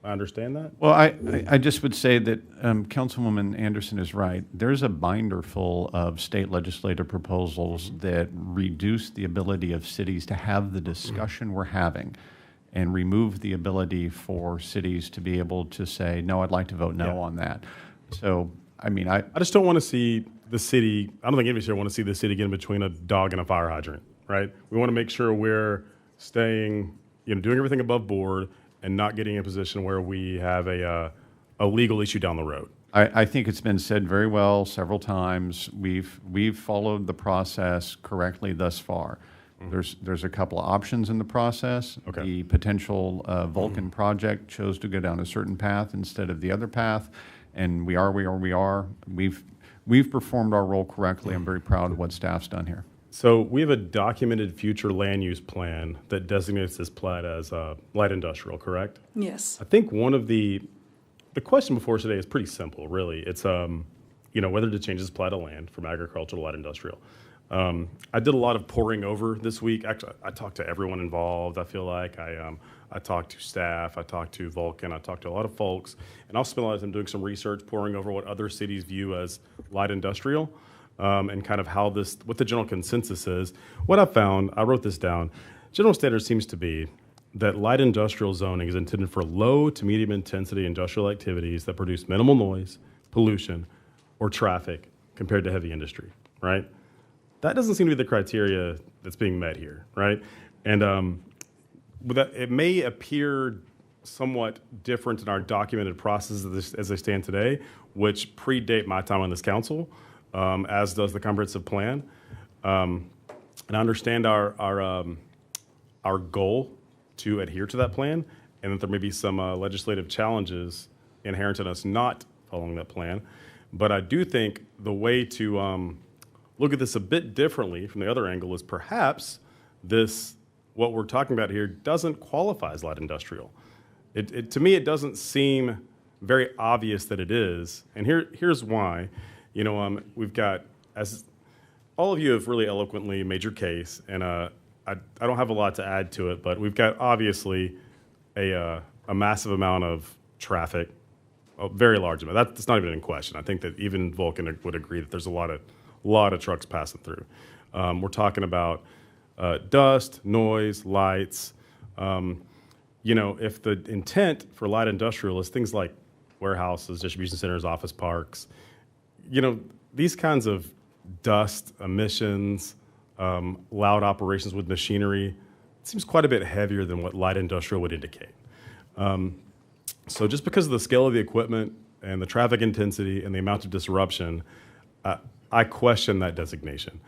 understand that. Well, I just would say that Councilwoman Anderson is right. There's a binder full of state legislative proposals that reduce the ability of cities to have the discussion we're having. and remove the ability for cities to be able to say, no, I'd like to vote no on that. So, I mean, I just don't want to see the city, I don't think anybody here want to see the city get in between a dog and a fire hydrant, right? We want to make sure we're staying, doing everything above board and not getting in a position where we have a legal issue down the road. I think it's been said very well several times. We've followed the process correctly thus far. There's a couple of options in the process. Okay. The potential Vulcan project chose to go down a certain path instead of the other path, and we are. We've performed our role correctly. I'm very proud of what staff's done here. So we have a documented future land use plan that designates this plat as light industrial, correct? Yes. I think one of the question before us today is pretty simple, really. It's whether to change this plat of land from agricultural to light industrial. I did a lot of poring over this week. Actually, I talked to everyone involved. I feel like I talked to staff, I talked to Vulcan, I talked to a lot of folks, and I'll spend a lot of time doing some research, poring over what other cities view as light industrial, and kind of what the general consensus is. What I found, I wrote this down. General standard seems to be that light industrial zoning is intended for low to medium intensity industrial activities that produce minimal noise, pollution, or traffic compared to heavy industry, right? That doesn't seem to be the criteria that's being met here, right? And it may appear somewhat different in our documented processes as they stand today, which predate my time on this council, as does the comprehensive plan. And I understand our goal to adhere to that plan, and that there may be some legislative challenges inherent in us not following that plan. But I do think the way to look at this a bit differently from the other angle is perhaps what we're talking about here doesn't qualify as light industrial. To me, it doesn't seem very obvious that it is, and here's why. We've got, as all of you have really eloquently made your case, and I don't have a lot to add to it, but we've got obviously a massive amount of traffic, a very large amount. That's not even in question. I think that even Vulcan would agree that there's a lot of trucks passing through. We're talking about dust, noise, lights. If the intent for light industrial is things like warehouses, distribution centers, office parks, these kinds of dust, emissions, loud operations with machinery, it seems quite a bit heavier than what light industrial would indicate. So just because of the scale of the equipment and the traffic intensity and the amount of disruption, I question that designation.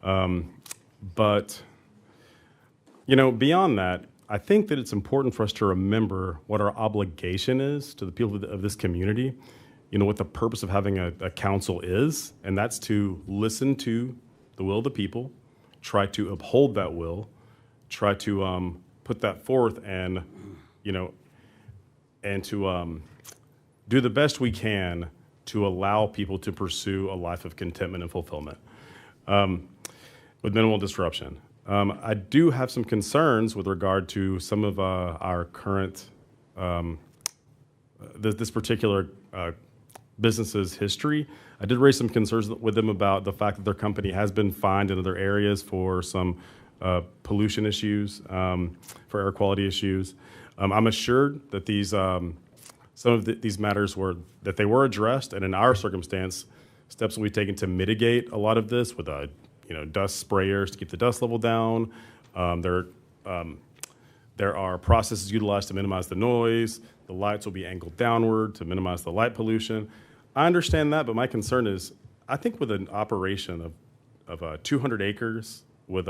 But beyond that, I think that it's important for us to remember what our obligation is to the people of this community, what the purpose of having a council is, and that's to listen to the will of the people, try to uphold that will, try to put that forth, and to do the best we can to allow people to pursue a life of contentment and fulfillment with minimal disruption. I do have some concerns with regard to some of our current, this particular business's history. I did raise some concerns with them about the fact that their company has been fined in other areas for some pollution issues, for air quality issues. I'm assured that some of these matters that they were addressed, and in our circumstance, steps will be taken to mitigate a lot of this with dust sprayers to keep the dust level down. There are processes utilized to minimize the noise. The lights will be angled downward to minimize the light pollution. I understand that, but my concern is, I think with an operation of 200 acres, with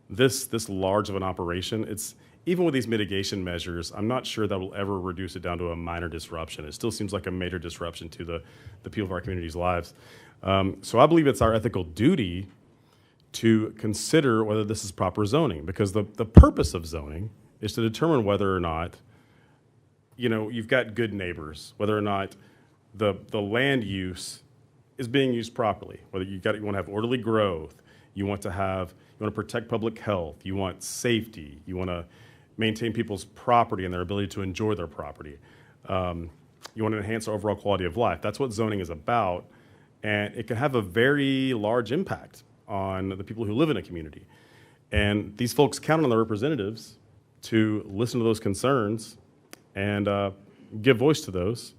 this large of an operation, even with these mitigation measures, I'm not sure that will ever reduce it down to a minor disruption. It still seems like a major disruption to the people of our community's lives. So I believe it's our ethical duty to consider whether this is proper zoning, because the purpose of zoning is to determine whether or not you've got good neighbors, whether or not the land use is being used properly, whether you want to have orderly growth, you want to protect public health, you want safety, you want to maintain people's property and their ability to enjoy their property. You want to enhance overall quality of life. That's what zoning is about, and it can have a very large impact on the people who live in a community. And these folks count on their representatives to listen to those concerns and give voice to those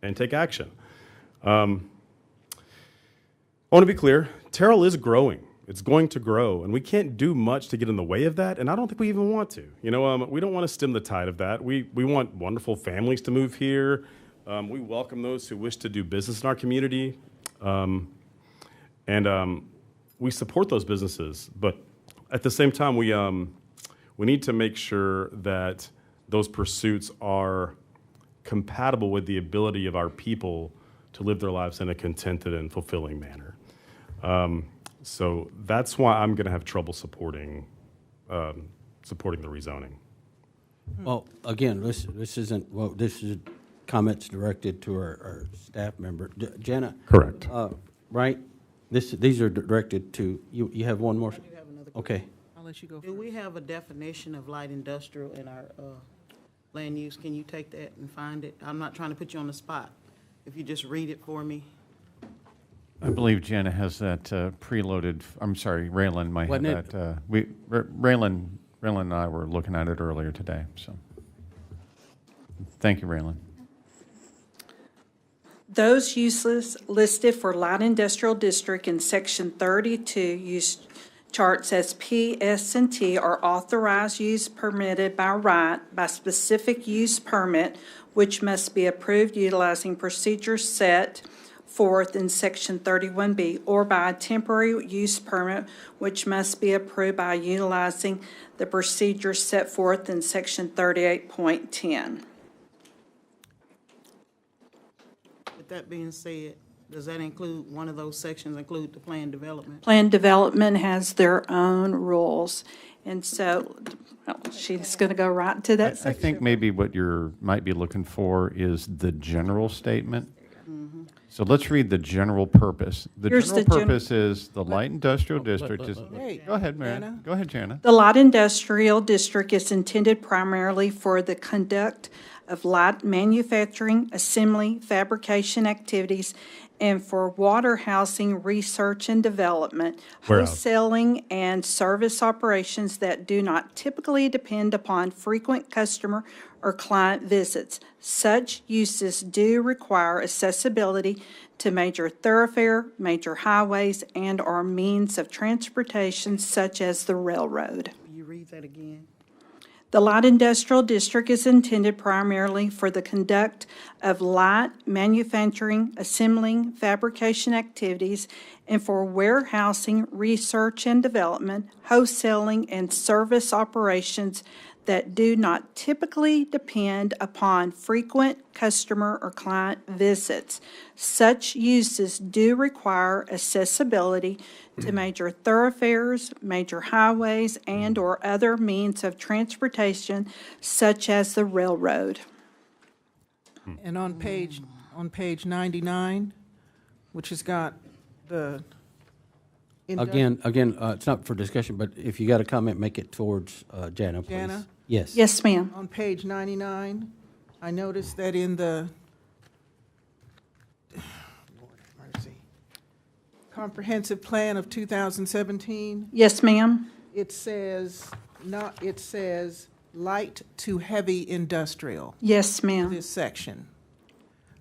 and take action. I want to be clear, Terrell is growing. It's going to grow, and we can't do much to get in the way of that, and I don't think we even want to. You know, we don't want to stem the tide of that. We want wonderful families to move here. We welcome those who wish to do business in our community, and we support those businesses. But at the same time, we need to make sure that those pursuits are compatible with the ability of our people to live their lives in a contented and fulfilling manner. So that's why I'm going to have trouble supporting the rezoning. Well, again, this isn't, well, this is comments directed to our staff member. Jana? Correct. Right? These are directed to, you have one more? I do have another question. Okay. I'll let you go Do we have a definition of light industrial in our land use? Can you take that and find it? I'm not trying to put you on the spot. If you just read it for me. I believe Jana has that preloaded. I'm sorry, Raylan might have Wasn't that. Raylan and I were looking at it earlier today. So, thank you, Raylan. Those uses listed for light industrial district in section 32 use charts as P, S, and T are authorized use permitted by right by specific use permit, which must be approved utilizing procedures set forth in section 31B, or by a temporary use permit, which must be approved by utilizing the procedures set forth in section 38.10. With that being said, does that include, one of those sections include the planned development? Planned development has their own rules, and so she's going to go right into that I section. think maybe what you might be looking for is the general statement. So let's read the general purpose. The Here's general the gen- purpose is the light industrial district is. Wait, Go ahead, Marion. Jana? Go ahead, Jana. The light industrial district is intended primarily for the conduct of light manufacturing, assembly, fabrication activities, and for water housing, research and development, Warehouse. wholesaling, and service operations that do not typically depend upon frequent customer or client visits. Such uses do require accessibility to major thoroughfare, major highways, and/or means of transportation such as the railroad. Will you read that again? The light industrial district is intended primarily for the conduct of light manufacturing, assembling, fabrication activities, and for warehousing, research and development, wholesaling, and service operations that do not typically depend upon frequent customer or client visits. Such uses do require accessibility to major thoroughfares, major highways, and/or other means of transportation such as the railroad. And on page 99, which has got the. Again, it's not for discussion, but if you got a comment, make it towards Jana, please. Jana? Yes. Yes, ma'am. On page 99, I noticed that in the Lord have mercy, comprehensive plan of 2017, Yes, ma'am. it says light to heavy industrial, Yes, ma'am. this section.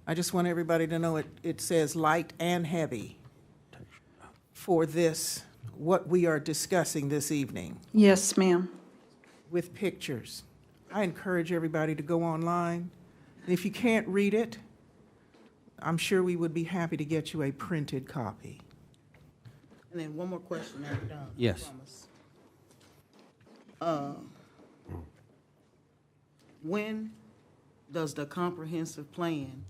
I just want everybody to know it says light and heavy for this, what we are discussing this evening, Yes, ma'am. with pictures. I encourage everybody to go online, and if you can't read it, I'm sure we would be happy to get you a printed copy. And then one more question after done. Yes. When does the comprehensive plan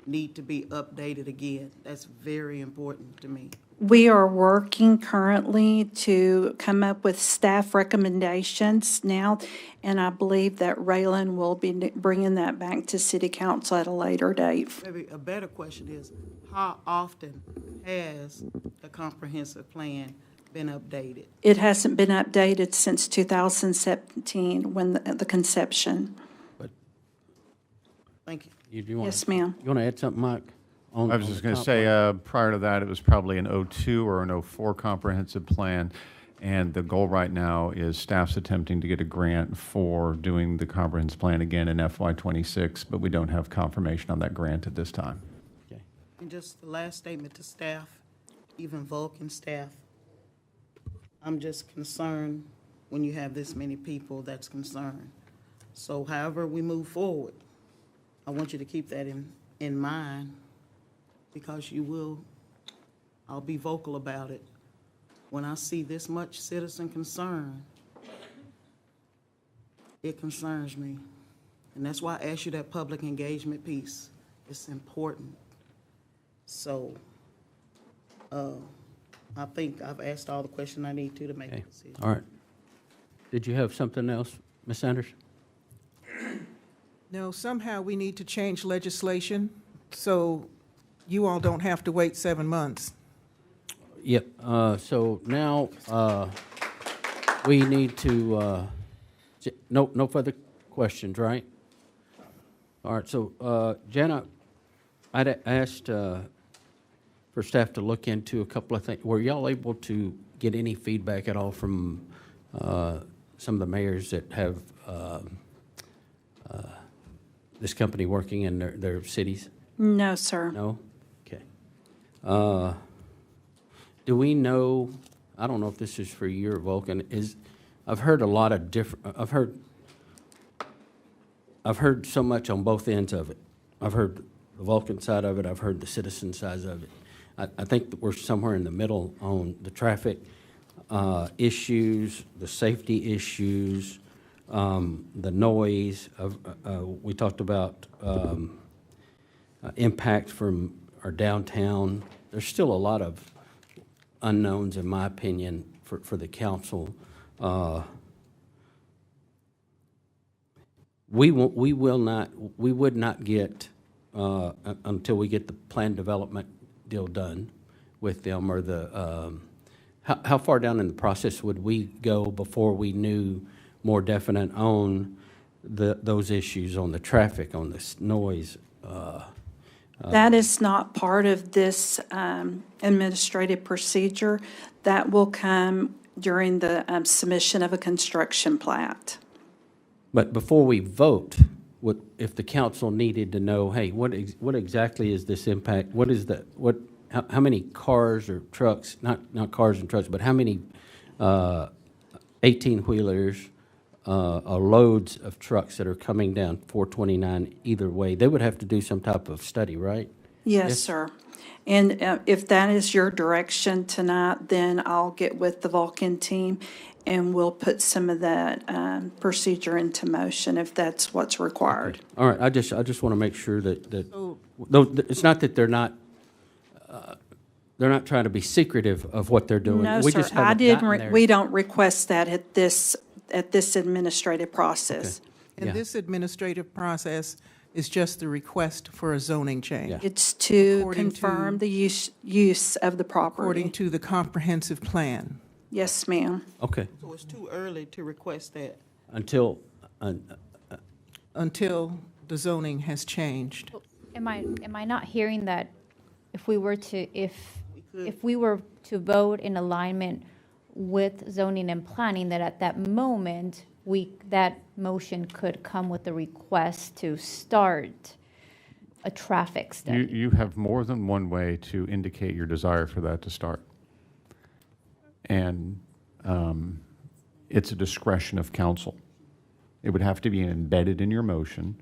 need to be updated again? That's very important to me. We are working currently to come up with staff recommendations now, and I believe that Raylan will be bringing that back to city council at a later date. Maybe a better question is, how often has the comprehensive plan been updated? It hasn't been updated since 2017, when the conception. Thank you. You wanna- Yes, ma'am. You want to add something, Mike? I was just going to say, prior to that, it was probably an 02 or an 04 comprehensive plan. And the goal right now is staff's attempting to get a grant for doing the comprehensive plan again in FY26, but we don't have confirmation on that grant at this time. And just the last statement to staff, even Vulcan staff, I'm just concerned when you have this many people that's concerned. So however we move forward, I want you to keep that in mind, because I'll be vocal about it. When I see this much citizen concern, it concerns me. And that's why I asked you that public engagement piece. It's important. So, I think I've asked all the questions I need to make a decision. All right. Did you have something else, Ms. Sanders? No, somehow we need to change legislation so you all don't have to wait 7 months. Yep, so now, we need to, no further questions, right? All right, so, Jana, I'd asked, for staff to look into a couple of things. Were y'all able to get any feedback at all from, some of the mayors that have, this company working in their cities? No, sir. No? Okay. Do we know, I don't know if this is for you or Vulcan, I've heard a lot of different, I've heard so much on both ends of it. I've heard the Vulcan side of it, I've heard the citizen side of it. I think that we're somewhere in the middle on the traffic issues, the safety issues, the noise. We talked about impact from our downtown. There's still a lot of unknowns, in my opinion, for the council. We would not get, until we get the plan development deal done with them, or the, how far down in the process would we go before we knew more definite on those issues, on the traffic, on the noise? That is not part of this administrative procedure. That will come during the submission of a construction plat. But before we vote, if the council needed to know, hey, what exactly is this impact? What is how many cars or trucks, not cars and trucks, but how many 18-wheelers or loads of trucks that are coming down 429 either way? They would have to do some type of study, right? Yes, sir. And if that is your direction tonight, then I'll get with the Vulcan team and we'll put some of that procedure into motion if that's what's required. Okay. All right, I just want to make sure that it's not that they're not trying to be secretive of what they're doing. No, We sir. just haven't gotten there. We don't request that at this administrative process. And this administrative process is just the request for a zoning change. It's to According confirm to- the use of the property. According to the comprehensive plan. Yes, ma'am. Okay, So it's too early to request that. until, Until the zoning has changed. Am I not hearing that if we were to vote in alignment with zoning and planning, that at that moment, that motion could come with a request to start a traffic study? You have more than one way to indicate your desire for that to start. And it's a discretion of council. It would have to be embedded in your motion.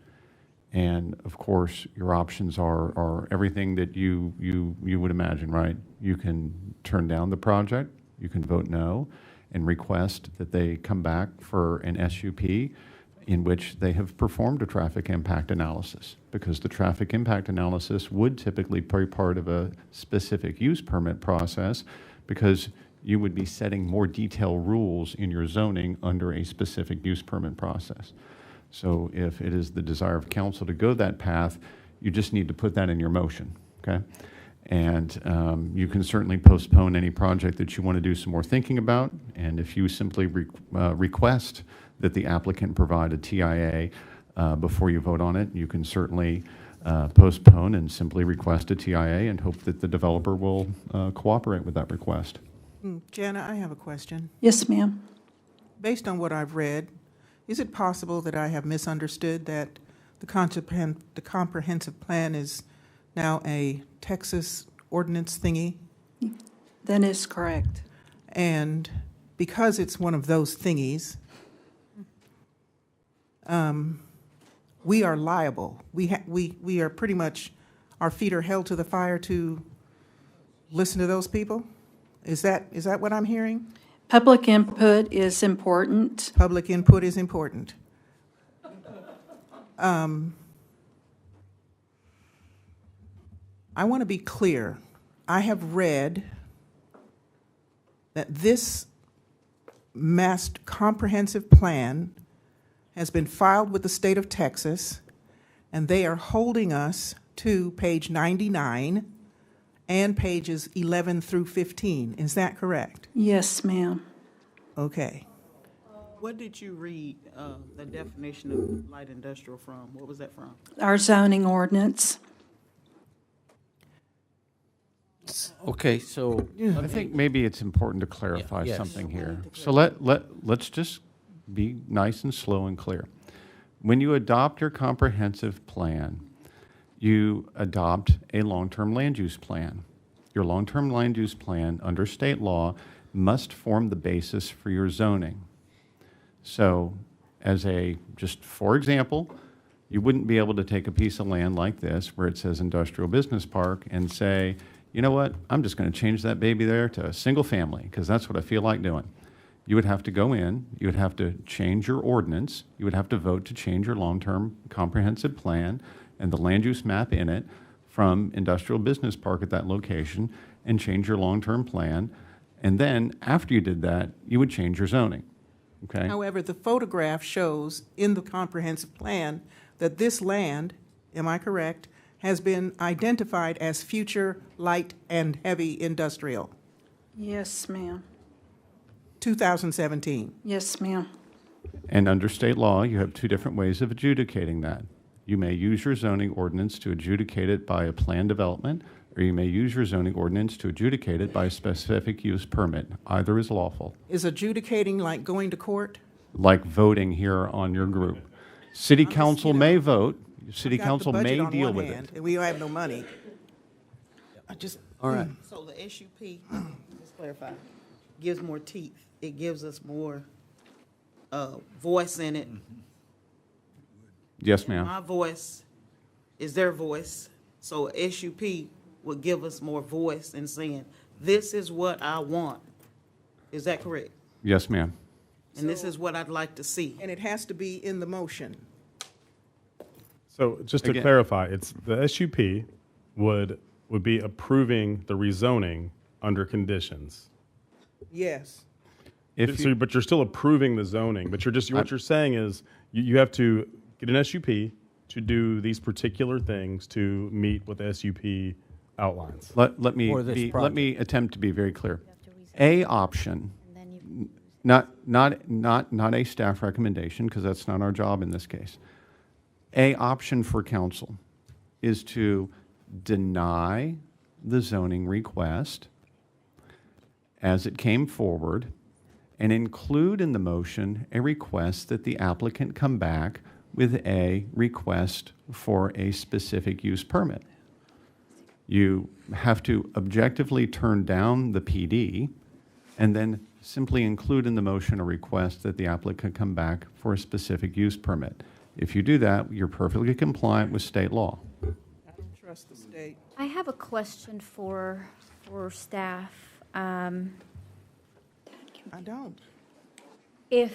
And of course, your options are everything that you would imagine, right? You can turn down the project, you can vote no, and request that they come back for an SUP in which they have performed a traffic impact analysis, because the traffic impact analysis would typically be part of a specific use permit process, because you would be setting more detailed rules in your zoning under a specific use permit process. So if it is the desire of council to go that path, you just need to put that in your motion, okay? And you can certainly postpone any project that you want to do some more thinking about. And if you simply request that the applicant provide a TIA before you vote on it, you can certainly postpone and simply request a TIA and hope that the developer will cooperate with that request. Jana, I have a question. Yes, ma'am. Based on what I've read, is it possible that I have misunderstood that the comprehensive plan is now a Texas ordinance thingy? That is correct. And because it's one of those thingies, we are liable. We are pretty much, our feet are held to the fire to listen to those people? Is that what I'm hearing? Public input is important. Public input is important. I want to be clear. I have read that this mass comprehensive plan has been filed with the state of Texas, and they are holding us to page 99 and pages 11 through 15. Is that correct? Yes, ma'am. Okay. What did you read the definition of light industrial from? What was that from? Our zoning ordinance. Okay, so I think maybe it's important to clarify yes. something here. So let's just be nice and slow and clear. When you adopt your comprehensive plan, you adopt a long-term land use plan. Your long-term land use plan, under state law, must form the basis for your zoning. So just for example, you wouldn't be able to take a piece of land like this where it says industrial business park and say, you know what, I'm just going to change that baby there to a single family because that's what I feel like doing. You would have to go in, you would have to change your ordinance, you would have to vote to change your long-term comprehensive plan and the land use map in it from industrial business park at that location and change your long-term plan. And then after you did that, you would change your zoning, okay? However, the photograph shows in the comprehensive plan that this land, am I correct, has been identified as future light and heavy industrial, Yes, ma'am. 2017. Yes, ma'am. And under state law, you have two different ways of adjudicating that. You may use your zoning ordinance to adjudicate it by a plan development, or you may use your zoning ordinance to adjudicate it by a specific use permit. Either is lawful. Is adjudicating like going to court? Like voting here on your group. City council may vote, city council may deal with it. And we don't have no money. all right. So the SUP, just clarify, gives more teeth. It gives us more voice in it. Yes, ma'am. My voice is their voice, so SUP would give us more voice in saying, this is what I want. Is that correct? Yes, ma'am. And this is what I'd like to see. And it has to be in the motion. So just to Again- clarify, it's the SUP would be approving the rezoning under conditions. Yes. But you're still approving the zoning, but what you're saying is you have to get an SUP to do these particular things to meet what the SUP outlines. Let For this me project. attempt to be very clear. A option, not a staff recommendation, because that's not our job in this case. A option for council is to deny the zoning request as it came forward and include in the motion a request that the applicant come back with a request for a specific use permit. You have to objectively turn down the PD and then simply include in the motion a request that the applicant come back for a specific use permit. If you do that, you're perfectly compliant with state law. I don't trust the state. I have a question for staff. I don't. If,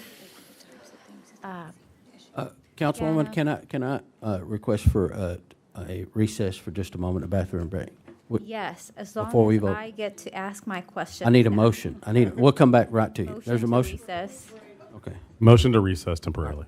Councilwoman, can I request for a recess for just a moment, a bathroom break? yes, as Before we long as vote. I get to ask my question. I need a motion. We'll come back right to you. There's a to motion. recess. Okay. Motion to recess temporarily.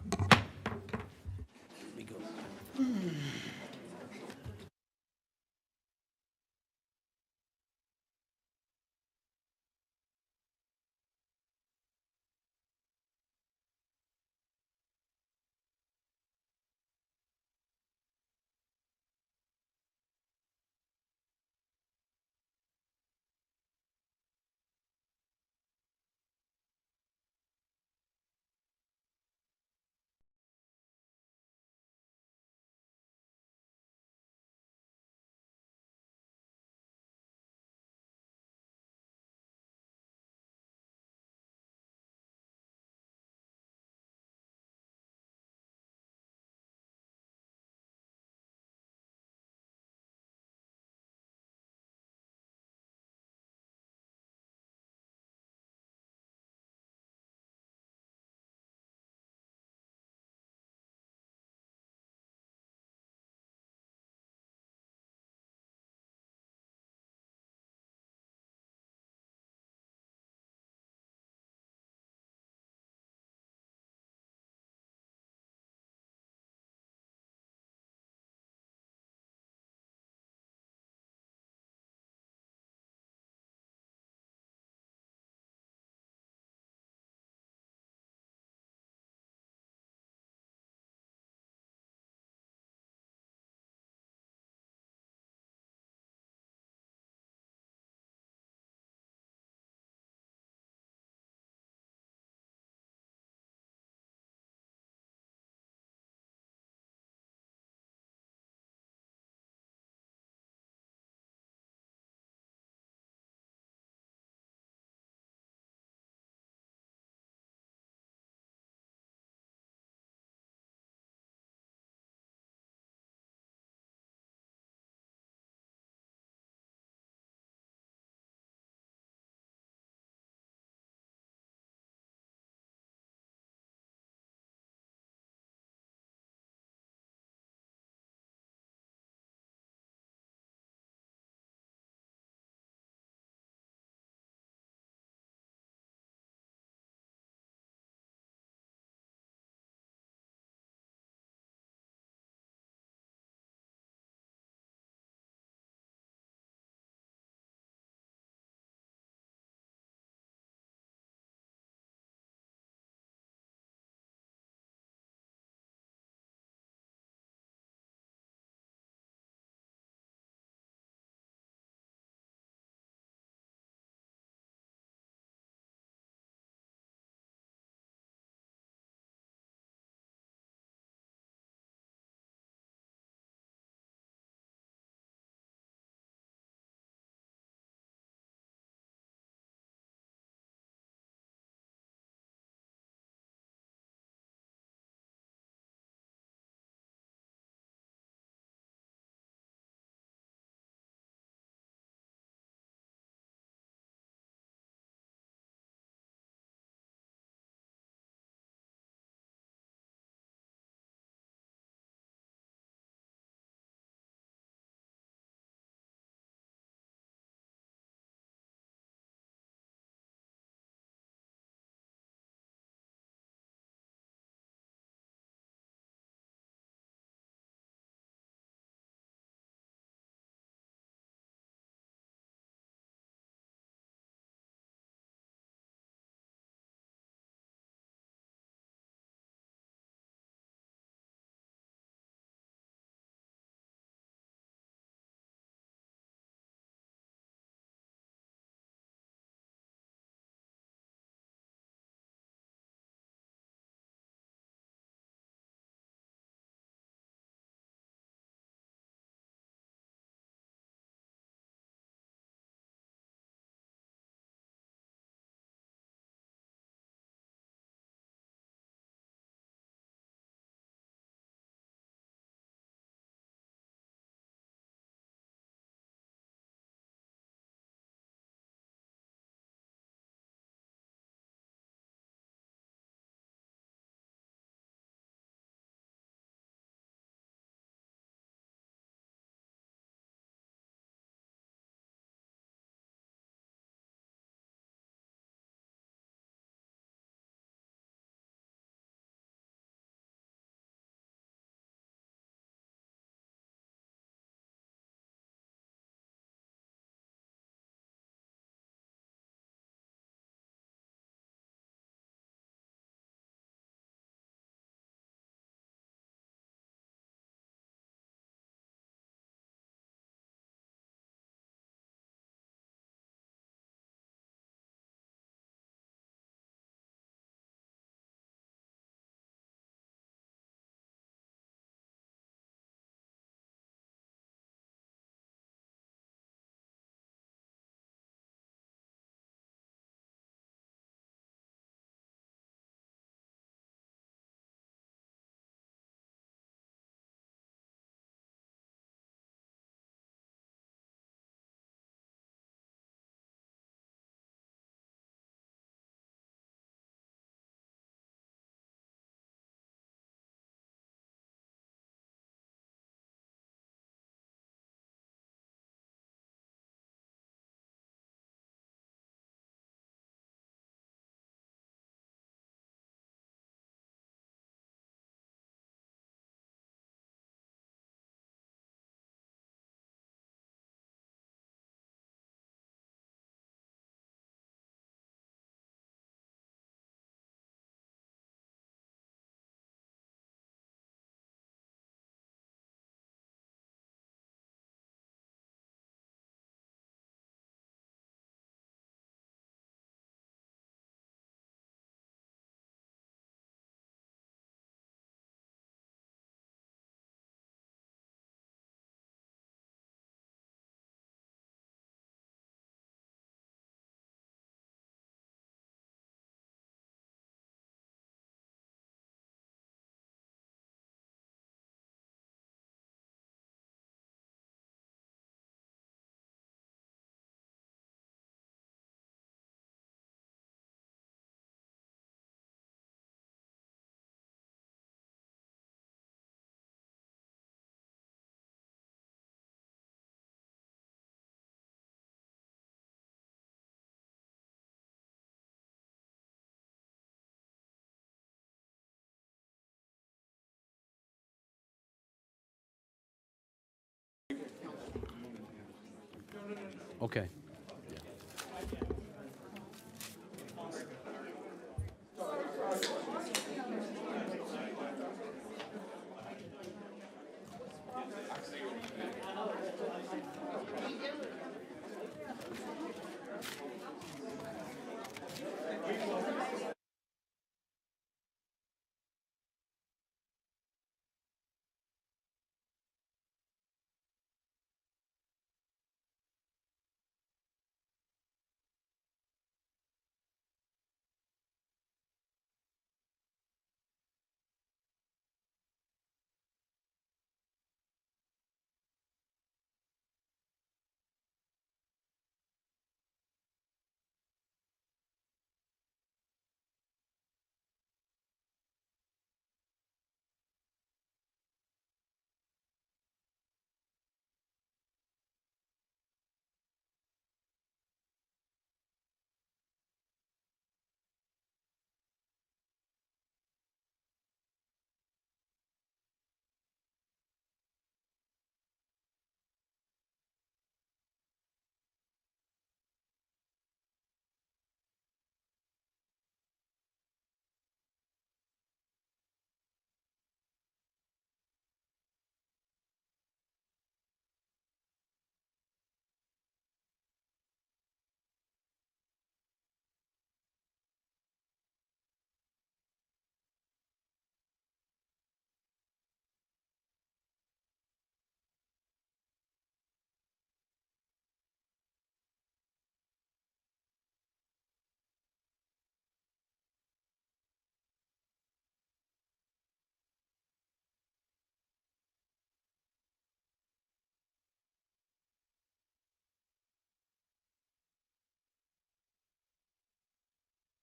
Okay.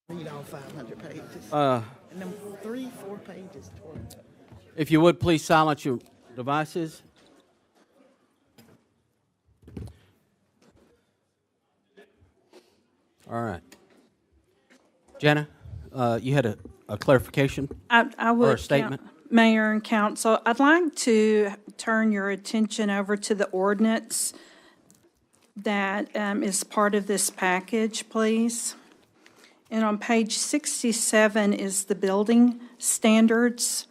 Read all 500 pages. Uh, And them 3-4 pages toward. If you would, please silence your devices. All right. Jana, you had a clarification? I would. Or a statement? Mayor and council, I'd like to turn your attention over to the ordinance that is part of this package, please. And on page 67 is the building standards.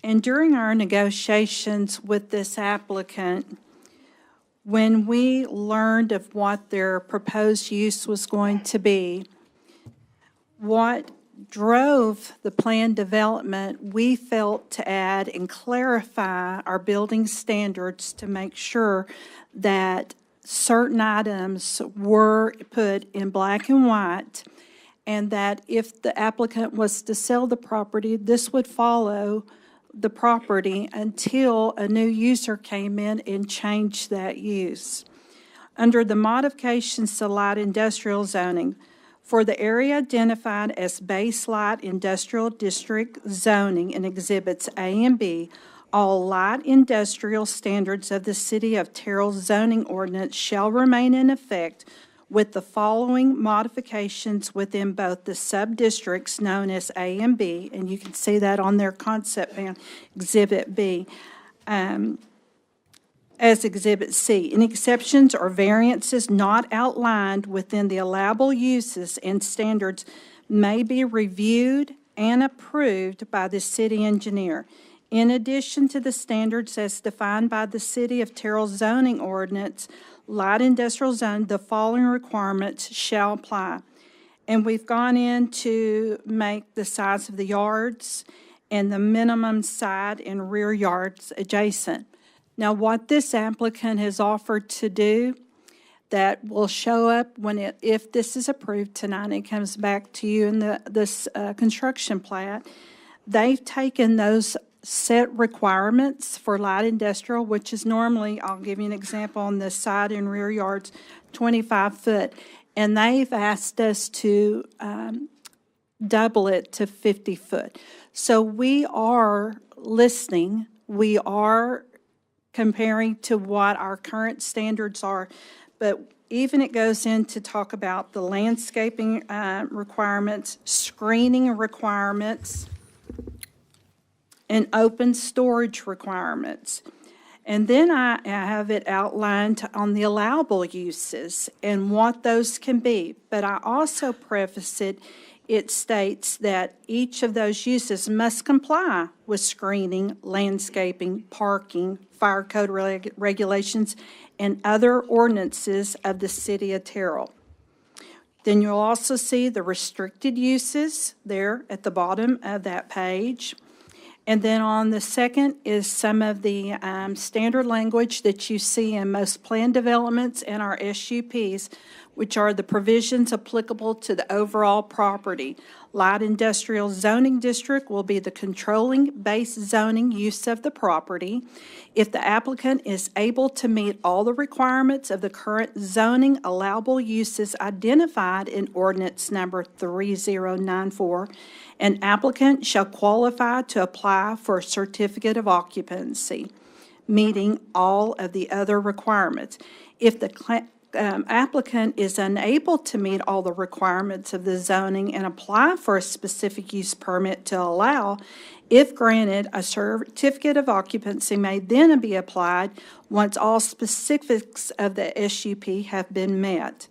And during our negotiations with this applicant, when we learned of what their proposed use was going to be, what drove the plan development, we felt to add and clarify our building standards to make sure that certain items were put in black and white, and that if the applicant was to sell the property, this would follow the property until a new user came in and changed that use. Under the modifications to light industrial zoning, for the area identified as base light industrial district zoning in Exhibits A and B, all light industrial standards of the City of Terrell zoning ordinance shall remain in effect with the following modifications within both the sub-districts known as A and B, and you can see that on their concept plan, Exhibit B, as Exhibit C. Any exceptions or variances not outlined within the allowable uses and standards may be reviewed and approved by the city engineer. In addition to the standards as defined by the City of Terrell zoning ordinance, light industrial zone, the following requirements shall apply. And we've gone in to make the size of the yards and the minimum side and rear yards adjacent. Now, what this applicant has offered to do that will show up when if this is approved tonight, it comes back to you in this construction plat, they've taken those set requirements for light industrial, which is normally, I'll give you an example, on the side and rear yards, 25 foot. And they've asked us to double it to 50 foot. So we are listening, we are comparing to what our current standards are, but even it goes in to talk about the landscaping requirements, screening requirements, and open storage requirements. And then I have it outlined on the allowable uses and what those can be. But I also preface it, it states that each of those uses must comply with screening, landscaping, parking, fire code regulations, and other ordinances of the city of Terrell. Then you'll also see the restricted uses there at the bottom of that page. And then on the second is some of the standard language that you see in most plan developments and our SUPs, which are the provisions applicable to the overall property. Light industrial zoning district will be the controlling base zoning use of the property. If the applicant is able to meet all the requirements of the current zoning allowable uses identified in ordinance number 3094, an applicant shall qualify to apply for a certificate of occupancy, meeting all of the other requirements. If the applicant is unable to meet all the requirements of the zoning and apply for a specific use permit to allow, if granted, a certificate of occupancy may then be applied once all specifics of the SUP have been met.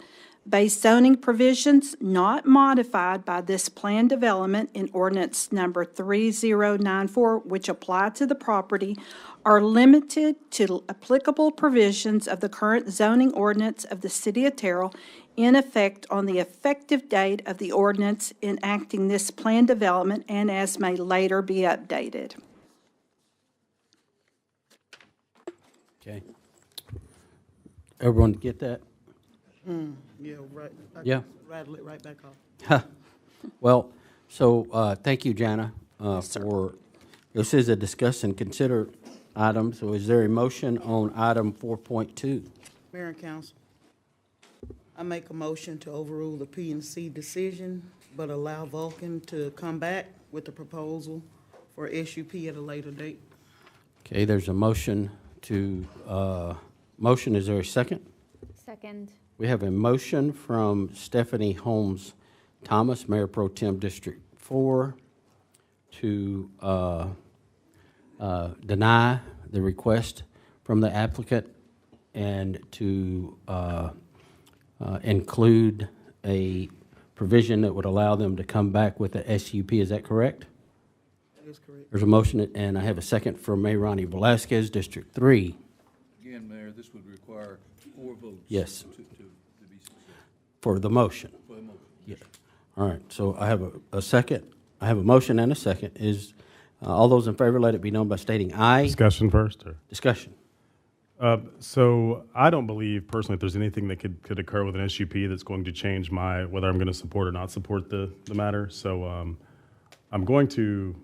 Base zoning provisions not modified by this plan development in ordinance number 3094, which apply to the property, are limited to applicable provisions of the current zoning ordinance of the city of Terrell in effect on the effective date of the ordinance enacting this plan development and as may later be updated. Okay. Everyone get that? Yeah, right. Yeah. Rattle it right back off. Well, so thank you, Jana, for, this is a discuss and consider item. So is there a motion on item 4.2? Mayor and council, I make a motion to overrule the P&C decision, but allow Vulcan to come back with the proposal for SUP at a later date. Okay, there's a motion to, motion, is there a second? Second. We have a motion from Stephanie Holmes Thomas, Mayor Pro Tem District 4, to deny the request from the applicant and to include a provision that would allow them to come back with a SUP. Is that correct? That is correct. There's a motion, and I have a second from Mayor Ronnie Velasquez, District 3. Again, Mayor, this would require 4 votes. Yes. To be successful. For the motion. For the motion. Yeah. All right, so I have a second. I have a motion and a second. Is all those in favor, let it be known by stating aye. Discussion first, or? Discussion. So I don't believe personally that there's anything that could occur with an SUP that's going to change whether I'm going to support or not support the matter. So I'm going to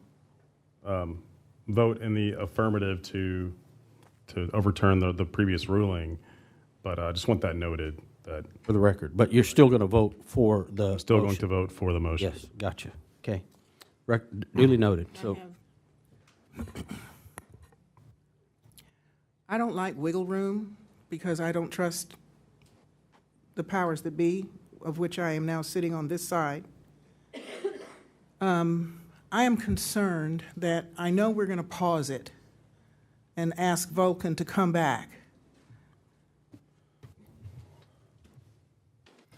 vote in the affirmative to overturn the previous ruling, but I just want that noted. That for the record, but you're still going to vote for the I'm still motion. going to vote for the motion. Yes, gotcha. Okay. Duly noted. So I don't like wiggle room because I don't trust the powers that be, of which I am now sitting on this side. I am concerned that I know we're going to pause it and ask Vulcan to come back.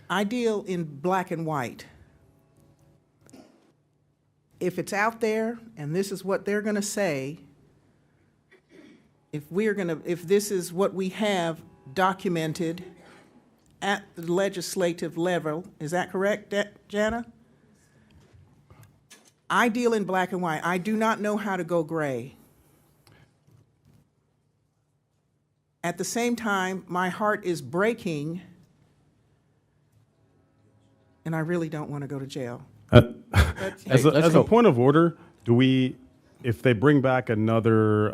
I deal in black and white. If it's out there and this is what they're going to say, if this is what we have documented at the legislative level, is that correct, Jana? I deal in black and white. I do not know how to go gray. At the same time, my heart is breaking, and I really don't want to go to jail. As a point of order, if they bring back another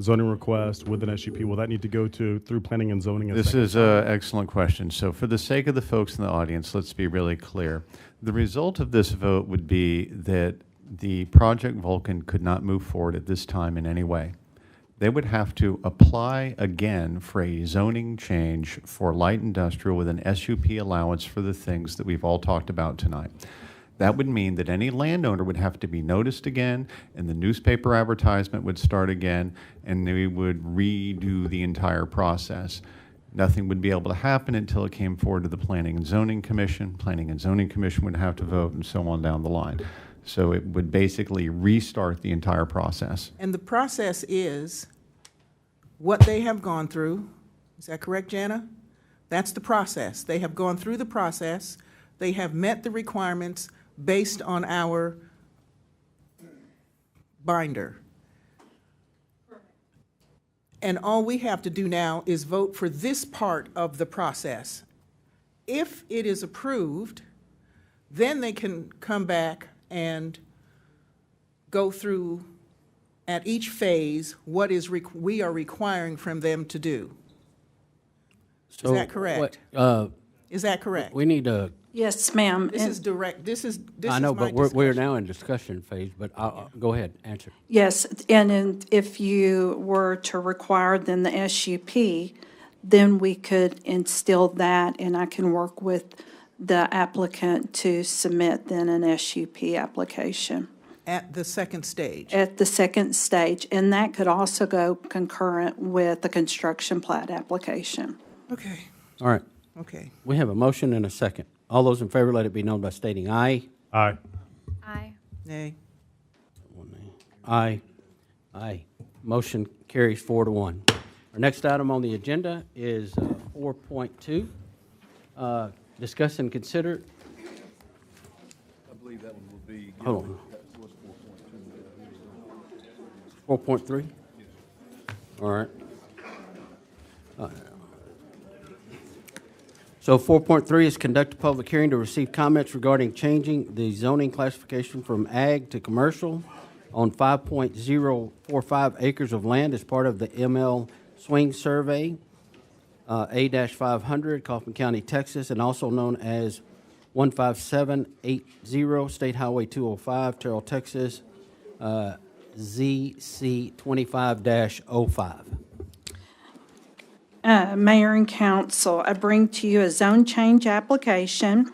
zoning request with an SUP, will that need to go through planning and zoning? This is an excellent question. So for the sake of the folks in the audience, let's be really clear. The result of this vote would be that the Project Vulcan could not move forward at this time in any way. They would have to apply again for a zoning change for light industrial with an SUP allowance for the things that we've all talked about tonight. That would mean that any landowner would have to be noticed again, and the newspaper advertisement would start again, and we would redo the entire process. Nothing would be able to happen until it came forward to the Planning and Zoning Commission. Planning and Zoning Commission would have to vote, and so on down the line. So it would basically restart the entire process. And the process is what they have gone through. Is that correct, Jana? That's the process. They have gone through the process. They have met the requirements based on our binder. And all we have to do now is vote for this part of the process. If it is approved, then they can come back and go through at each phase what is we are requiring from them to do. So Is that correct? Is that correct? We need to, Yes, ma'am. This And- is direct, this is I know, my but we're discussion. now in discussion phase, but go ahead, answer. Yes, and if you were to require then the SUP, then we could instill that, and I can work with the applicant to submit then an SUP application At the second stage. at the second stage, and that could also go concurrent with the construction plat application. Okay, All right, okay. we have a motion and a second. All those in favor, let it be known by stating aye. Aye. Aye. Nay. Aye. Aye. Motion carries 4-1. Our next item on the agenda is 4.2. Discuss and consider, I believe that one will be. hold on. 4.3? All right. So 4.3 is conduct a public hearing to receive comments regarding changing the zoning classification from ag to commercial on 5.045 acres of land as part of the ML Swing Survey, A-500, Kaufman County, Texas, and also known as 15780 State Highway 205, Terrell, Texas, ZC 25-05. Mayor and council, I bring to you a zone change application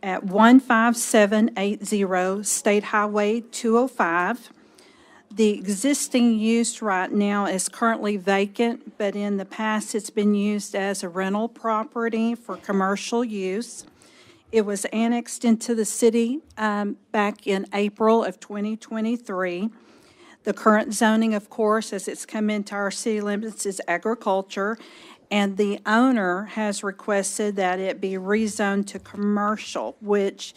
at 15780 State Highway 205. The existing use right now is currently vacant, but in the past, it's been used as a rental property for commercial use. It was annexed into the city back in April of 2023. The current zoning, of course, as it's come into our city limits, is agriculture, and the owner has requested that it be rezoned to commercial, which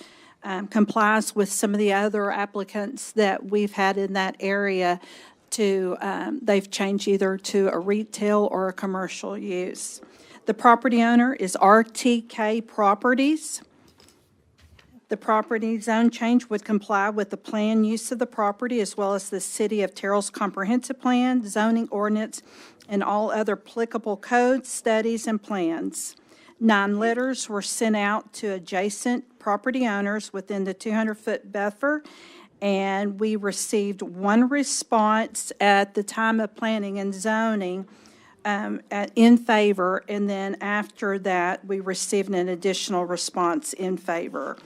complies with some of the other applicants that we've had in that area to, they've changed either to a retail or a commercial use. The property owner is RTK Properties. The property zone change would comply with the plan use of the property as well as the City of Terrell's comprehensive plan, zoning ordinance, and all other applicable codes, studies, and plans. 9 letters were sent out to adjacent property owners within the 200-foot buffer, and we received 1 response at the time of planning and zoning in favor, and then after that, we received an additional response in favor.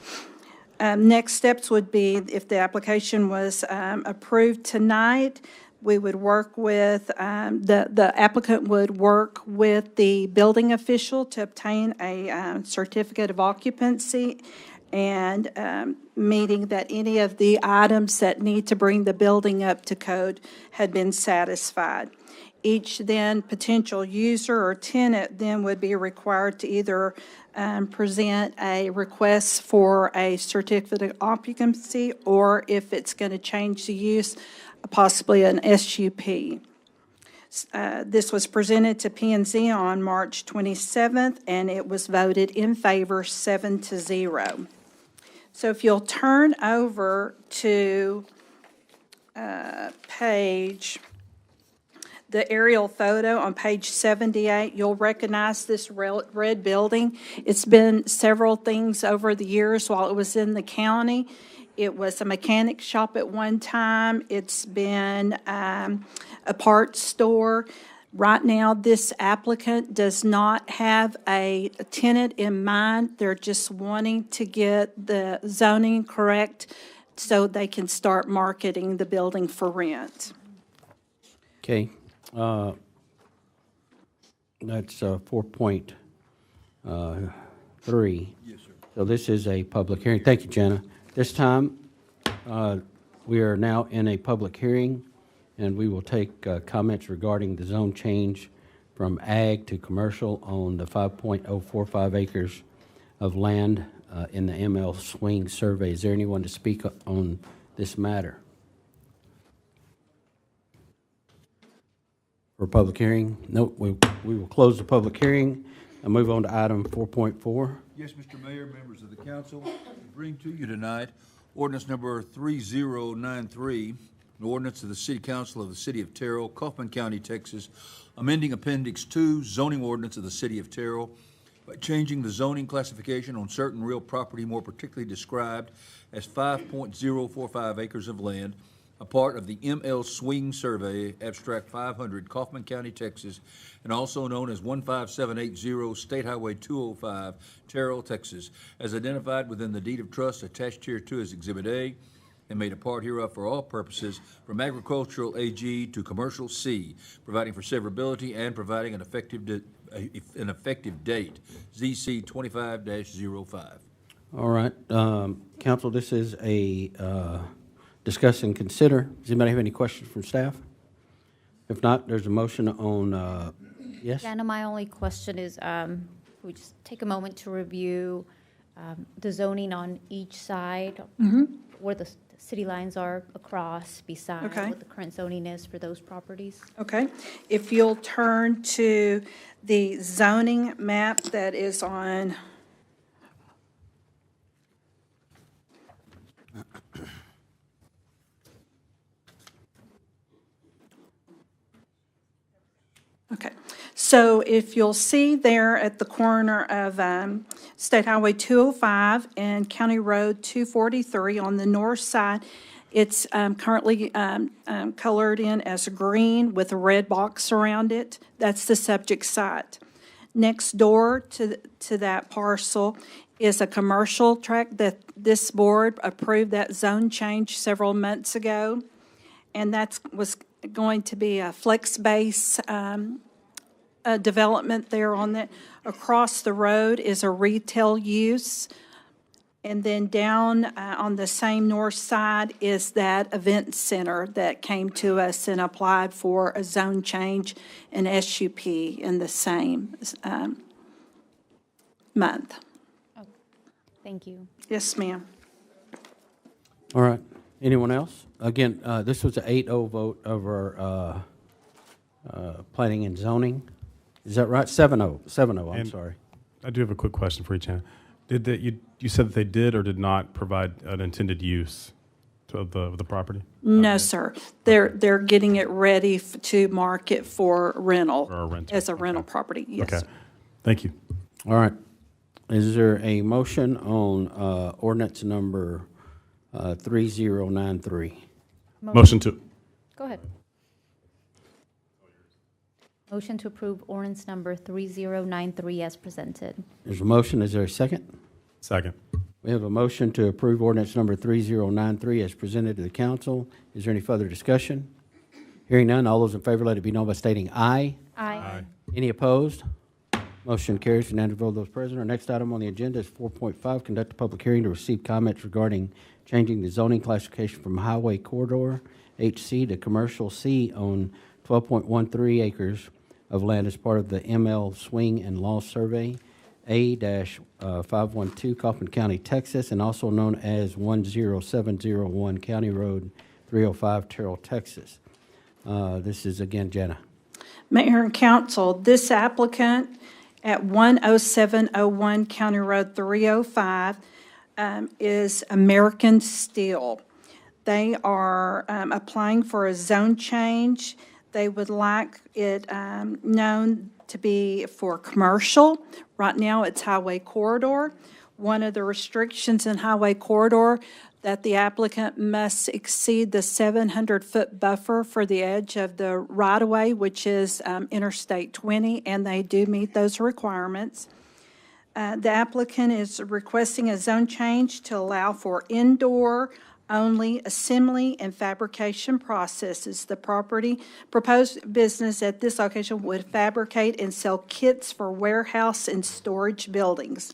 Next steps would be, if the application was approved tonight, we would work with, the applicant would work with the building official to obtain a certificate of occupancy and meeting that any of the items that need to bring the building up to code had been satisfied. Each then potential user or tenant then would be required to either present a request for a certificate of occupancy, or if it's going to change the use, possibly an SUP. This was presented to P&Z on March 27th, and it was voted in favor 7-0. So if you'll turn over to the aerial photo on page 78, you'll recognize this red building. It's been several things over the years while it was in the county. It was a mechanic shop at one time. It's been a parts store. Right now, this applicant does not have a tenant in mind. They're just wanting to get the zoning correct so they can start marketing the building for rent. Okay. That's 4.3. Yes, sir. So this is a public hearing. Thank you, Jana. This time, we are now in a public hearing, and we will take comments regarding the zone change from ag to commercial on the 5.045 acres of land in the ML Swing survey. Is there anyone to speak on this matter? For public hearing? Nope, we will close the public hearing and move on to item 4.4. Yes, Mr. Mayor, members of the council, we bring to you tonight ordinance number 3093, an ordinance of the City Council of the City of Terrell, Kaufman County, Texas, amending Appendix 2 zoning ordinance of the City of Terrell by changing the zoning classification on certain real property more particularly described as 5.045 acres of land, a part of the ML Swing Survey, Abstract 500, Kaufman County, Texas, and also known as 15780 State Highway 205, Terrell, Texas, as identified within the deed of trust attached here to as Exhibit A, and made a part hereof for all purposes, from agricultural AG to commercial C, providing for severability and providing an effective date, ZC 25-05. All right, council, this is a discuss and consider. Does anybody have any questions from staff? If not, there's a motion on, yes? Jana, my only question is, we just take a moment to review the zoning on each side, where the city lines are across, beside Okay. what the current zoning is for those properties. Okay, if you'll turn to the zoning map that is on Okay, so if you'll see there at the corner of State Highway 205 and County Road 243 on the north side, it's currently colored in as green with a red box around it. That's the subject site. Next door to that parcel is a commercial tract that this board approved that zone change several months ago. And that was going to be a flex base development there on that. Across the road is a retail use. And then down on the same north side is that event center that came to us and applied for a zone change and SUP in the same month. Thank you. Yes, ma'am. All right, anyone else? Again, this was an 8-0 vote over planning and zoning. Is that right? 7-0, 7-0, I'm And sorry. I do have a quick question for you, Chan. You said that they did or did not provide an intended use of the property? No, sir. They're getting it ready to market for rental. For a rental, As a rental property, yes, Okay, sir. thank you. All right. Is there a motion on ordinance number 3093? Motion to, Go ahead. Motion to approve ordinance number 3093 as presented. There's a motion. Is there a second? second. We have a motion to approve ordinance number 3093 as presented to the council. Is there any further discussion? Hearing none, all those in favor let it be known by stating aye. Aye. Any opposed? Motion carries unanimous vote of those present. Our next item on the agenda is 4.5, conduct a public hearing to receive comments regarding changing the zoning classification from highway corridor, HC, to commercial C on 12.13 acres of land as part of the ML Swing and Law Survey, A-512, Kaufman County, Texas, and also known as 10701 County Road 305, Terrell, Texas. This is again Jana. Mayor and council, this applicant at 10701 County Road 305 is American Steel. They are applying for a zone change. They would like it known to be for commercial. Right now, it's highway corridor. One of the restrictions in highway corridor, that the applicant must exceed the 700-foot buffer for the edge of the right-of-way, which is Interstate 20, and they do meet those requirements. The applicant is requesting a zone change to allow for indoor-only assembly and fabrication processes. The proposed business at this location would fabricate and sell kits for warehouse and storage buildings.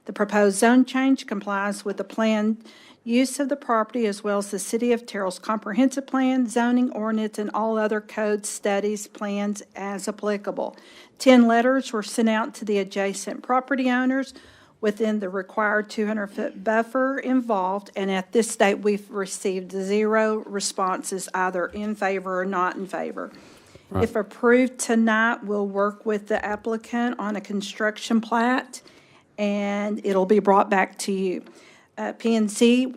The proposed zone change complies with the planned use of the property as well as the City of Terrell's comprehensive plan, zoning ordinance, and all other code studies, plans as applicable. 10 letters were sent out to the adjacent property owners within the required 200-foot buffer involved, and at this date, we've received 0 responses, either in favor or not in favor. Right. If approved tonight, we'll work with the applicant on a construction plat, and it'll be brought back to you. P&Z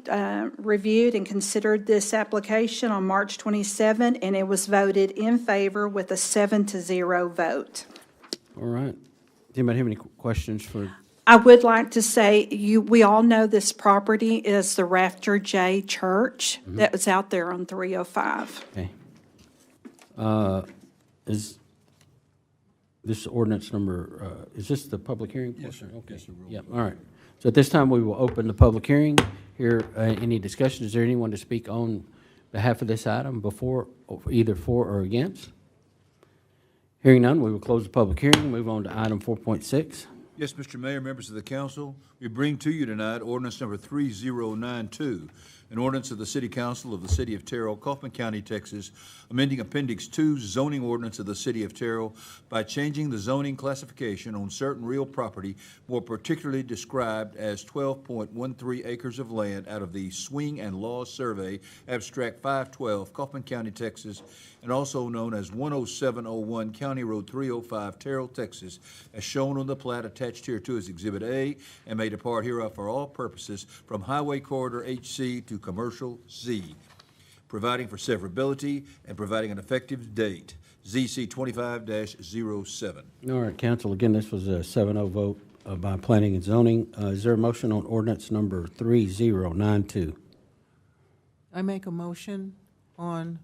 reviewed and considered this application on March 27, and it was voted in favor with a 7-0 vote. All right. Does anybody have any questions for? I would like to say, we all know this property is the Rafter J Church that was out there on 305. Okay. Is this ordinance number, is this the public hearing portion? Okay. Yes, sir. Yeah, all right. So at this time, we will open the public hearing. Here, any discussion? Is there anyone to speak on behalf of this item before, either for or against? Hearing none, we will close the public hearing and move on to item 4.6. Yes, Mr. Mayor, members of the council, we bring to you tonight ordinance number 3092, an ordinance of the City Council of the City of Terrell, Kaufman County, Texas, amending Appendix 2 zoning ordinance of the City of Terrell by changing the zoning classification on certain real property, more particularly described as 12.13 acres of land out of the Swing and Law Survey, Abstract 512, Kaufman County, Texas, and also known as 10701 County Road 305, Terrell, Texas, as shown on the plat attached here to as Exhibit A and made a part hereof for all purposes from Highway Corridor HC to Commercial Z, providing for severability and providing an effective date, ZC 25-07. All right, council, again, this was a 7-0 vote by Planning and Zoning. Is there a motion on ordinance number 3092? I make a motion on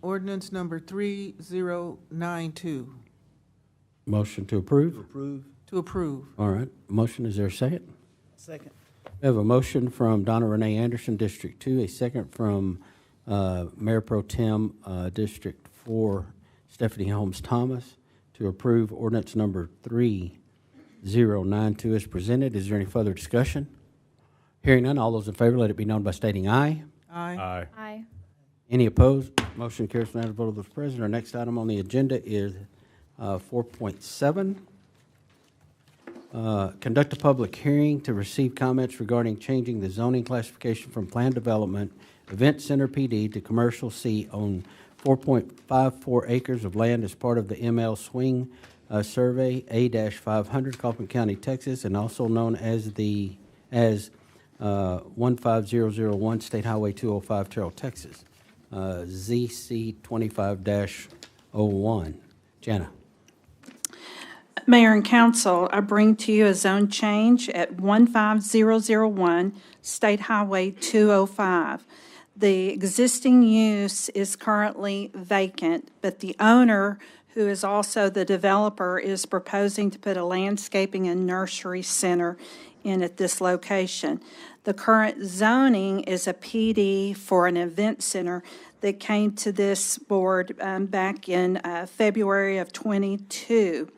ordinance number 3092. Motion to approve? To approve. All right, motion, is there a second? Second. We have a motion from Donna Renee Anderson, District 2, a second from Mayor Pro Tem, District 4, Stephanie Holmes Thomas, to approve ordinance number 3092 as presented. Is there any further discussion? Hearing none, all those in favor, let it be known by stating aye. Aye. Aye. Aye. Any opposed? Motion carries unanimous vote of the president. Our next item on the agenda is 4.7. Conduct a public hearing to receive comments regarding changing the zoning classification from planned development Event Center PD to Commercial C on 4.54 acres of land as part of the ML Swing Survey A-500, Kaufman County, Texas, and also known as 15001 State Highway 205, Terrell, Texas. ZC 25-01. Jana. Mayor and council, I bring to you a zone change at 15001 State Highway 205. The existing use is currently vacant, but the owner, who is also the developer, is proposing to put a landscaping and nursery center in at this location. The current zoning is a PD for an event center that came to this board back in February of '22.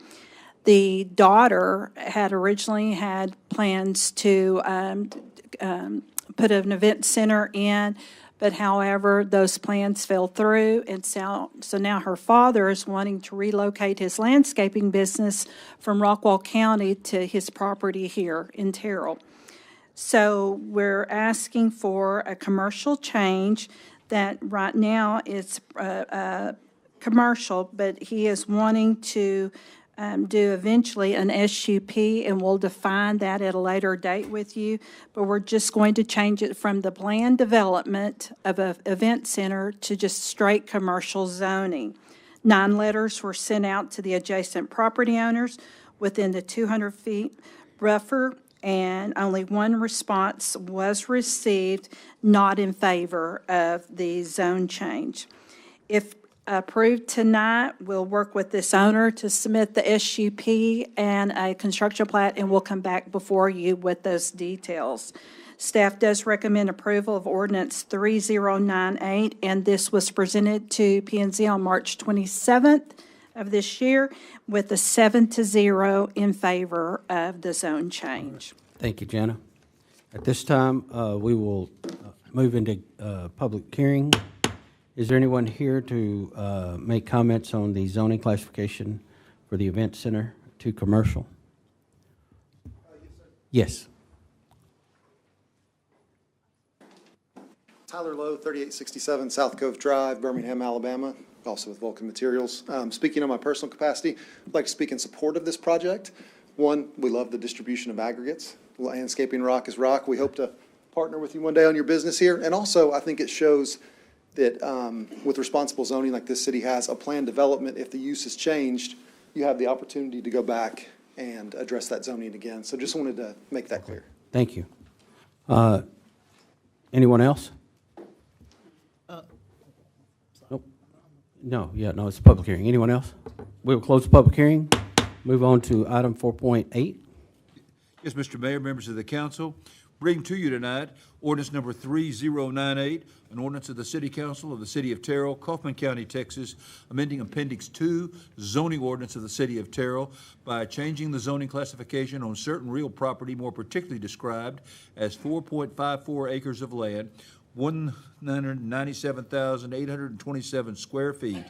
The daughter had originally had plans to put an event center in, but however, those plans fell through, and so now her father is wanting to relocate his landscaping business from Rockwall County to his property here in Terrell. So we're asking for a commercial change that right now it's commercial, but he is wanting to do eventually an SUP, and we'll define that at a later date with you. But we're just going to change it from the planned development of an event center to just straight commercial zoning. 9 letters were sent out to the adjacent property owners within the 200 feet buffer and only one response was received not in favor of the zone change. If approved tonight, we'll work with this owner to submit the SUP and a construction plat, and we'll come back before you with those details. Staff does recommend approval of ordinance 3098, and this was presented to P&Z on March 27th of this year with a 7-0 in favor of the zone change. Thank you, Jana. At this time, we will move into public hearing. Is there anyone here to make comments on the zoning classification for the event center to commercial? Yes. Tyler Lowe, 3867 South Cove Drive, Birmingham, Alabama, also with Vulcan Materials. Speaking on my personal capacity, I'd like to speak in support of this project. One, we love the distribution of aggregates. Landscaping rock is rock. We hope to partner with you one day on your business here. And also, I think it shows that with responsible zoning like this city has, a planned development, if the use has changed, you have the opportunity to go back and address that zoning again. So just wanted to make that clear. Thank you. Anyone else? Nope. No, it's a public hearing. Anyone else? We will close the public hearing. Move on to item 4.8. Yes, Mr. Mayor, members of the council, bring to you tonight ordinance number 3098, an ordinance of the City Council of the City of Terrell, Kaufman County, Texas, amending Appendix 2, zoning ordinance of the City of Terrell by changing the zoning classification on certain real property, more particularly described as 4.54 acres of land, 197,827 square feet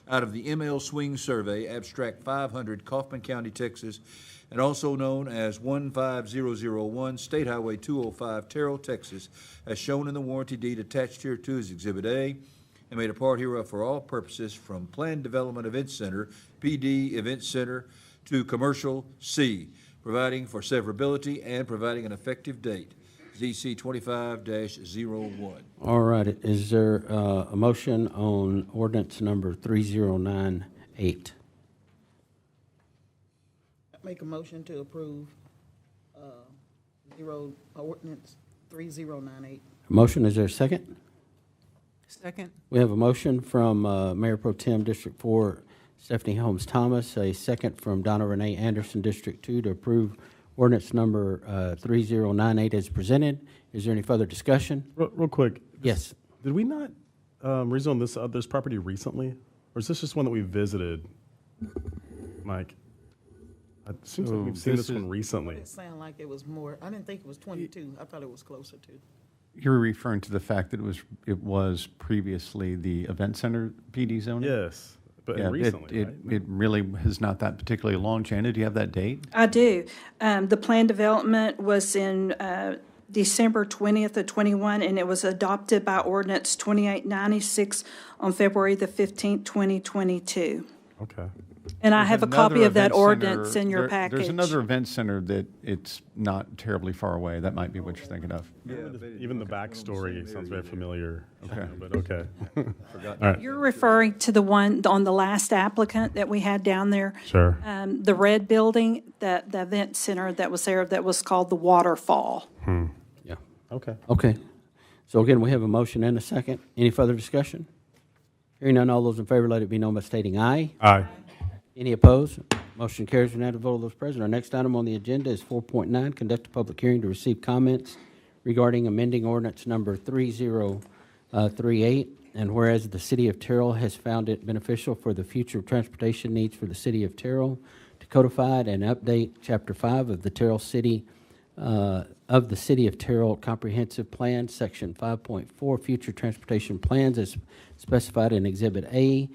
out of the ML Swing Survey, Abstract 500, Kaufman County, Texas, and also known as 15001 State Highway 205, Terrell, Texas, as shown in the warranty deed attached here to as Exhibit A, and made a part hereof for all purposes from Planned Development Event Center, PD Event Center, to Commercial C, providing for severability and providing an effective date. ZC 25-01. All right. Is there a motion on ordinance number 3098? Make a motion to approve ordinance 3098. Motion, is there a second? Second. We have a motion from Mayor Pro Tem District 4, Stephanie Holmes Thomas, a second from Donna Renee Anderson, District 2, to approve ordinance number 3098 as presented. Is there any further discussion? Real quick. Yes. Did we not rezone this property recently? Or is this just one that we visited, Mike? It seems like we've seen this one recently. It sounded like it was more, I didn't think it was 22. I thought it was closer to. You're referring to the fact that it was previously the event center PD zoning? Yes. But Yeah, recently, it really is not that particularly long. Jana, do you have that date? I do. The plan development was in December 20th of 21, and it was adopted by ordinance 2896 on February the 15th, 2022. Okay. And I There's have a another copy of that event ordinance center- in your there- package. There's another event center that it's not terribly far away. That might be what you're thinking of. Even the backstory sounds very familiar. Okay. But okay. Forgot. All right. You're referring to the one on the last applicant that we had down there? Sure. The red building, the event center that was there, that was called the Waterfall. Yeah. Okay. Okay. So again, we have a motion and a second. Any further discussion? Hearing none, all those in favor, let it be known by stating aye. Aye. Any opposed? Motion carries unanimous vote of those present. Our next item on the agenda is 4.9, conduct a public hearing to receive comments regarding amending ordinance number 3038. And whereas the City of Terrell has found it beneficial for the future transportation needs for the City of Terrell to codify and update Chapter 5 of the Terrell City of the City of Terrell Comprehensive Plan, Section 5.4, Future Transportation Plans, as specified in Exhibit A,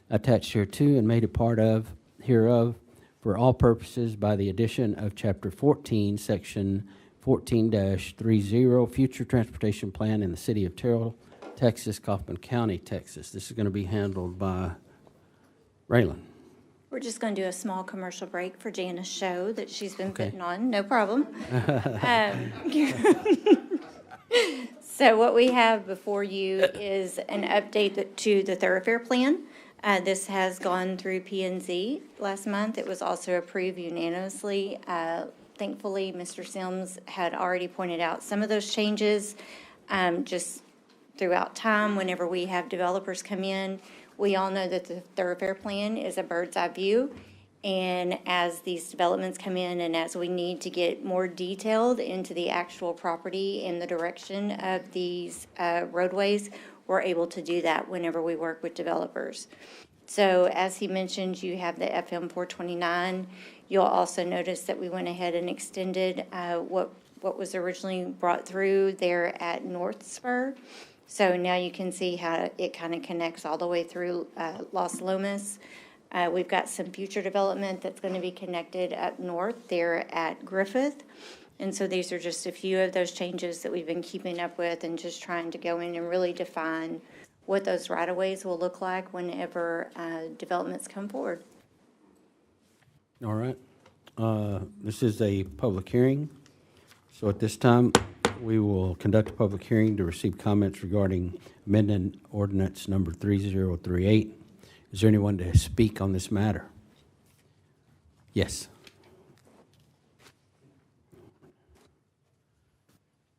attached here to and made a part of hereof for all purposes by the addition of Chapter 14, Section 14-30, Future Transportation Plan in the City of Terrell, Texas, Kaufman County, Texas. This is going to be handled by Raylan. We're just going to do a small commercial break for Jana's show that she's been Okay. putting on. No problem. So what we have before you is an update to the thoroughfare plan. This has gone through P&Z last month. It was also approved unanimously Thankfully, Mr. Sims had already pointed out some of those changes. Just throughout time, whenever we have developers come in, we all know that the thoroughfare plan is a bird's eye view. And as these developments come in and as we need to get more detailed into the actual property and the direction of these roadways, we're able to do that whenever we work with developers. So as he mentioned, you have the FM 429. You'll also notice that we went ahead and extended what was originally brought through there at North Spur. So now you can see how it kind of connects all the way through Las Lomas. We've got some future development that's going to be connected up north there at Griffith. And so these are just a few of those changes that we've been keeping up with and just trying to go in and really define what those right-of-ways will look like whenever developments come forward. All right. This is a public hearing. So at this time, we will conduct a public hearing to receive comments regarding amendment ordinance number 3038. Is there anyone to speak on this matter? Yes.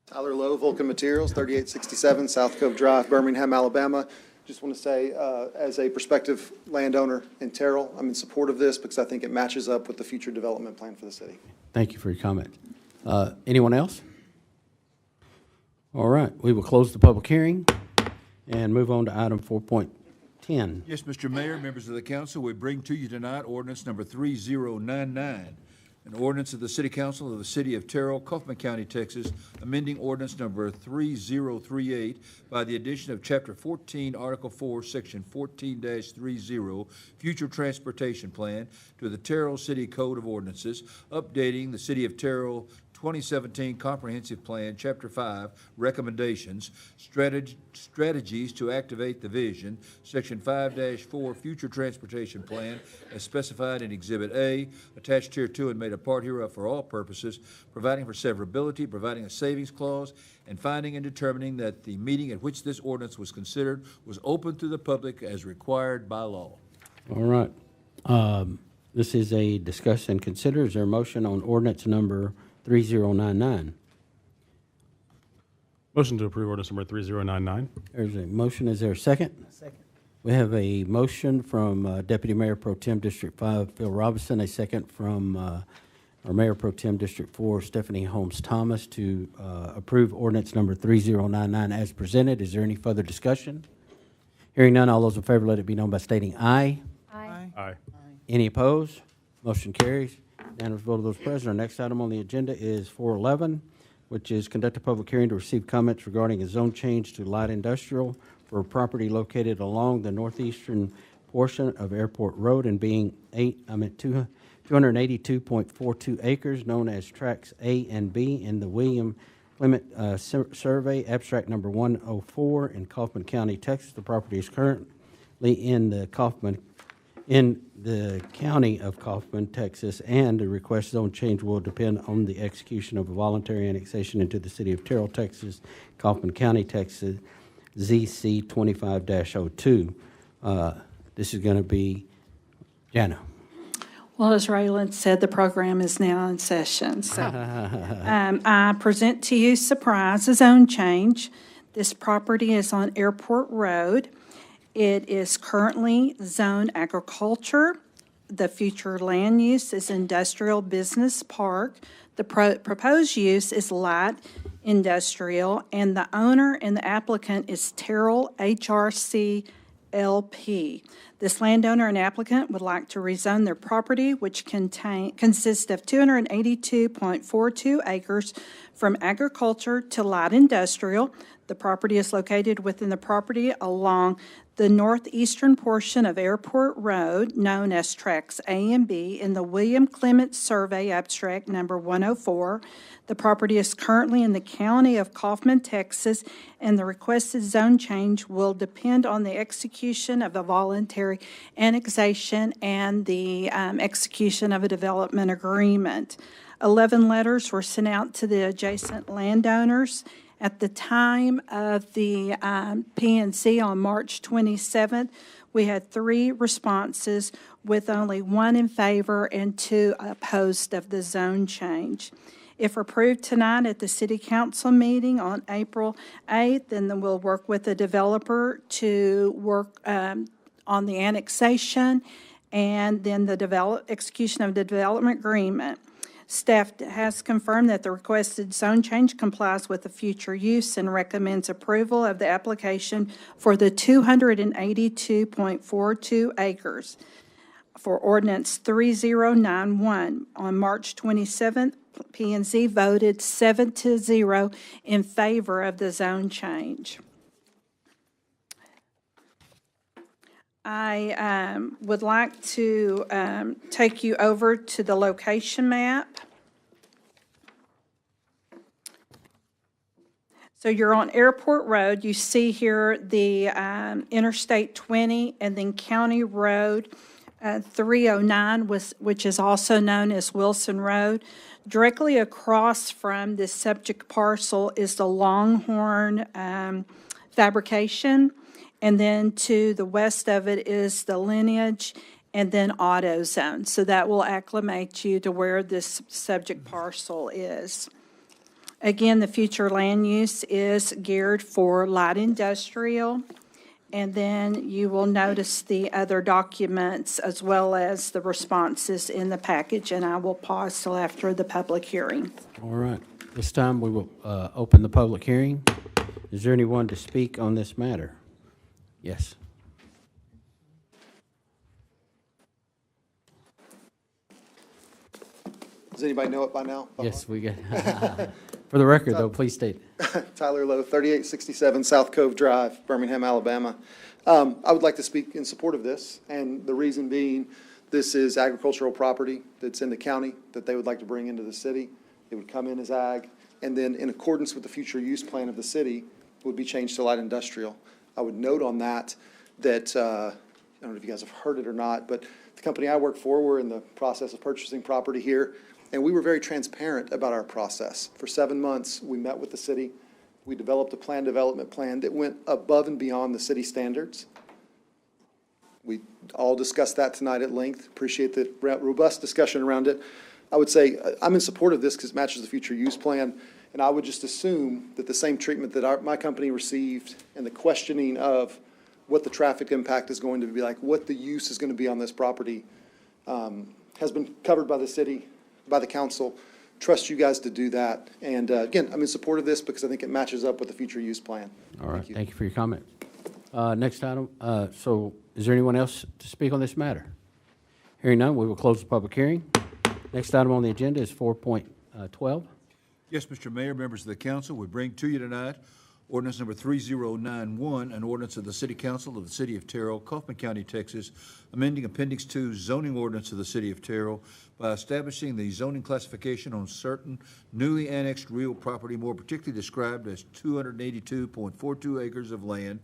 Tyler Lowe, Vulcan Materials, 3867 South Cove Drive, Birmingham, Alabama. Just want to say, as a prospective landowner in Terrell, I'm in support of this because I think it matches up with the future development plan for the city. Thank you for your comment. Anyone else? All right, we will close the public hearing and move on to item 4.10. Yes, Mr. Mayor, members of the council, we bring to you tonight ordinance number 3099, an ordinance of the City Council of the City of Terrell, Kaufman County, Texas, amending ordinance number 3038 by the addition of Chapter 14, Article 4, Section 14-30, Future Transportation Plan, to the Terrell City Code of Ordinances, updating the City of Terrell 2017 Comprehensive Plan, Chapter 5, Recommendations, Strategies to Activate the Vision, Section 5-4, Future Transportation Plan, as specified in Exhibit A, attached here to and made a part hereof for all purposes, providing for severability, providing a savings clause, and finding and determining that the meeting at which this ordinance was considered was open to the public as required by law. All right. This is a discuss and consider. Is there a motion on ordinance number 3099? Motion to approve ordinance number 3099. There's a motion. Is there a second? Second. We have a motion from Deputy Mayor Pro Tem District 5, Phil Robinson, a second from our Mayor Pro Tem District 4, Stephanie Holmes Thomas, to approve ordinance number 3099 as presented. Is there any further discussion? Hearing none, all those in favor let it be known by stating aye. Aye. Aye. Any opposed? Motion carries. Unanimous vote of those present. Our next item on the agenda is 411, which is conduct a public hearing to receive comments regarding a zone change to light industrial for a property located along the northeastern portion of Airport Road and being 282.42 acres, known as Tracks A and B in the William Clement Survey, abstract number 104 in Kaufman County, Texas. The property is currently in the county of Kaufman, Texas, and the request zone change will depend on the execution of a voluntary annexation into the city of Terrell, Texas, Kaufman County, Texas, ZC 25-02. This is going to be Jana. Well, as Raylan said, the program is now in session. So I present to you, surprise, a zone change. This property is on Airport Road. It is currently zoned agriculture. The future land use is industrial business park. The proposed use is light industrial, and the owner and the applicant is Terrell HRC LP. This landowner and applicant would like to rezone their property, which consists of 282.42 acres, from agriculture to light industrial. The property is located within the property along the northeastern portion of Airport Road, known as Tracks A and B, in the William Clement Survey, abstract number 104. The property is currently in the county of Kaufman, Texas, and the requested zone change will depend on the execution of a voluntary annexation and the execution of a development agreement. 11 letters were sent out to the adjacent landowners. At the time of the P&C on March 27th, we had 3 responses. with only 1 in favor and 2 opposed of the zone change. If approved tonight at the city council meeting on April 8th, then we'll work with the developer to work on the annexation and then the execution of the development agreement. Staff has confirmed that the requested zone change complies with the future use and recommends approval of the application for the 282.42 acres for ordinance 3091. On March 27th, P&Z voted 7-0 in favor of the zone change. I would like to take you over to the location map. So you're on Airport Road. You see here the Interstate 20 and then County Road 309, which is also known as Wilson Road. Directly across from this subject parcel is the Longhorn Fabrication. And then to the west of it is the Lineage and then AutoZone. So that will acclimate you to where this subject parcel is. Again, the future land use is geared for light industrial. And then you will notice the other documents as well as the responses in the package. And I will pause till after the public hearing. All right. This time we will open the public hearing. Is there anyone to speak on this matter? Yes. Does anybody know it by now? Yes, we get. For the record, though, please state. Tyler Lowe, 3867 South Cove Drive, Birmingham, Alabama. I would like to speak in support of this, and the reason being, this is agricultural property that's in the county that they would like to bring into the city. It would come in as ag, and then in accordance with the future use plan of the city, would be changed to light industrial. I would note on that, I don't know if you guys have heard it or not, but the company I work for, we're in the process of purchasing property here, and we were very transparent about our process. For 7 months, we met with the city. We developed a development plan that went above and beyond the city standards. We all discussed that tonight at length. Appreciate the robust discussion around it. I would say I'm in support of this because it matches the future use plan. And I would just assume that the same treatment that my company received and the questioning of what the traffic impact is going to be like, what the use is going to be on this property, has been covered by the city, by the council. Trust you guys to do that. And again, I'm in support of this because I think it matches up with the future use plan. All right. Thank you for your comment. Next item. So is there anyone else to speak on this matter? Hearing none, we will close the public hearing. Next item on the agenda is 4.12. Yes, Mr. Mayor, members of the council, we bring to you tonight ordinance number 3091, an ordinance of the City Council of the City of Terrell, Kaufman County, Texas, amending Appendix 2 zoning ordinance of the City of Terrell by establishing the zoning classification on certain newly annexed real property, more particularly described as 282.42 acres of land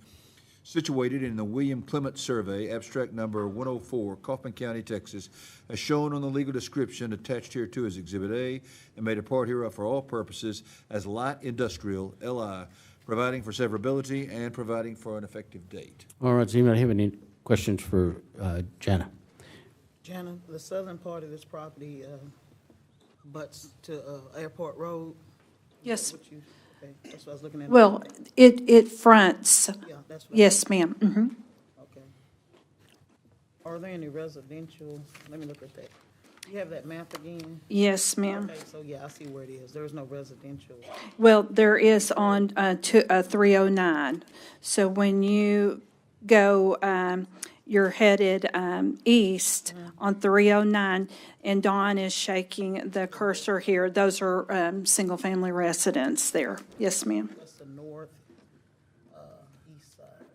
situated in the William Clement Survey, abstract number 104, Kaufman County, Texas, as shown on the legal description attached here to as Exhibit A and made a part hereof for all purposes as light industrial, LI, providing for severability and providing for an effective date. All right. Does anybody have any questions for Jana? Jana, the southern part of this property butts to Airport Road? Yes. Okay, that's what I was looking at. Well, it fronts. Yeah, that's what. Yes, ma'am. Mm-hmm. Okay. Are there any residential, let me look at that. You have that map again? Yes, ma'am. Okay, so yeah, I see where it is. There's no residential. Well, there is on 309. So when you go, you're headed east on 309, and Dawn is shaking the cursor here. Those are single-family residents there. Yes, ma'am. That's the north east side.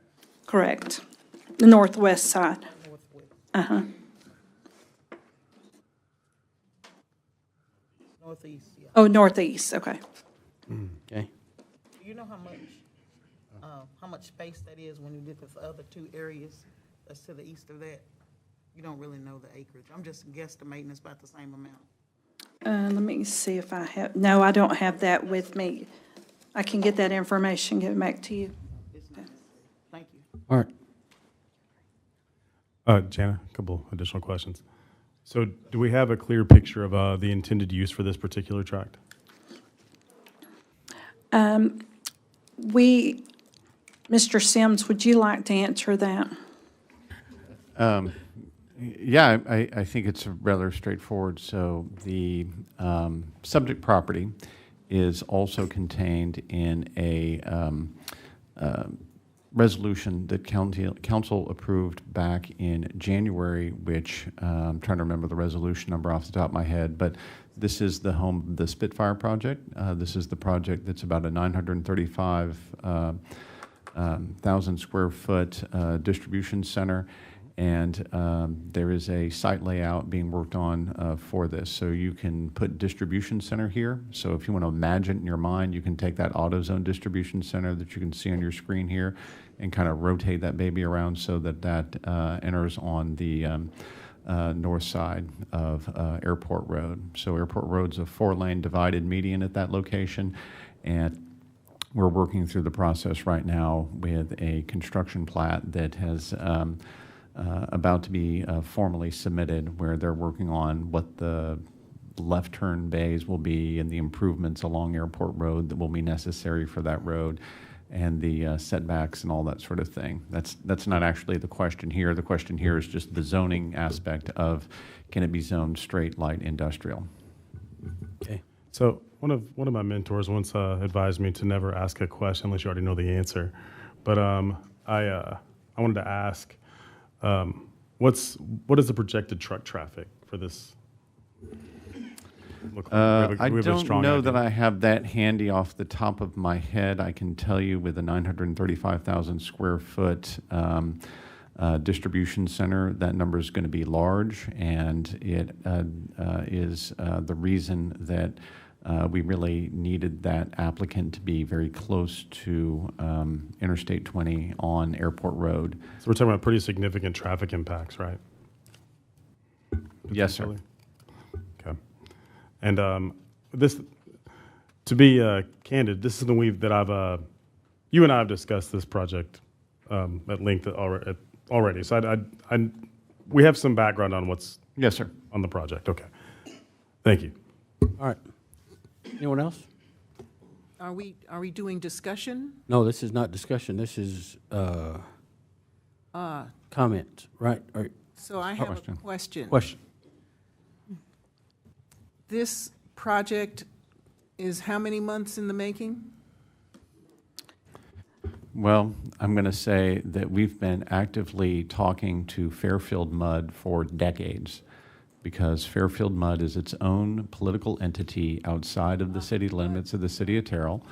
Correct. The northwest side. Northwest. Uh-huh. Northeast, yeah. Oh, northeast, okay. Okay. Do you know how much space that is when you look at the other two areas that's to the east of that? You don't really know the acreage. I'm just guesstimating it's about the same amount. Let me see if I have, no, I don't have that with me. I can get that information, give it back to you. Thank you. All right. Jana, a couple additional questions. So do we have a clear picture of the intended use for this particular tract? Mr. Sims, would you like to answer that? Yeah, I think it's rather straightforward. So the subject property is also contained in a resolution that council approved back in January, which I'm trying to remember the resolution number off the top of my head, but this is the Spitfire project. This is the project that's about a 935,000 square foot distribution center. And there is a site layout being worked on for this. So you can put distribution center here. So if you want to imagine in your mind, you can take that AutoZone distribution center that you can see on your screen here and kind of rotate that baby around so that that enters on the north side of Airport Road. So Airport Road's a 4-lane divided median at that location. And we're working through the process right now with a construction plat that has about to be formally submitted, where they're working on what the left turn bays will be and the improvements along Airport Road that will be necessary for that road, and the setbacks and all that sort of thing. That's not actually the question here. The question here is just the zoning aspect of, can it be zoned straight light industrial? Okay. So one of my mentors once advised me to never ask a question unless you already know the answer. But I wanted to ask, what is the projected truck traffic for this? I don't know that I have that handy off the top of my head. I can tell you with a 935,000 square foot distribution center, that number is going to be large, and it is the reason that we really needed that applicant to be very close to Interstate 20 on Airport Road. So we're talking about pretty significant traffic impacts, right? Yes, sir. Okay. And this, to be candid, this is the week that you and I have discussed this project at length already. So we have some background on what's yes, sir, on the project. Okay. Thank you. All right. Anyone else? Are we doing discussion? No, this is not discussion. This is comment, right? Or So I have a question. Question. This project is how many months in the making? Well, I'm going to say that we've been actively talking to Fairfield Mud for decades, because Fairfield Mud is its own political entity outside of the city limits of the city of Terrell.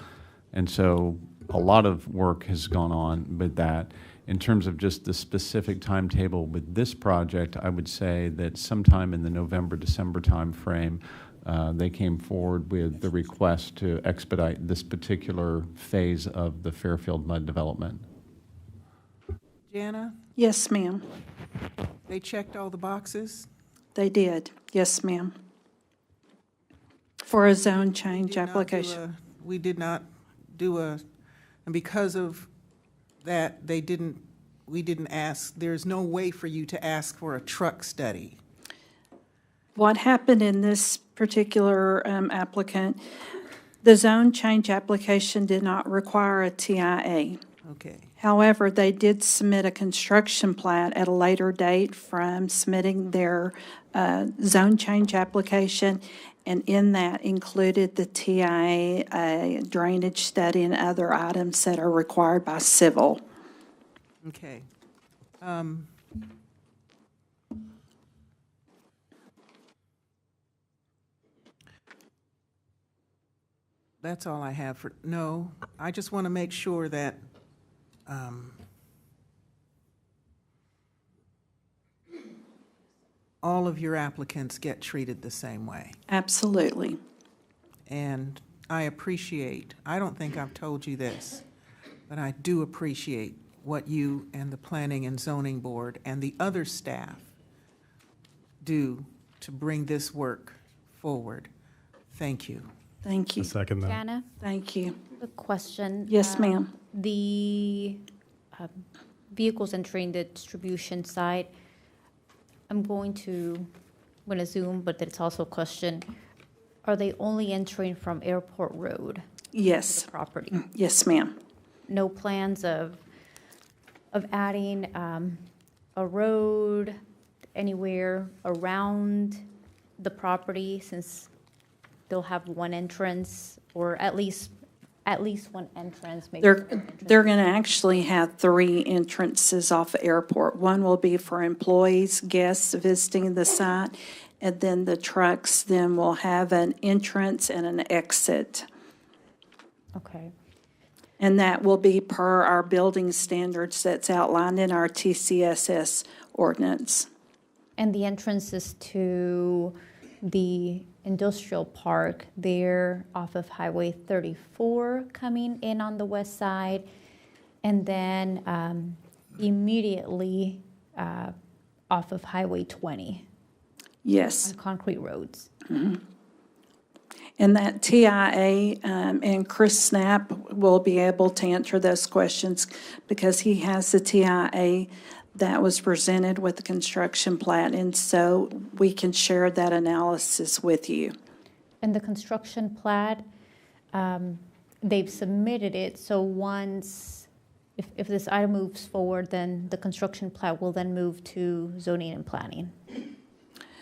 And so a lot of work has gone on with that. In terms of just the specific timetable with this project, I would say that sometime in the November, December timeframe, they came forward with the request to expedite this particular phase of the Fairfield Mud development. Jana, Yes, ma'am. they checked all the boxes? They did. Yes, ma'am. For a zone change application. We did not do and because of that, we didn't ask, there's no way for you to ask for a truck study. What happened in this particular applicant, the zone change application did not require a TIA. Okay. However, they did submit a construction plat at a later date from submitting their zone change application, and in that included the TIA, a drainage study, and other items that are required by civil. Okay. That's all I have for, no, I just want to make sure that all of your applicants get treated the same way. Absolutely. And I don't think I've told you this, but I do appreciate what you and the Planning and Zoning Board and the other staff do to bring this work forward. Thank you. Thank you. A second that. Jana, Thank you. a question. Yes, ma'am. The vehicles entering the distribution site, I'm going to Zoom, but it's also a question. Are they only entering from Airport Road? Yes. To the property? Yes, ma'am. No plans of adding a road anywhere around the property, since they'll have one entrance, or at least one entrance, maybe. They're going to actually have 3 entrances off the airport. One will be for employees, guests visiting the site, and then the trucks then will have an entrance and an exit. Okay. And that will be per our building standards that's outlined in our TCSS ordinance. And the entrances to the industrial park there off of Highway 34 coming in on the west side, and then immediately off of Highway 20. Yes. On concrete roads. Mm-hmm. And that TIA, and Chris Snap will be able to answer those questions because he has the TIA that was presented with the construction plat, and so we can share that analysis with you. And the construction plat, they've submitted it, so once, if this item moves forward, then the construction plat will then move to zoning and planning,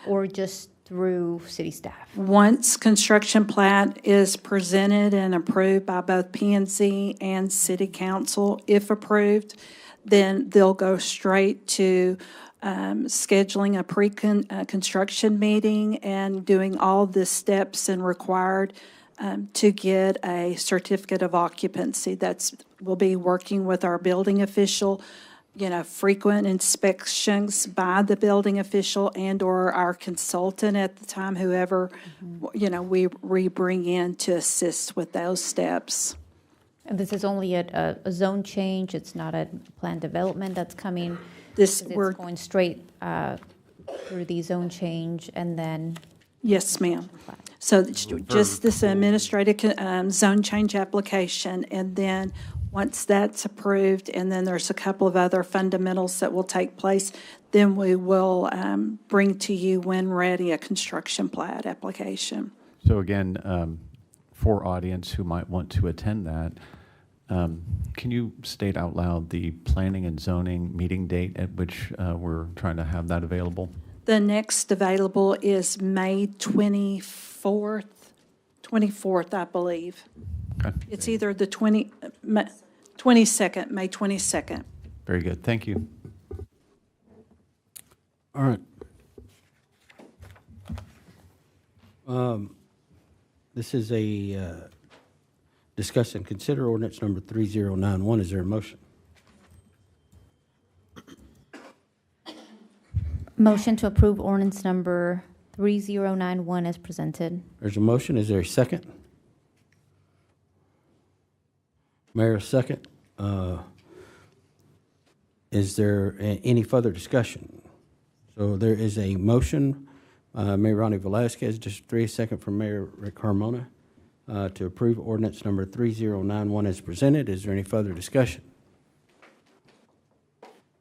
or just through city staff? Once construction plat is presented and approved by both P&Z and city council, if approved, then they'll go straight to scheduling a pre-construction meeting and doing all the steps and required to get a certificate of occupancy. We'll be working with our building official, frequent inspections by the building official and/or our consultant at the time, whoever, we bring in to assist with those steps. And this is only a zone change, it's not a planned development that's coming? It's going straight through the zone change and then? Yes, ma'am. So just this administrative zone change application, and then once that's approved, and then there's a couple of other fundamentals that will take place, then we will bring to you, when ready, a construction plat application. So again, for audience who might want to attend that, can you state out loud the planning and zoning meeting date at which we're trying to have that available? The next available is May 24th, I believe. Okay. It's either the 22nd, May 22nd. Very good. Thank you. All right. This is a discuss and consider ordinance number 3091. Is there a motion? Motion to approve ordinance number 3091 as presented. There's a motion. Is there a second? Mayor, a second. Is there any further discussion? So there is a motion, Mayor Ronnie Velasquez, District 3, second from Mayor Rick Carmona, to approve ordinance number 3091 as presented. Is there any further discussion?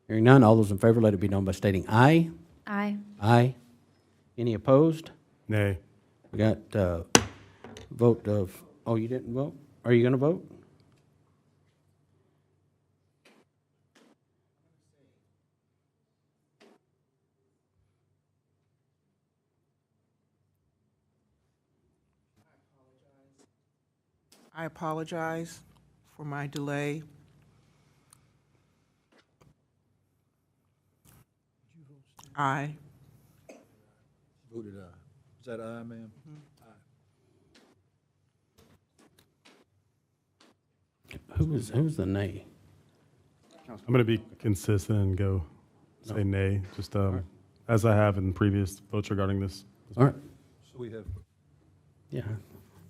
Hearing none, all those in favor, let it be known by stating aye. Aye. Aye. Any opposed? Nay. We got vote of, oh, you didn't vote? Are you going to vote? I apologize for my delay. Aye. Voted aye. Is that aye, ma'am? Who was the nay? I'm going to be consistent and go say nay, just as I have in previous votes regarding this. All right. So we have Yeah.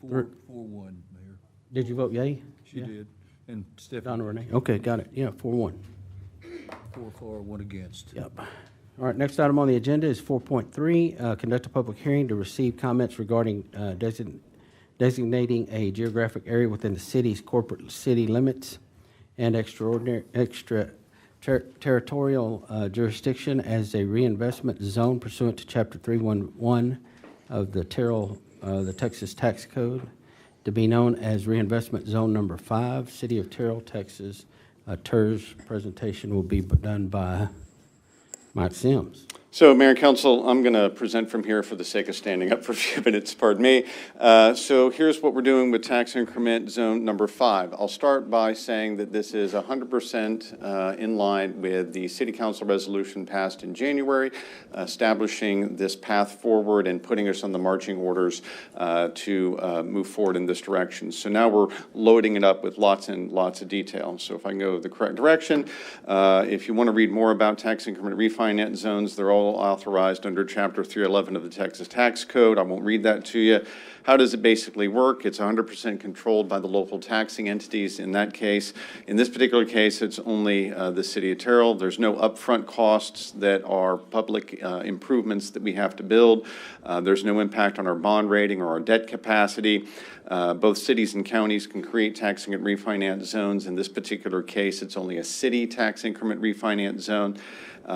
4-1, Mayor. Did you vote yea? She did. And Stephanie. Donna Renee. Okay, got it. Yeah, 4-1. 4 for, 1 against. Yep. All right, next item on the agenda is 4.3, conduct a public hearing to receive comments regarding designating a geographic area within the city's corporate city limits and extra territorial jurisdiction as a reinvestment zone pursuant to Chapter 311 of the the Texas Tax Code, to be known as Reinvestment Zone Number 5, City of Terrell, Texas. TERS presentation will be done by Mike Sims. So, Mayor and Council, I'm going to present from here for the sake of standing up for a few minutes, pardon me. So here's what we're doing with tax increment zone number 5. I'll start by saying that this is 100% in line with the City Council resolution passed in January, establishing this path forward and putting us on the marching orders to move forward in this direction. So now we're loading it up with lots and lots of detail. So if I can go the correct direction, if you want to read more about tax increment refinance zones, they're all authorized under Chapter 311 of the Texas Tax Code. I won't read that to you. How does it basically work? It's 100% controlled by the local taxing entities. In that case, in this particular case, it's only the City of Terrell. There's no upfront costs that are public improvements that we have to build. There's no impact on our bond rating or our debt capacity. Both cities and counties can create tax increment refinance zones. In this particular case, it's only a city tax increment refinance zone.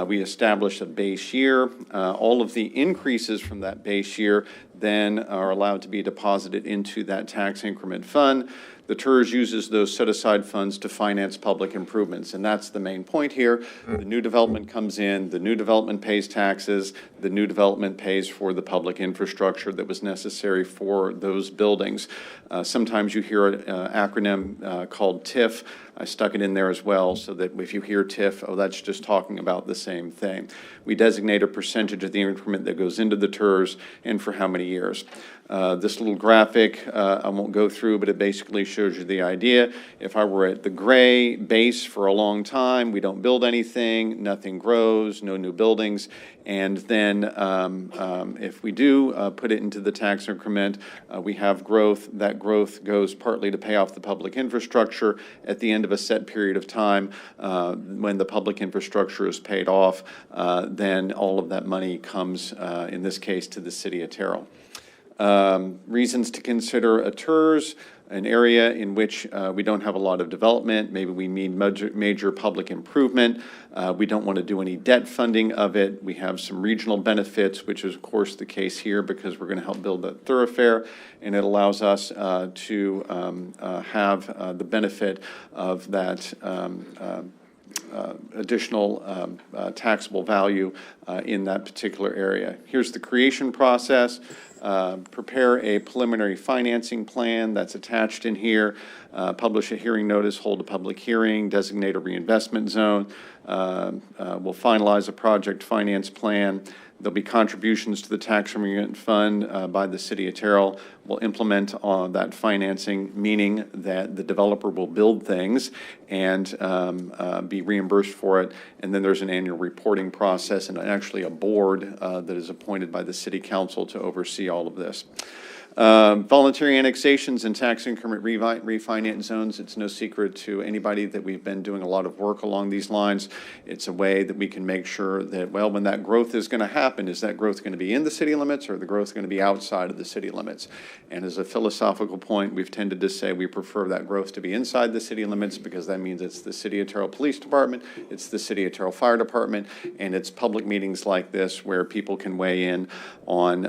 We establish a base year. All of the increases from that base year then are allowed to be deposited into that tax increment fund. The TERS uses those set-aside funds to finance public improvements, and that's the main point here. The new development comes in, the new development pays taxes, the new development pays for the public infrastructure that was necessary for those buildings. Sometimes you hear an acronym called TIF. I stuck it in there as well so that if you hear TIF, oh, that's just talking about the same thing. We designate a percentage of the increment that goes into the TERS and for how many years. This little graphic, I won't go through, but it basically shows you the idea. If I were at the gray base for a long time, we don't build anything, nothing grows, no new buildings. And then if we do put it into the tax increment, we have growth. That growth goes partly to pay off the public infrastructure. At the end of a set period of time, when the public infrastructure is paid off, then all of that money comes, in this case, to the City of Terrell. Reasons to consider a TERS, an area in which we don't have a lot of development. Maybe we need major public improvement. We don't want to do any debt funding of it. We have some regional benefits, which is, of course, the case here because we're going to help build that thoroughfare, and it allows us to have the benefit of that additional taxable value in that particular area. Here's the creation process. Prepare a preliminary financing plan that's attached in here, publish a hearing notice, hold a public hearing, designate a reinvestment zone. We'll finalize a project finance plan. There'll be contributions to the tax increment fund by the City of Terrell. We'll implement that financing, meaning that the developer will build things and be reimbursed for it. And then there's an annual reporting process and actually a board that is appointed by the City Council to oversee all of this. Voluntary annexations and tax increment refinance zones. It's no secret to anybody that we've been doing a lot of work along these lines. It's a way that we can make sure that, well, when that growth is going to happen, is that growth going to be in the city limits or the growth going to be outside of the city limits? And as a philosophical point, we've tended to say we prefer that growth to be inside the city limits because that means it's the City of Terrell Police Department, it's the City of Terrell Fire Department, and it's public meetings like this where people can weigh in on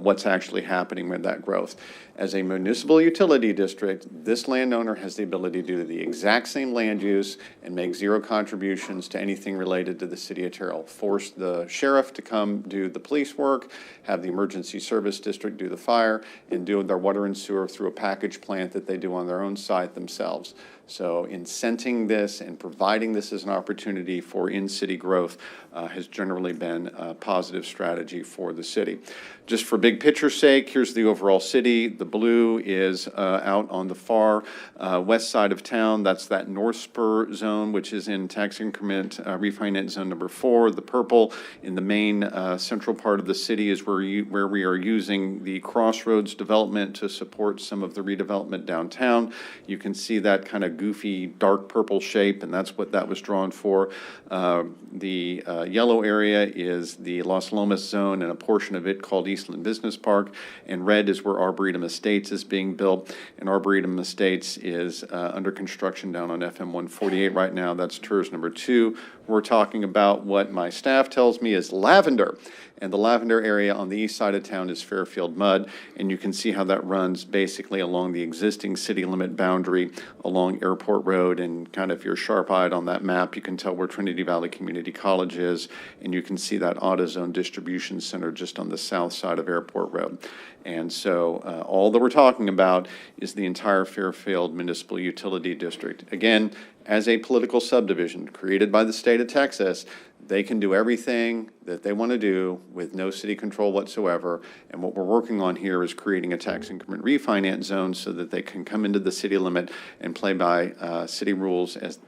what's actually happening with that growth. As a municipal utility district, this landowner has the ability to do the exact same land use and make zero contributions to anything related to the City of Terrell. Force the sheriff to come do the police work, have the emergency service district do the fire, and do their water and sewer through a package plant that they do on their own site themselves. So incenting this and providing this as an opportunity for in-city growth has generally been a positive strategy for the city. Just for big picture's sake, here's the overall city. The blue is out on the far west side of town. That's that North Spur zone, which is in tax increment refinance zone number 4. The purple in the main central part of the city is where we are using the Crossroads development to support some of the redevelopment downtown. You can see that kind of goofy dark purple shape, and that's what that was drawn for. The yellow area is the Los Lomas zone and a portion of it called Eastland Business Park, and red is where Arboretum Estates is being built, and Arboretum Estates is under construction down on FM 148 right now. That's TERS number 2. We're talking about what my staff tells me is lavender. And the lavender area on the east side of town is Fairfield Mud, and you can see how that runs basically along the existing city limit boundary along Airport Road, and kind of if you're sharp-eyed on that map, you can tell where Trinity Valley Community College is, and you can see that AutoZone distribution center just on the south side of Airport Road. And so all that we're talking about is the entire Fairfield Municipal Utility District. Again, as a political subdivision created by the state of Texas, they can do everything that they want to do with no city control whatsoever. And what we're working on here is creating a tax increment refinance zone so that they can come into the city limit and play by city rules as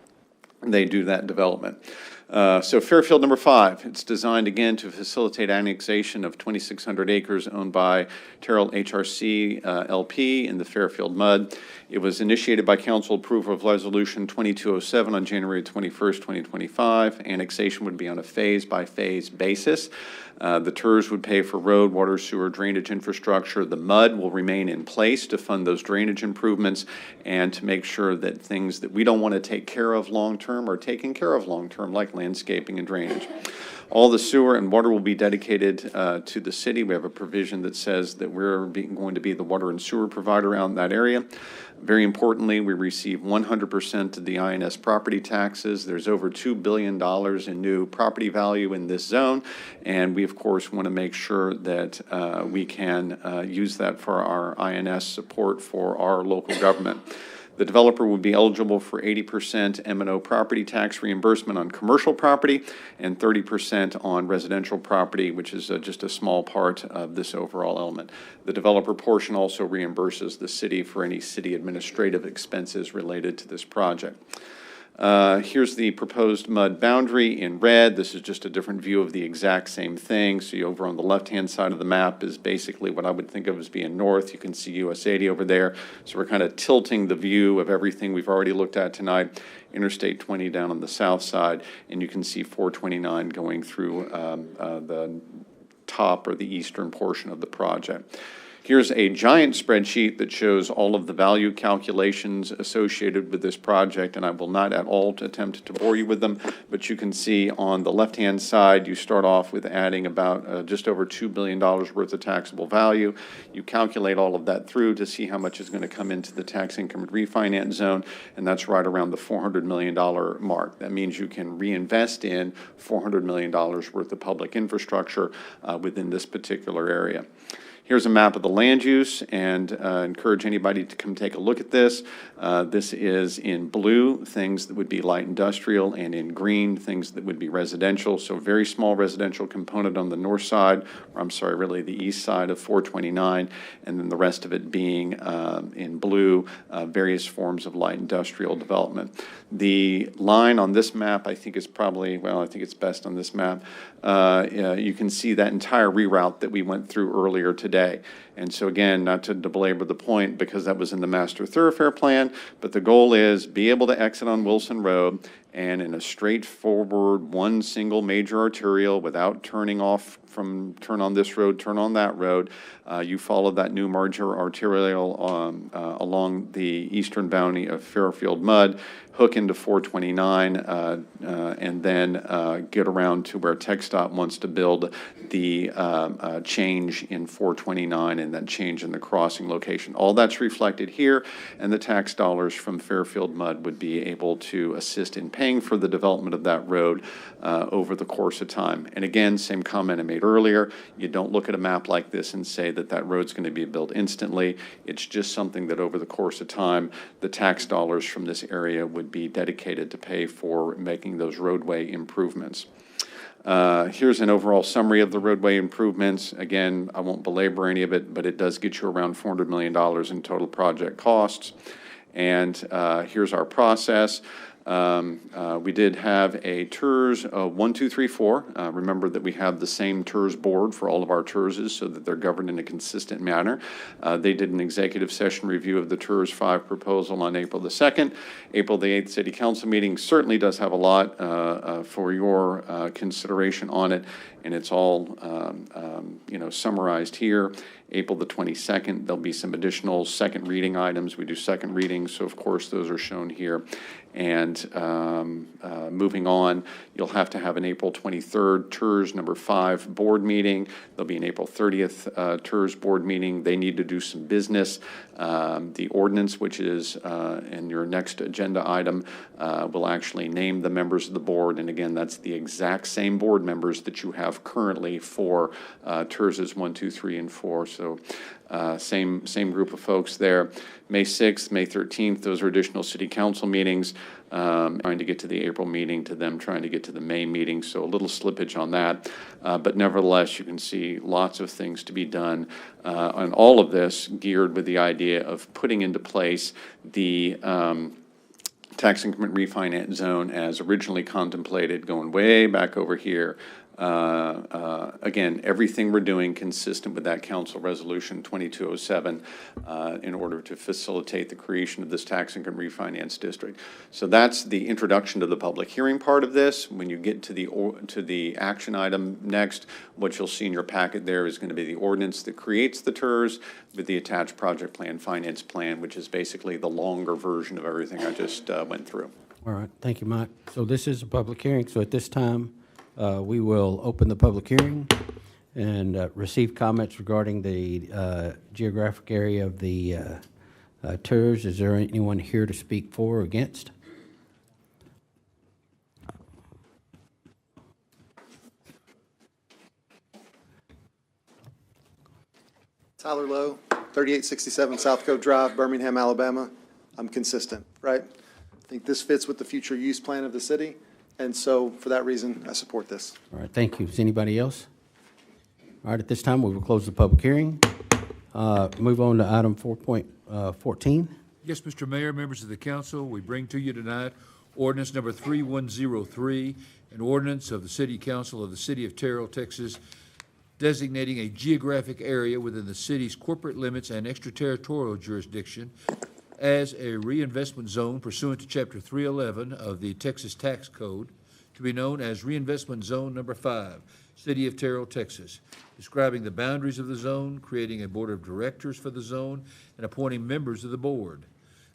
they do that development. So Fairfield number 5, it's designed again to facilitate annexation of 2,600 acres owned by Terrell HRC LP in the Fairfield Mud. It was initiated by council approval of resolution 2207 on January 21st, 2025. Annexation would be on a phase-by-phase basis. The TERS would pay for road, water, sewer, drainage infrastructure. The MUD will remain in place to fund those drainage improvements and to make sure that things that we don't want to take care of long-term are taken care of long-term, like landscaping and drainage. All the sewer and water will be dedicated to the city. We have a provision that says that we're going to be the water and sewer provider around that area. Very importantly, we receive 100% of the INS property taxes. There's over $2 billion in new property value in this zone, and we, of course, want to make sure that we can use that for our INS support for our local government. The developer would be eligible for 80% M&O property tax reimbursement on commercial property and 30% on residential property, which is just a small part of this overall element. The developer portion also reimburses the city for any city administrative expenses related to this project. Here's the proposed MUD boundary in red. This is just a different view of the exact same thing. So over on the left-hand side of the map is basically what I would think of as being north. You can see US 80 over there. So we're kind of tilting the view of everything we've already looked at tonight. Interstate 20 down on the south side, and you can see 429 going through the top or the eastern portion of the project. Here's a giant spreadsheet that shows all of the value calculations associated with this project, and I will not at all attempt to bore you with them, but you can see on the left-hand side, you start off with adding about just over $2 billion worth of taxable value. You calculate all of that through to see how much is going to come into the tax increment refinance zone, and that's right around the $400 million mark. That means you can reinvest in $400 million worth of public infrastructure within this particular area. Here's a map of the land use, and encourage anybody to come take a look at this. This is in blue, things that would be light industrial, and in green, things that would be residential. So very small residential component on the north side, or I'm sorry, really the east side of 429, and then the rest of it being in blue, various forms of light industrial development. The line on this map, I think is probably, well, I think it's best on this map. You can see that entire reroute that we went through earlier today. And so again, not to belabor the point because that was in the master thoroughfare plan, but the goal is be able to exit on Wilson Road and in a straightforward one single major arterial without turning off from turn on this road, turn on that road. You follow that new major arterial along the eastern boundary of Fairfield Mud, hook into 429, and then get around to where TxDOT wants to build the change in 429 and that change in the crossing location. All that's reflected here, and the tax dollars from Fairfield Mud would be able to assist in paying for the development of that road over the course of time. And again, same comment I made earlier, you don't look at a map like this and say that that road's going to be built instantly. It's just something that over the course of time, the tax dollars from this area would be dedicated to pay for making those roadway improvements. Here's an overall summary of the roadway improvements. Again, I won't belabor any of it, but it does get you around $400 million in total project costs. And here's our process. We did have a TERS 1, 2, 3, 4. Remember that we have the same TERS board for all of our TERSs so that they're governed in a consistent manner. They did an executive session review of the TERS 5 proposal on April the 2nd. April the 8th City Council meeting certainly does have a lot for your consideration on it, and it's all summarized here. April the 22nd, there'll be some additional second reading items. We do second readings, so of course those are shown here. And moving on, you'll have to have an April 23rd TERS number 5 board meeting. There'll be an April 30th TERS board meeting. They need to do some business. The ordinance, which is in your next agenda item, will actually name the members of the board. And again, that's the exact same board members that you have currently for TERSs 1, 2, 3, and 4. So same group of folks there. May 6th, May 13th, those are additional city council meetings. Trying to get to the April meeting, to them trying to get to the May meeting, so a little slippage on that. But nevertheless, you can see lots of things to be done. And all of this geared with the idea of putting into place the tax increment refinance zone as originally contemplated, going way back over here. Again, everything we're doing consistent with that council resolution 2207 in order to facilitate the creation of this tax income refinance district. So that's the introduction to the public hearing part of this. When you get to the action item next, what you'll see in your packet there is going to be the ordinance that creates the TERS with the attached project plan, finance plan, which is basically the longer version of everything I just went through. All right, thank you, Mike. So this is a public hearing, so at this time, we will open the public hearing and receive comments regarding the geographic area of the TERS. Is there anyone here to speak for or against? Tyler Lowe, 3867 South Cove Drive, Birmingham, Alabama. I'm consistent, right? I think this fits with the future use plan of the city. And so, for that reason, I support this. All right, thank you. Is anybody else? All right, at this time, we will close the public hearing. Move on to item 4.14. Yes, Mr. Mayor, members of the council, we bring to you tonight ordinance number 3103, an ordinance of the City Council of the City of Terrell, Texas, designating a geographic area within the city's corporate limits and extraterritorial jurisdiction as a reinvestment zone pursuant to Chapter 311 of the Texas Tax Code, to be known as Reinvestment Zone Number 5, City of Terrell, Texas, describing the boundaries of the zone, creating a board of directors for the zone, and appointing members of the board,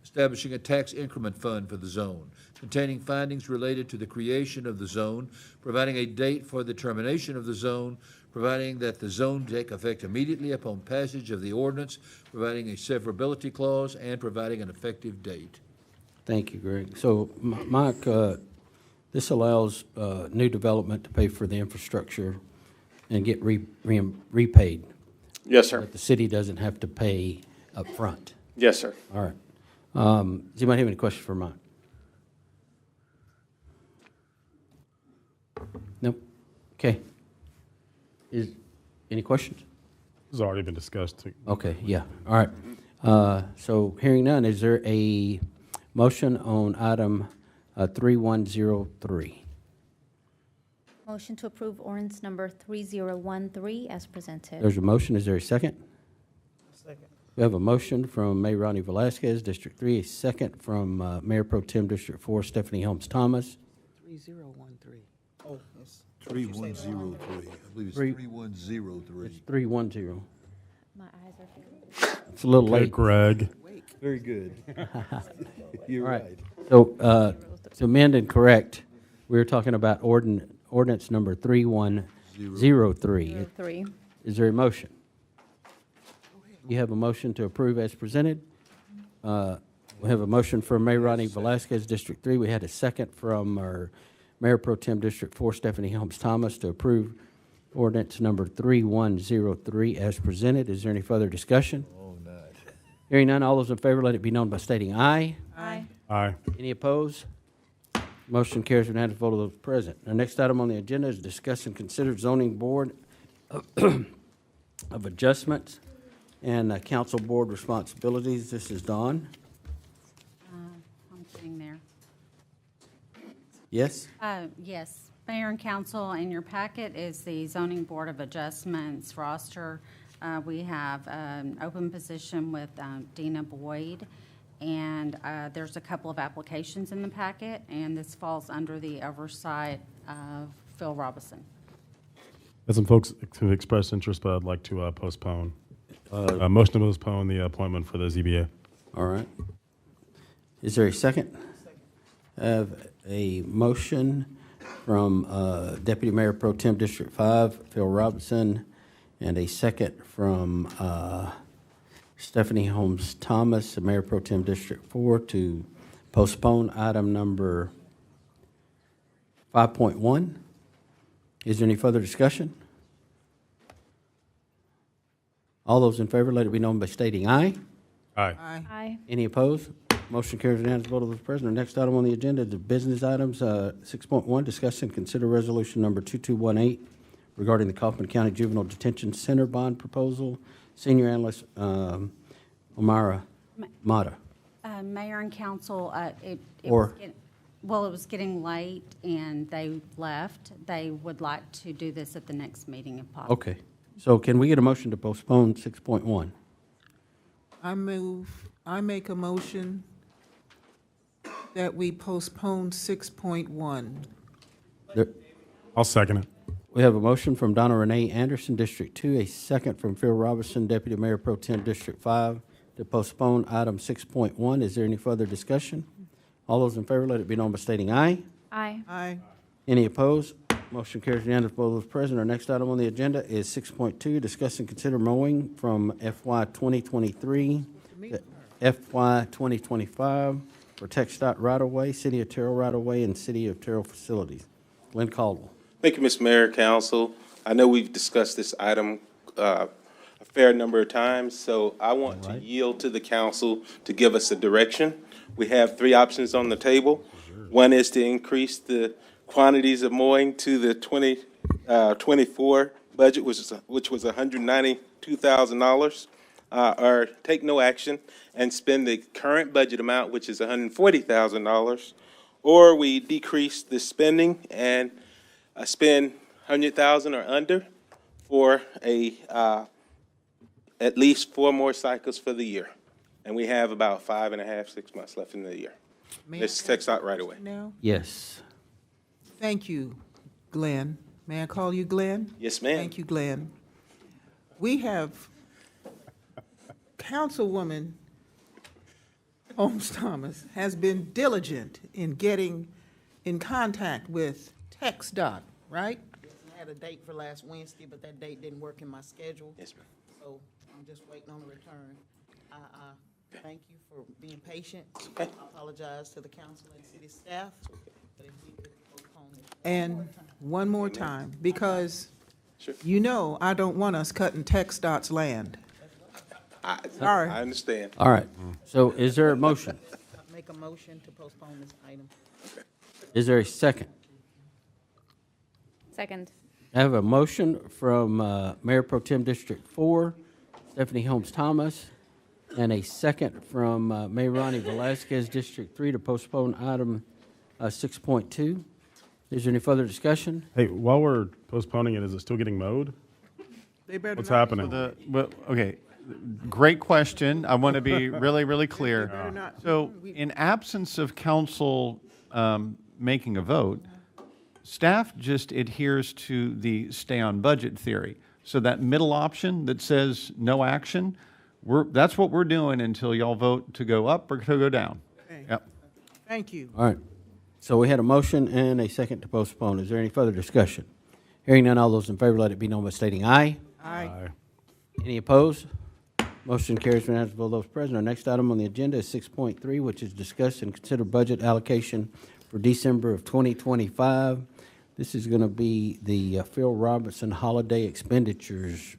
establishing a tax increment fund for the zone, containing findings related to the creation of the zone, providing a date for the termination of the zone, providing that the zone take effect immediately upon passage of the ordinance, providing a severability clause, and providing an effective date. Thank you, Greg. So, Mike, this allows new development to pay for the infrastructure and get repaid. Yes, sir. But the city doesn't have to pay up front. Yes, sir. All right. Does anybody have any questions for Mike? Nope. Okay. Any questions? This has already been discussed. Okay, yeah, all right. So hearing none, is there a motion on item 3103? Motion to approve ordinance number 3013 as presented. There's a motion, is there a second? Second. We have a motion from Mayor Ronnie Velasquez, District 3, a second from Mayor Pro Tem District 4, Stephanie Holmes Thomas. 3013. Oh, yes. 3103. I believe it's Three- 3103. It's 310. My eyes are. It's a little Okay, late. Greg. Very good. You're All right. right. So, to amend and correct, we were talking about ordinance number 3103. 03. Is there a motion? You have a motion to approve as presented. We have a motion from Mayor Ronnie Velasquez, District 3. We had a second from our Mayor Pro Tem District 4, Stephanie Holmes Thomas, to approve ordinance number 3103 as presented. Is there any further discussion? Oh, not. Hearing none, all those in favor, let it be known by stating aye. Aye. Aye. Any opposed? Motion carries unanimous vote of those present. Our next item on the agenda is discuss and consider zoning board of adjustments and council board responsibilities. This is Dawn. I'm sitting there. Yes? Yes, Mayor and Council, in your packet is the Zoning Board of Adjustments roster. We have an open position with Dina Boyd, and there's a couple of applications in the packet, and this falls under the oversight of Phil Robinson. Had some folks who expressed interest, but I'd like to postpone. Motion to postpone the appointment for the ZBA. All right. Is there a second? I have a motion from Deputy Mayor Pro Tem District 5, Phil Robinson, and a second from Stephanie Holmes Thomas, Mayor Pro Tem District 4, to postpone item number 5.1. Is there any further discussion? All those in favor, let it be known by stating aye. Aye. Aye. Any opposed? Motion carries unanimous vote of the president. Next item on the agenda is the business items. 6.1, discuss and consider resolution number 2218 regarding the Kaufman County Juvenile Detention Center bond proposal. Senior Analyst Omara Mata. Mayor and Council, it Or- was getting late, and they left. They would like to do this at the next meeting if possible. Okay. So can we get a motion to postpone 6.1? I make a motion that we postpone 6.1. I'll second it. We have a motion from Donna Renee Anderson, District 2, a second from Phil Robinson, Deputy Mayor Pro Tem District 5, to postpone item 6.1. Is there any further discussion? All those in favor, let it be known by stating aye. Aye. Aye. Any opposed? Motion carries unanimous vote of those present. Our next item on the agenda is 6.2, discuss and consider mowing from FY 2023 to FY 2025 for TxDOT right-of-way, City of Terrell right-of-way, and City of Terrell facilities. Glenn Caldwell. Thank you, Mr. Mayor, Council. I know we've discussed this item a fair number of times, so I want to yield to the council to give us a direction. We have three options on the table. One is to increase the quantities of mowing to the 2024 budget, which was $192,000, or take no action and spend the current budget amount, which is $140,000, or we decrease the spending and spend $100,000 or under for at least 4 more cycles for the year. And we have about 5.5, 6 months left in the year. This takes out right away. Now, Yes. thank you, Glenn. May I call you Glenn? Yes, ma'am. Thank you, Glenn. We have Councilwoman Holmes Thomas has been diligent in getting in contact with TxDOT, right? I had a date for last Wednesday, but that date didn't work in my schedule. Yes, ma'am. So I'm just waiting on a return. Thank you for being patient. Okay. I apologize to the council and city staff. But if we could postpone it. And one more time, because Sure. you know I don't want us cutting TxDOT's land. Sorry. I understand. All right. So is there a motion? Make a motion to postpone this item. Is there a second? Second. I have a motion from Mayor Pro Tem District 4, Stephanie Holmes Thomas, and a second from Mayor Ronnie Velazquez, District 3, to postpone item 6.2. Is there any further discussion? Hey, while we're postponing it, is it still getting mowed? They better What's not- happening? Okay, great question. I want to be really, really clear. better not- So in absence of council making a vote, staff just adheres to the stay on budget theory. So that middle option that says no action, that's what we're doing until y'all vote to go up or to go down. Okay. Yep. Thank you. All right. So we had a motion and a second to postpone. Is there any further discussion? Hearing none, all those in favor, let it be known by stating aye. Aye. Any opposed? Motion carries unanimously for those present. Our next item on the agenda is 6.3, which is discuss and consider budget allocation for December of 2025. This is going to be the Phil Robinson holiday expenditures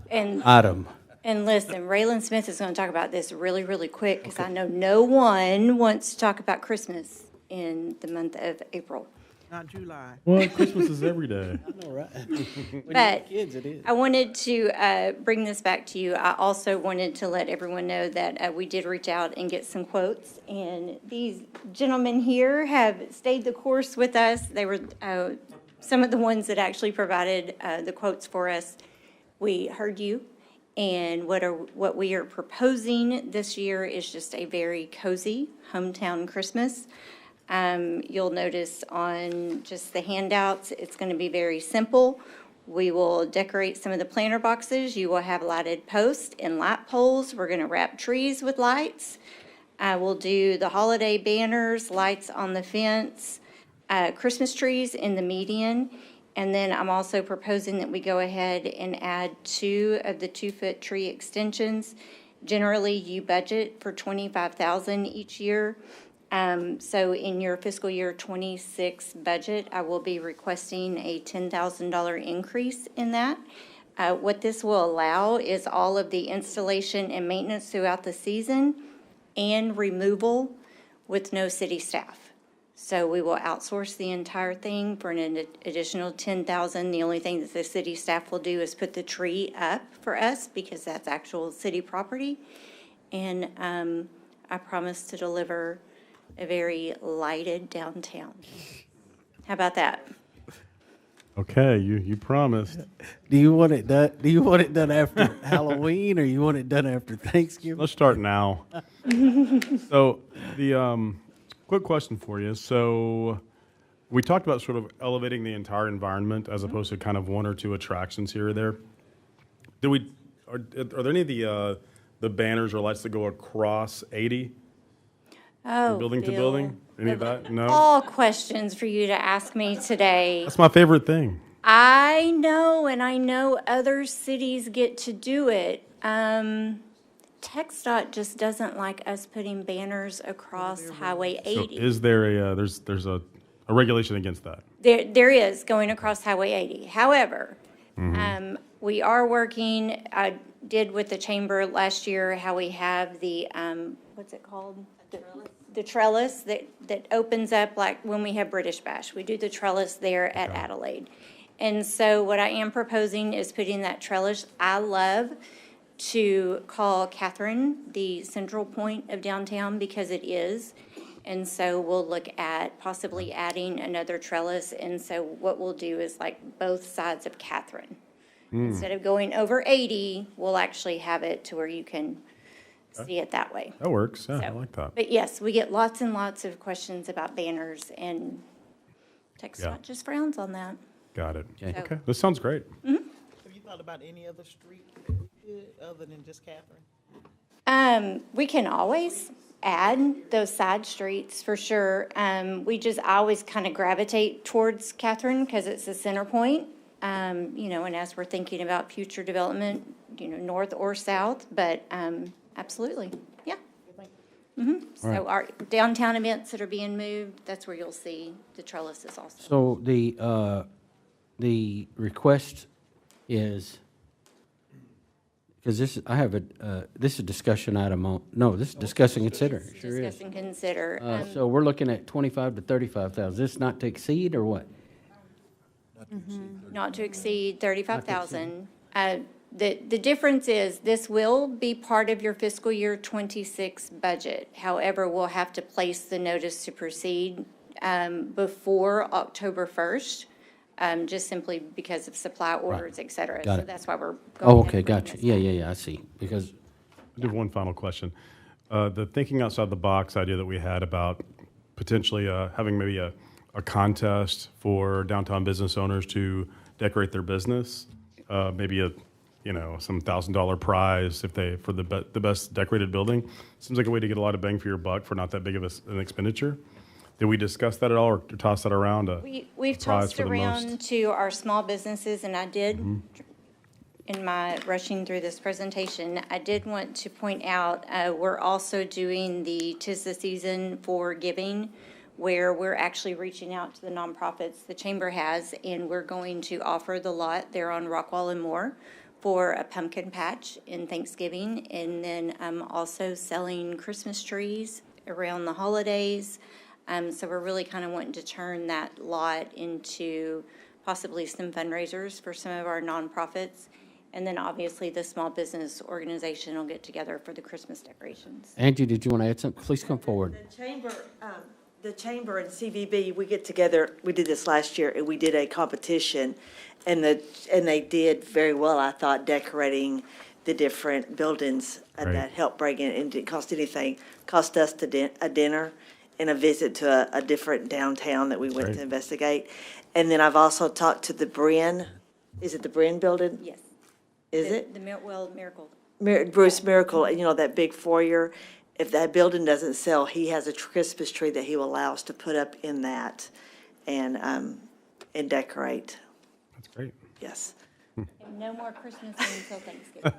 And item. And listen, Raylan Smith is going to talk about this really, really quick, because I know no one wants to talk about Christmas in the month of April. Not July. Well, Christmas is every day. I know, right? When you But have kids, it is. I wanted to bring this back to you. I also wanted to let everyone know that we did reach out and get some quotes. And these gentlemen here have stayed the course with us. They were some of the ones that actually provided the quotes for us. We heard you. And what we are proposing this year is just a very cozy hometown Christmas. You'll notice on just the handouts, it's going to be very simple. We will decorate some of the planter boxes. You will have lighted posts and light poles. We're going to wrap trees with lights. We'll do the holiday banners, lights on the fence, Christmas trees in the median. And then I'm also proposing that we go ahead and add 2 of the 2-foot tree extensions. Generally, you budget for $25,000 each year. So in your fiscal year 26 budget, I will be requesting a $10,000 increase in that. What this will allow is all of the installation and maintenance throughout the season and removal with no city staff. So we will outsource the entire thing for an additional $10,000. The only thing that the city staff will do is put the tree up for us because that's actual city property. And I promise to deliver a very lighted downtown. How about that? Okay, you promised. Do you want it done? Do you want it done after Halloween, or you want it done after Thanksgiving? Let's start now. So the quick question for you. So we talked about sort of elevating the entire environment as opposed to kind of 1 or 2 attractions here or there. Are there any of the banners or lights that go across 80? Oh, Building to building? Any of that? No? All questions for you to ask me today. That's my favorite thing. I know, and I know other cities get to do it. TxDOT just doesn't like us putting banners across Highway 80. So is there there's a regulation against that? There is, going across Highway 80. However, we are working, I did with the chamber last year, how we have the, what's it called? The trellis that opens up like when we have British Bash. We do the trellis there at Adelaide. And so what I am proposing is putting that trellis, I love to call Catherine the central point of downtown because it is. And so we'll look at possibly adding another trellis. And so what we'll do is like both sides of Catherine. Instead of going over 80, we'll actually have it to where you can see it that way. That works. Yeah, I like that. But yes, we get lots and lots of questions about banners, and TxDOT just frowns on that. Got it. Okay. Okay. This sounds great. Have you thought about any other street other than just Catherine? We can always add those side streets for sure. I always kind of gravitate towards Catherine because it's the center point. And as we're thinking about future development, north or south, but Absolutely, yeah. So our downtown events that are being moved, that's where you'll see the trellises also. So the request is, because this is a discussion item on, no, this is discuss and consider. It sure is. Discuss and consider. So we're looking at 25 to 35,000. This not to exceed or what? Not to exceed 35,000. The difference is this will be part of your fiscal year 26 budget. However, we'll have to place the notice to proceed before October 1st, just simply because of supply orders, et cetera. Got So it. that's why we're going Oh, ahead okay, and bringing gotcha. this Yeah, I see. Because I do have one final question. The thinking outside the box idea that we had about potentially having maybe a contest for downtown business owners to decorate their business, maybe some $1,000 prize for the best decorated building. Seems like a way to get a lot of bang for your buck for not that big of an expenditure. Did we discuss that at all or toss that around? We've tossed around to our small businesses, and I did, in my rushing through this presentation, I did want to point out, we're also doing the 'Tis the Season for Giving, where we're actually reaching out to the nonprofits the chamber has, and we're going to offer the lot there on Rockwall and Moore for a pumpkin patch in Thanksgiving, and then I'm also selling Christmas trees around the holidays. So we're really kind of wanting to turn that lot into possibly some fundraisers for some of our nonprofits. And then obviously the small business organization will get together for the Christmas decorations. Angie, did you want to add something? Please come forward. The chamber and CVB, we get together, we did this last year, and we did a competition, and they did very well, I thought, decorating the different buildings that helped bring in, and didn't cost anything. Cost us a dinner and a visit to a different downtown that we went to investigate. And then I've also talked to the Brin, is it the Brin building? Yes. Is it? The Miracle. Bruce Miracle, you know, that big foyer, if that building doesn't sell, he has a Christmas tree that he will allow us to put up in that and decorate. That's great. Yes. And no more Christmas until Thanksgiving.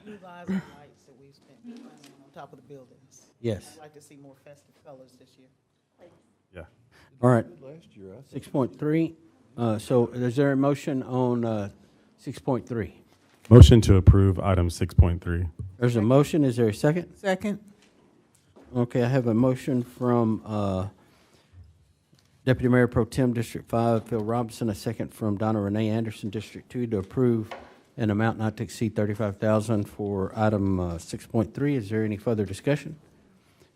New lights that we've spent money on top of the buildings. Yes. I'd like to see more festive colors this year. Yeah. All right. Last year, I think. 6.3. So is there a motion on 6.3? Motion to approve item 6.3. There's a motion. Is there a second? Second. Okay, I have a motion from Deputy Mayor Pro Tem District 5, Phil Robinson, a second from Donna Renee Anderson, District 2, to approve an amount not to exceed $35,000 for item 6.3. Is there any further discussion?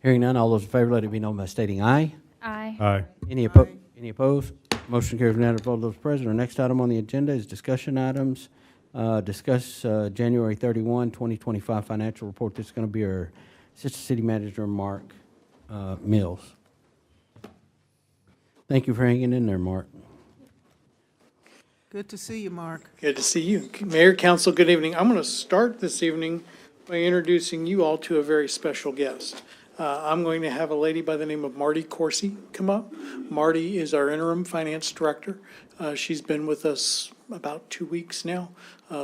Hearing none, all those in favor, let it be known by stating aye. Aye. Aye. Any opposed? Motion carries unanimous vote of those present. Our next item on the agenda is discussion items. Discuss January 31, 2025 financial report. This is going to be our Assistant City Manager, Mark Mills. Thank you for hanging in there, Mark. Good to see you, Mark. Good to see you. Mayor, Council, good evening. I'm going to start this evening by introducing you all to a very special guest. I'm going to have a lady by the name of Marty Corsi come up. Marty is our interim finance director. She's been with us about 2 weeks now.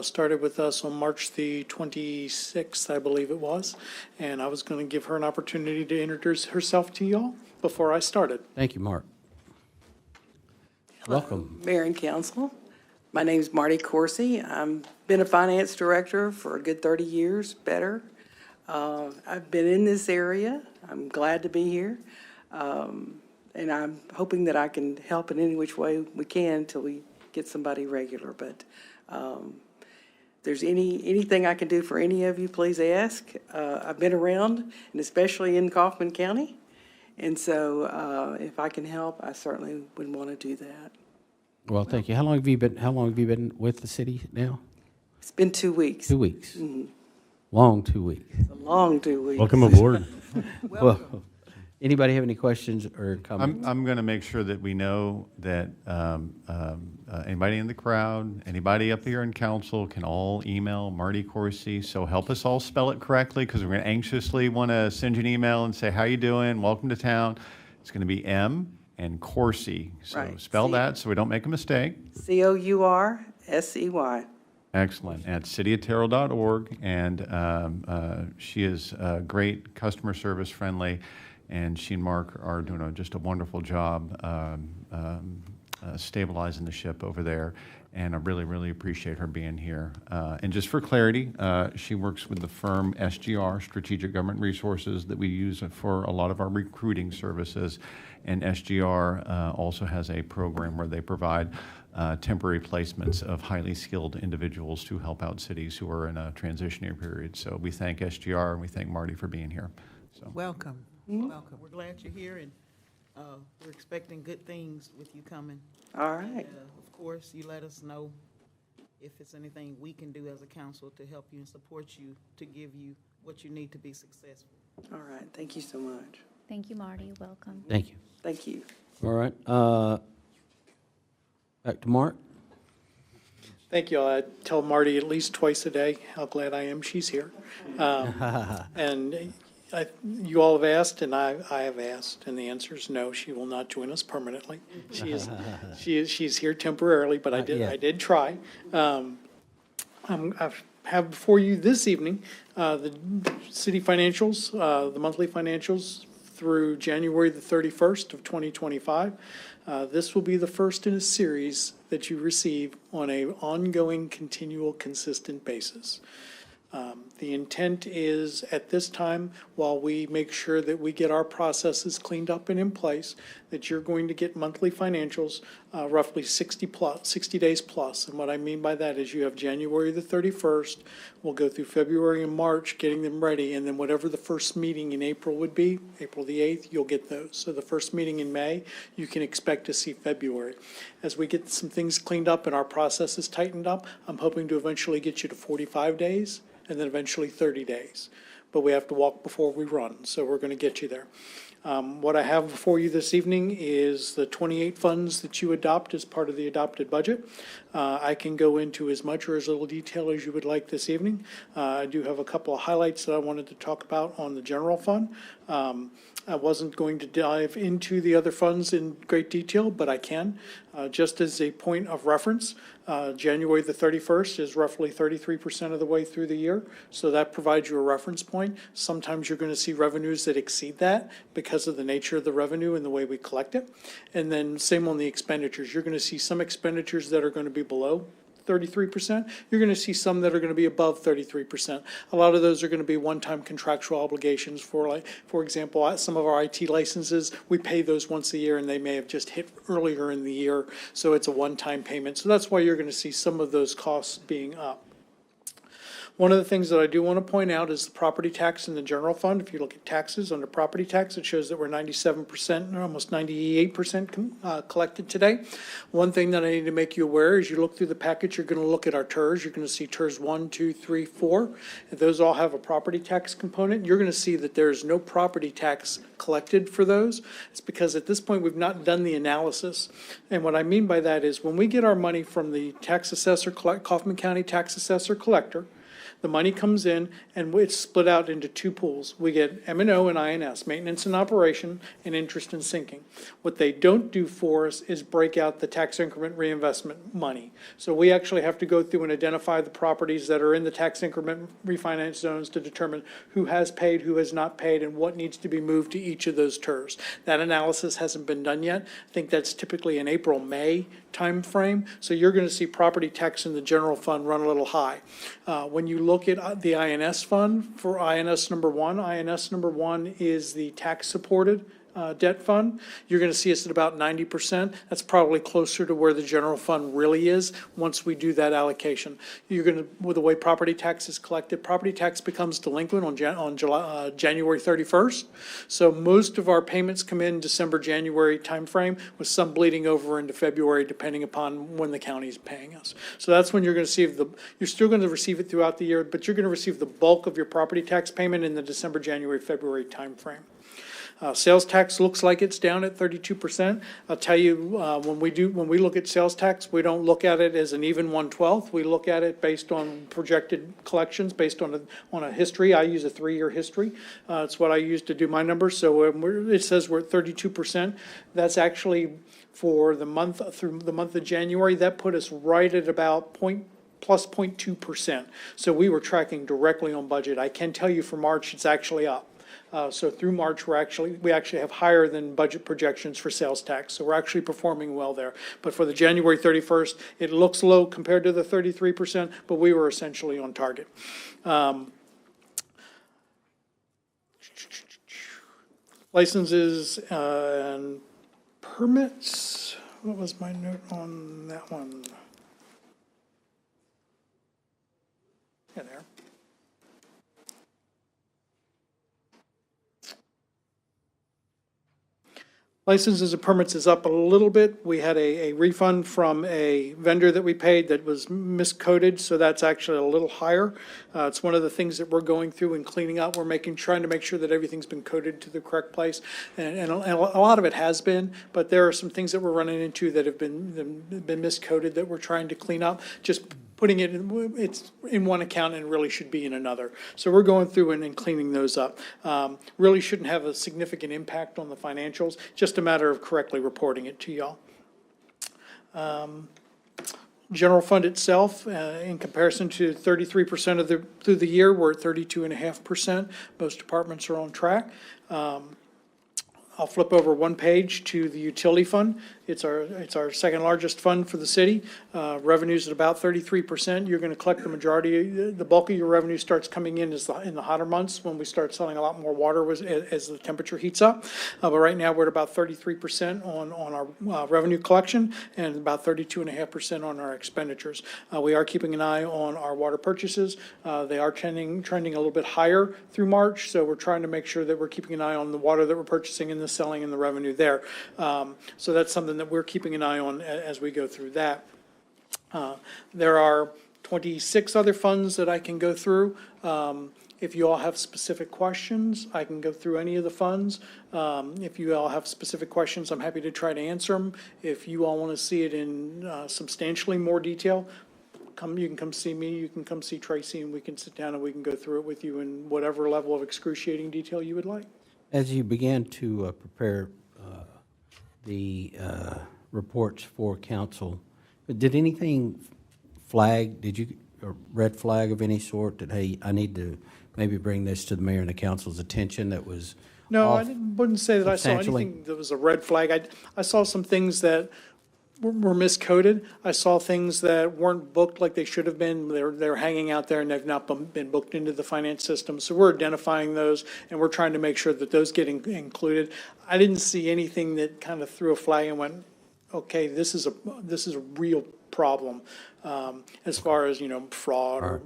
Started with us on March the 26th, I believe it was. And I was going to give her an opportunity to introduce herself to you all before I started. Thank you, Mark. Welcome. Mayor and Council. My name is Marty Corsi. I've been a finance director for a good 30 years, better. I've been in this area. I'm glad to be here. And I'm hoping that I can help in any which way we can until we get somebody regular. But if there's anything I can do for any of you, please ask. I've been around, and especially in Kaufman County. And so if I can help, I certainly would want to do that. Well, thank you. How long have you been with the city now? It's been 2 weeks. 2 weeks. Mhm. Long 2 weeks. It's a long 2 weeks. Welcome aboard. Well, anybody have any questions or comments? I'm going to make sure that we know that anybody in the crowd, anybody up here in council can all email Marty Corsi. So help us all spell it correctly, because we're going to anxiously want to send you an email and say, how you doing? Welcome to town. It's going to be M and Corsi. So Right. spell that so we don't make a mistake. COURSEY. Excellent. At cityofterrell.org. And she is great, customer service friendly. And she and Mark are doing just a wonderful job stabilizing the ship over there. And I really, really appreciate her being here. And just for clarity, she works with the firm SGR, Strategic Government Resources, that we use for a lot of our recruiting services. And SGR also has a program where they provide temporary placements of highly skilled individuals to help out cities who are in a transitionary period. So we thank SGR and we thank Marty for being here. So. Welcome. Welcome. We're glad you're here, and we're expecting good things with you coming. All right. And, of course, you let us know if it's anything we can do as a council to help you and support you to give you what you need to be successful. All right. Thank you so much. Thank you, Marty. Welcome. Thank you. Thank you. All right. Back to Mark. Thank you. I tell Marty at least twice a day how glad I am she's here. And you all have asked, and I have asked, and the answer is no. She will not join us permanently. She's here temporarily, but I did try. I have before you this evening the city financials, the monthly financials through January the 31st of 2025. This will be the first in a series that you receive on an ongoing, continual, consistent basis. The intent is, at this time, while we make sure that we get our processes cleaned up and in place, that you're going to get monthly financials, roughly 60 days plus. And what I mean by that is you have January the 31st, we'll go through February and March, getting them ready, and then whatever the first meeting in April would be, April the 8th, you'll get those. So the first meeting in May, you can expect to see February. As we get some things cleaned up and our processes tightened up, I'm hoping to eventually get you to 45 days. And then eventually 30 days. But we have to walk before we run, so we're going to get you there. What I have before you this evening is the 28 funds that you adopt as part of the adopted budget. I can go into as much or as little detail as you would like this evening. I do have a couple of highlights that I wanted to talk about on the general fund. I wasn't going to dive into the other funds in great detail, but I can. Just as a point of reference, January the 31st is roughly 33% of the way through the year, so that provides you a reference point. Sometimes you're going to see revenues that exceed that because of the nature of the revenue and the way we collect it. And then same on the expenditures. You're going to see some expenditures that are going to be below 33%. You're going to see some that are going to be above 33%. A lot of those are going to be one-time contractual obligations for, like, for example, some of our IT licenses, we pay those once a year and they may have just hit earlier in the year. So it's a one-time payment. So that's why you're going to see some of those costs being up. One of the things that I do want to point out is the property tax in the general fund. If you look at taxes under property tax, it shows that we're 97%, or almost 98% collected today. One thing that I need to make you aware is you look through the package, you're going to look at our TERS. You're going to see TERS 1, 2, 3, 4. And those all have a property tax component. You're going to see that there's no property tax collected for those. It's because at this point we've not done the analysis. And what I mean by that is when we get our money from the tax assessor, Kaufman County tax assessor collector, the money comes in and it's split out into two pools. We get M&O and INS, maintenance and operation, and interest and sinking. What they don't do for us is break out the tax increment reinvestment money. So we actually have to go through and identify the properties that are in the tax increment refinance zones to determine who has paid, who has not paid, and what needs to be moved to each of those TERS. That analysis hasn't been done yet. I think that's typically an April-May time frame. So you're going to see property tax in the general fund run a little high. When you look at the INS fund for INS number one is the tax supported debt fund. You're going to see us at about 90%. That's probably closer to where the general fund really is once we do that allocation. You're going to, with the way property tax is collected, property tax becomes delinquent on January 31st. So most of our payments come in December, January timeframe, with some bleeding over into February, depending upon when the county is paying us. So that's when you're going to see you're still going to receive it throughout the year, but you're going to receive the bulk of your property tax payment in the December, January, February timeframe. Sales tax looks like it's down at 32%. I'll tell you, when we look at sales tax, we don't look at it as an even 1/12. We look at it based on projected collections, based on a history. I use a 3-year history. It's what I use to do my numbers. So it says we're at 32%. That's actually for the month through the month of January. That put us right at about plus 0.2%. So we were tracking directly on budget. I can tell you for March, it's actually up. So through March, we actually have higher than budget projections for sales tax. So we're actually performing well there. But for the January 31st, it looks low compared to the 33%, but we were essentially on target. Licenses and permits. What was my note on that one? Yeah, there. Licenses and permits is up a little bit. We had a refund from a vendor that we paid that was miscoded, so that's actually a little higher. It's one of the things that we're going through and cleaning up. We're trying to make sure that everything's been coded to the correct place, and a lot of it has been, but there are some things that we're running into that have been miscoded that we're trying to clean up. Just putting it in, it's in one account and really should be in another. So we're going through and cleaning those up. Really shouldn't have a significant impact on the financials, just a matter of correctly reporting it to y'all. General fund itself, in comparison to 33% through the year, we're at 32.5%. Most departments are on track. I'll flip over one page to the utility fund. It's our second largest fund for the city. Revenues at about 33%. You're going to collect the majority, the bulk of your revenue starts coming in in the hotter months when we start selling a lot more water as the temperature heats up. But right now we're at about 33% on our revenue collection and about 32.5% on our expenditures. We are keeping an eye on our water purchases. They are trending a little bit higher through March, so we're trying to make sure that we're keeping an eye on the water that we're purchasing and the selling and the revenue there. So that's something that we're keeping an eye on as we go through that. There are 26 other funds that I can go through. If you all have specific questions, I can go through any of the funds. If you all have specific questions, I'm happy to try to answer them. If you all want to see it in substantially more detail, you can come see me, you can come see Tracy, and we can sit down and we can go through it with you in whatever level of excruciating detail you would like. As you began to prepare the reports for council, did anything did you, a red flag of any sort that, hey, I need to maybe bring this to the mayor and the council's attention that was No, off wouldn't say that I saw substantially? anything that was a red flag. I saw some things that were miscoded. I saw things that weren't booked like they should have been. They're hanging out there and they've not been booked into the finance system. So we're identifying those and we're trying to make sure that those get included. I didn't see anything that kind of threw a flag and went, okay, this is a real problem, as far as, fraud or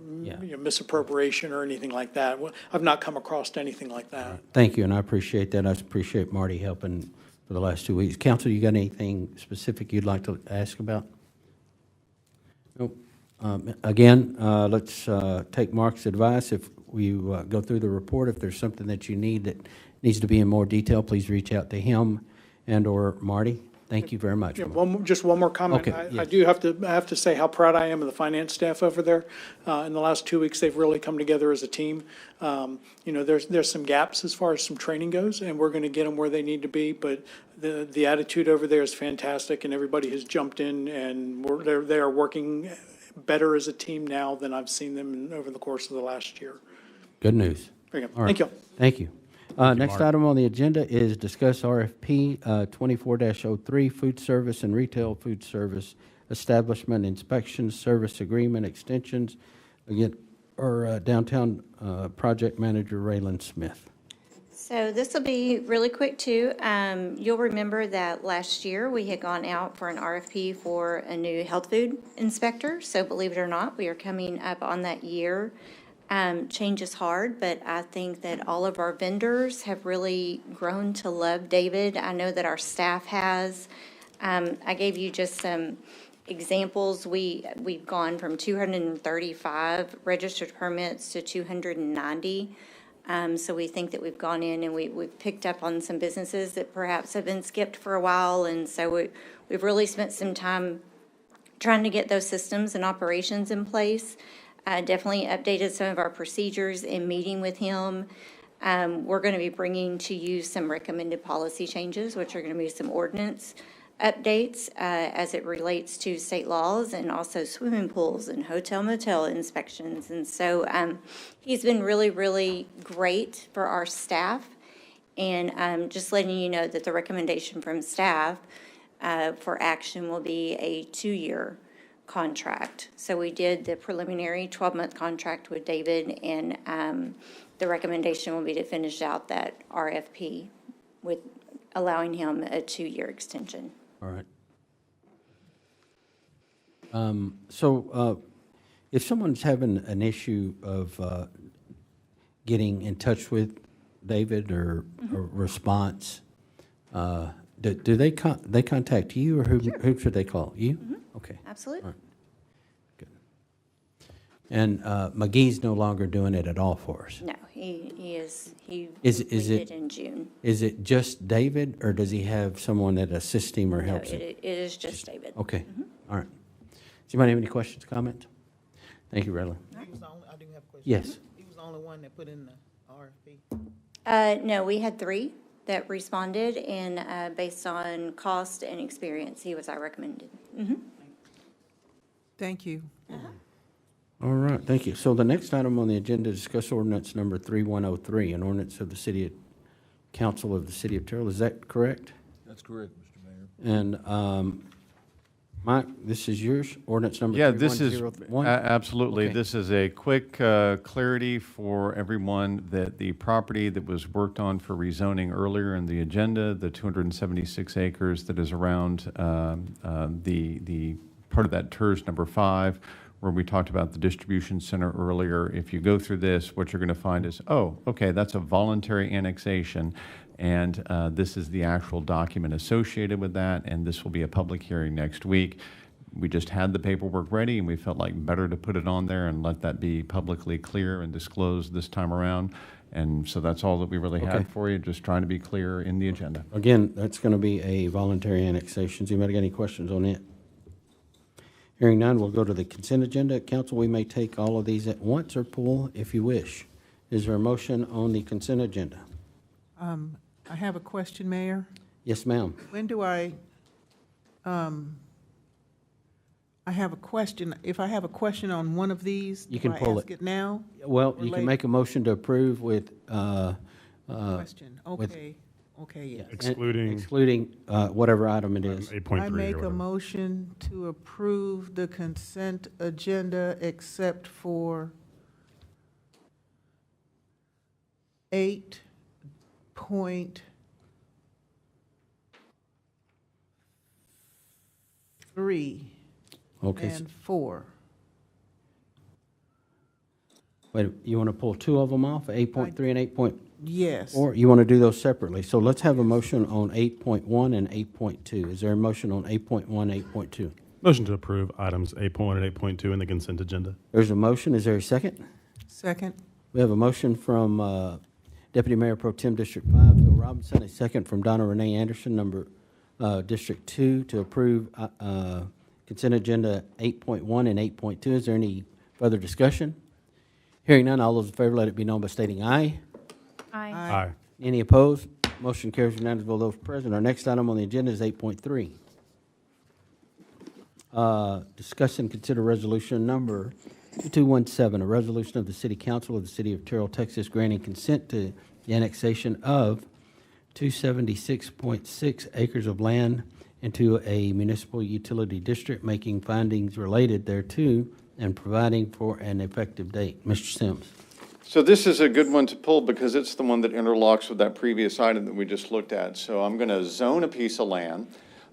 misappropriation or anything like that. I've not come across anything like that. Thank you, and I appreciate that. I appreciate Marty helping for the last 2 weeks. Council, you got anything specific you'd like to ask about? Nope. Again, let's take Mark's advice. If we go through the report, if there's something that you need that needs to be in more detail, please reach out to him and/or Marty. Thank you very much. Yeah, just one more comment. Okay, yes. I do have to say how proud I am of the finance staff over there. In the last 2 weeks, they've really come together as a team. There's some gaps as far as some training goes, and we're going to get them where they need to be. But the attitude over there is fantastic, and everybody has jumped in, and they are working better as a team now than I've seen them over the course of the last year. Good news. Very good. All right. Thank you. Thank you. Next item on the agenda is discuss RFP 24-03, food service and retail food service establishment inspections, service agreement extensions. Again, our downtown project manager, Raylan Smith. So this will be really quick too. You'll remember that last year we had gone out for an RFP for a new health food inspector. So believe it or not, we are coming up on that year. Change is hard, but I think that all of our vendors have really grown to love David. I know that our staff has. I gave you just some examples. We've gone from 235 registered permits to 290. So we think that we've gone in and we've picked up on some businesses that perhaps have been skipped for a while. And so we've really spent some time trying to get those systems and operations in place. Definitely updated some of our procedures in meeting with him. We're going to be bringing to you some recommended policy changes, which are going to be some ordinance updates as it relates to state laws and also swimming pools and hotel motel inspections. And so he's been really, really great for our staff. And just letting you know that the recommendation from staff for action will be a 2-year contract. So we did the preliminary 12-month contract with David, and the recommendation will be to finish out that RFP with allowing him a 2-year extension. All right. So if someone's having an issue of getting in touch with David or a response, do they contact you, or who should they call? You? Okay. Absolutely. All right. Good. And McGee's no longer doing it at all for us? No, he is. He Is completed it in June. Is it just David, or does he have someone that assists him or No, helps him? it is just David. Okay. All right. Does anybody have any questions, comments? Thank you, Raylan. He was the only, I do have a question. Yes. He was the only one that put in the RFP. No, we had 3 that responded, and based on cost and experience, he was our recommended. Thank you. All right, thank you. So the next item on the agenda is discuss ordinance number 3103, an ordinance of the City of Council of the City of Terrell. Is that correct? That's correct, Mr. Mayor. And Mike, this is yours, ordinance number Yeah, this is, 3101? absolutely. Okay. This is a quick clarity for everyone that the property that was worked on for rezoning earlier in the agenda, the 276 acres that is around the part of that TERS number 5, where we talked about the distribution center earlier. If you go through this, what you're going to find is, oh, okay, that's a voluntary annexation. And this is the actual document associated with that, and this will be a public hearing next week. We just had the paperwork ready, and we felt like better to put it on there and let that be publicly clear and disclosed this time around. And so that's all that we really Okay. had for you, just trying to be clear in the agenda. Again, that's going to be a voluntary annexation. Does anybody got any questions on it? Hearing none, we'll go to the consent agenda. Council, we may take all of these at once or pull if you wish. Is there a motion on the consent agenda? I have a question, Mayor. Yes, ma'am. When do I have a question. If I have a question on one of these, You can do I pull ask it now? Well, or you can later? make a motion to approve with, Question, with- okay, yes. excluding whatever item it is. I make a motion to approve the consent agenda except for 8.3 Okay. and 4. Wait, you want to pull two of them off, 8.3 and 8.4? Yes. You want to do those separately? So let's have a motion on 8.1 and 8.2. Is there a motion on 8.1, 8.2? Motion to approve items 8.1 and 8.2 in the consent agenda. There's a motion. Is there a second? Second. We have a motion from Deputy Mayor Pro Tem District 5, Phil Robinson, a second from Donna Renee Anderson, District 2, to approve consent agenda 8.1 and 8.2. Is there any further discussion? Hearing none, all those in favor, let it be known by stating aye. Aye. Aye. Any opposed? Motion carries unanimously of those present. Our next item on the agenda is 8.3. Discuss and consider resolution number 2217, a resolution of the City Council of the City of Terrell, Texas, granting consent to the annexation of 276.6 acres of land into a municipal utility district, making findings related thereto, and providing for an effective date. Mr. Sims. So this is a good one to pull because it's the one that interlocks with that previous item that we just looked at. So I'm going to zone a piece of land.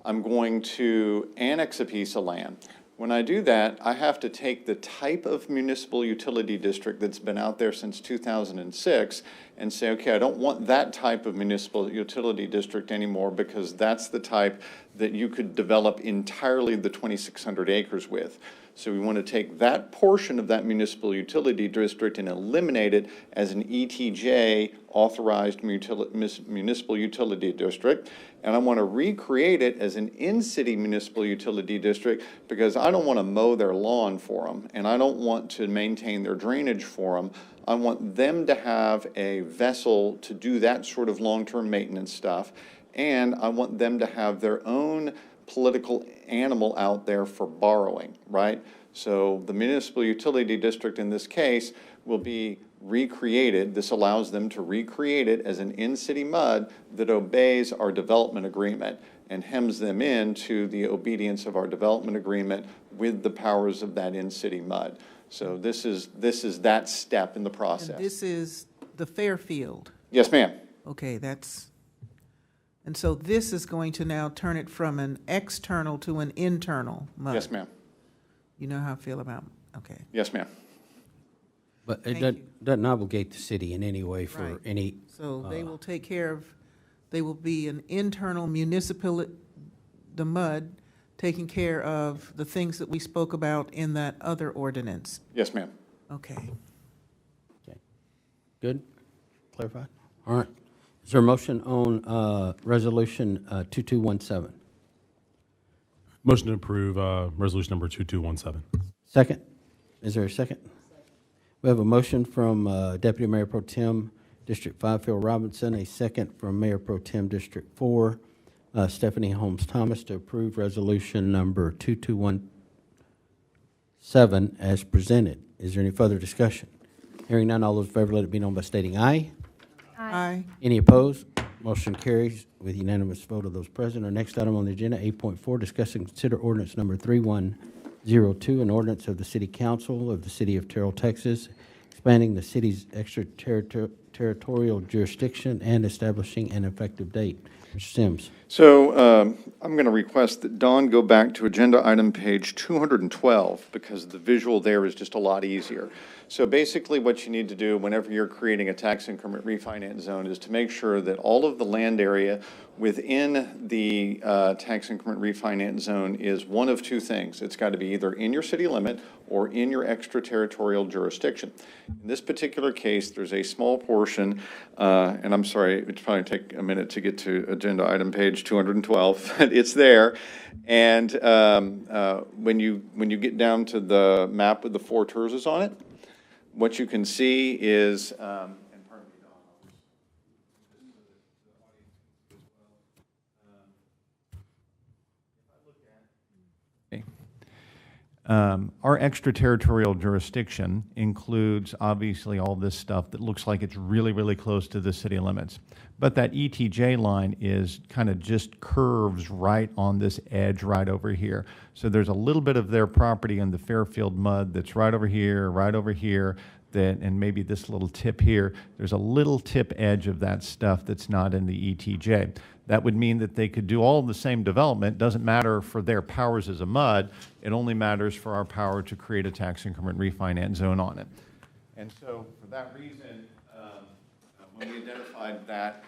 I'm going to annex a piece of land. When I do that, I have to take the type of municipal utility district that's been out there since 2006 and say, okay, I don't want that type of municipal utility district anymore because that's the type that you could develop entirely the 2,600 acres with. So we want to take that portion of that municipal utility district and eliminate it as an ETJ authorized municipal utility district. And I want to recreate it as an in-city municipal utility district because I don't want to mow their lawn for them and I don't want to maintain their drainage for them. I want them to have a vessel to do that sort of long-term maintenance stuff. And I want them to have their own political animal out there for borrowing, right? So the municipal utility district in this case will be recreated. This allows them to recreate it as an in-city MUD that obeys our development agreement and hems them into the obedience of our development agreement with the powers of that in-city MUD. So this is that step in the process. And this is the Fairfield. Yes, ma'am. Okay, and so this is going to now turn it from an external to an internal MUD. Yes, ma'am. You know how I feel about, okay. Yes, ma'am. But it Thank doesn't obligate the city in any way for Right. any. So they will take care of, they will be an internal municipal, the MUD, taking care of the things that we spoke about in that other ordinance. Yes, ma'am. Okay. Good? Clarified? All right. Is there a motion on resolution 2217? Motion to approve resolution number 2217. Second? Is there a second? We have a motion from Deputy Mayor Pro Tem District 5, Phil Robinson, a second from Mayor Pro Tem District 4, Stephanie Holmes Thomas, to approve resolution number 2217 as presented. Is there any further discussion? Hearing none, all those in favor, let it be known by stating aye. Aye. Any opposed? Motion carries with unanimous vote of those present. Our next item on the agenda, 8.4, discuss and consider ordinance number 3102, an ordinance of the City Council of the City of Terrell, Texas, expanding the city's extraterritorial jurisdiction and establishing an effective date. Mr. Sims. So I'm going to request that Dawn go back to agenda item page 212 because the visual there is just a lot easier. So basically what you need to do whenever you're creating a tax increment refinance zone is to make sure that all of the land area within the tax increment refinance zone is one of two things. It's got to be either in your city limit or in your extraterritorial jurisdiction. In this particular case, there's a small portion, and I'm sorry, it'd probably take a minute to get to agenda item page 212, but it's there. And when you get down to the map with the 4 terrazas on it, what you can see is, our extraterritorial jurisdiction includes obviously all this stuff that looks like it's really, really close to the city limits. But that ETJ line is kind of just curves right on this edge right over here. So there's a little bit of their property in the Fairfield mud that's right over here, that, and maybe this little tip here. There's a little tip edge of that stuff that's not in the ETJ. That would mean that they could do all the same development. Doesn't matter for their powers as a MUD. It only matters for our power to create a tax increment refinance zone on it. And so for that reason, when we identified that,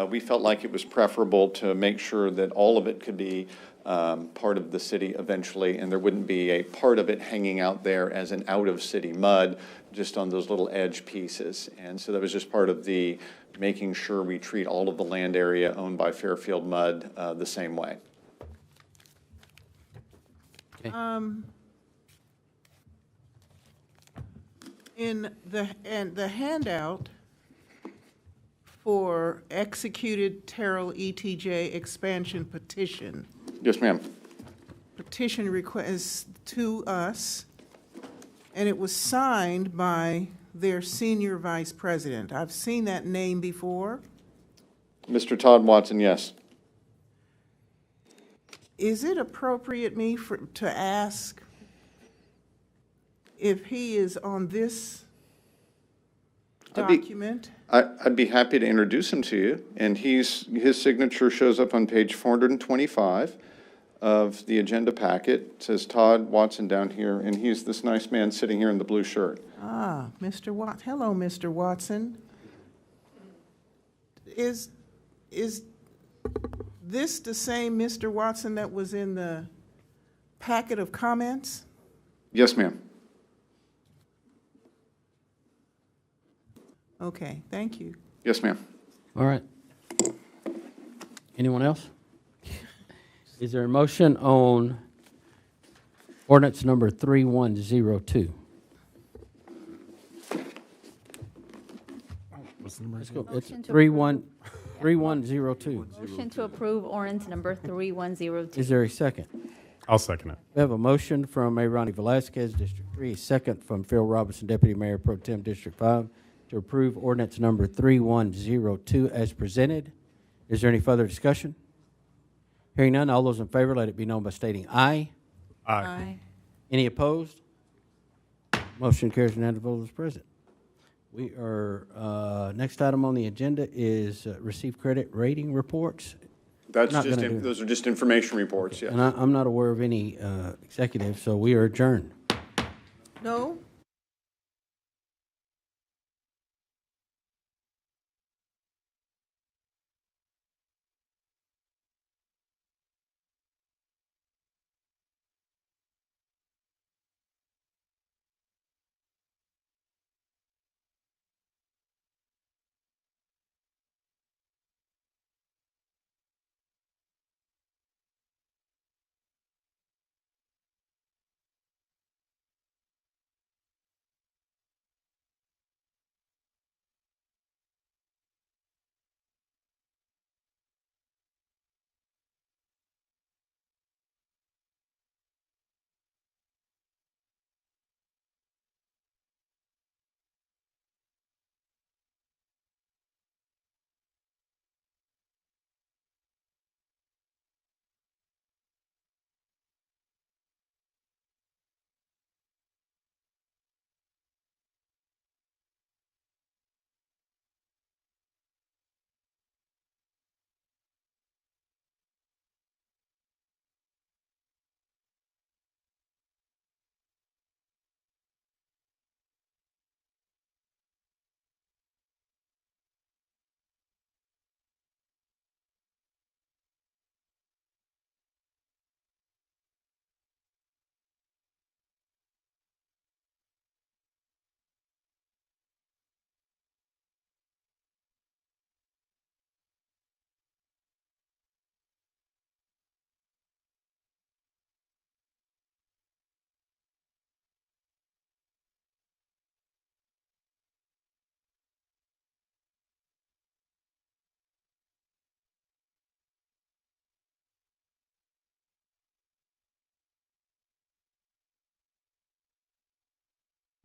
we felt like it was preferable to make sure that all of it could be part of the city eventually, and there wouldn't be a part of it hanging out there as an out-of-city MUD just on those little edge pieces. And so that was just part of the making sure we treat all of the land area owned by Fairfield MUD the same way. In the handout for executed Terrell ETJ expansion petition. Yes, ma'am. Petition request to us, and it was signed by their senior vice president. I've seen that name before. Mr. Todd Watson, yes. Is it appropriate to ask if he is on this document? I'd be happy to introduce him to you, and his signature shows up on page 425 of the agenda packet. It says Todd Watson down here, and he's this nice man sitting here in the blue shirt. Ah, Mr. Watson. Hello, Mr. Watson. Is this the same Mr. Watson that was in the packet of comments? Yes, ma'am. Okay, thank you. Yes, ma'am. All right. Anyone else? Is there a motion on ordinance number 3102? What's the number? Let's go. It's Motion to 3102. Motion to approve ordinance number 3102. Is there a second? I'll second it. We have a motion from Mayor Ronnie Velazquez, District 3, a second from Phil Robinson, Deputy Mayor Pro Tem, District 5, to approve ordinance number 3102 as presented. Is there any further discussion? Hearing none, all those in favor, let it be known by stating aye. Aye. Any opposed? Motion carries unanimous vote is present. We are, next item on the agenda is receive credit rating reports. Those are just information reports, yes. And I'm not aware of any executive, so we are adjourned. No,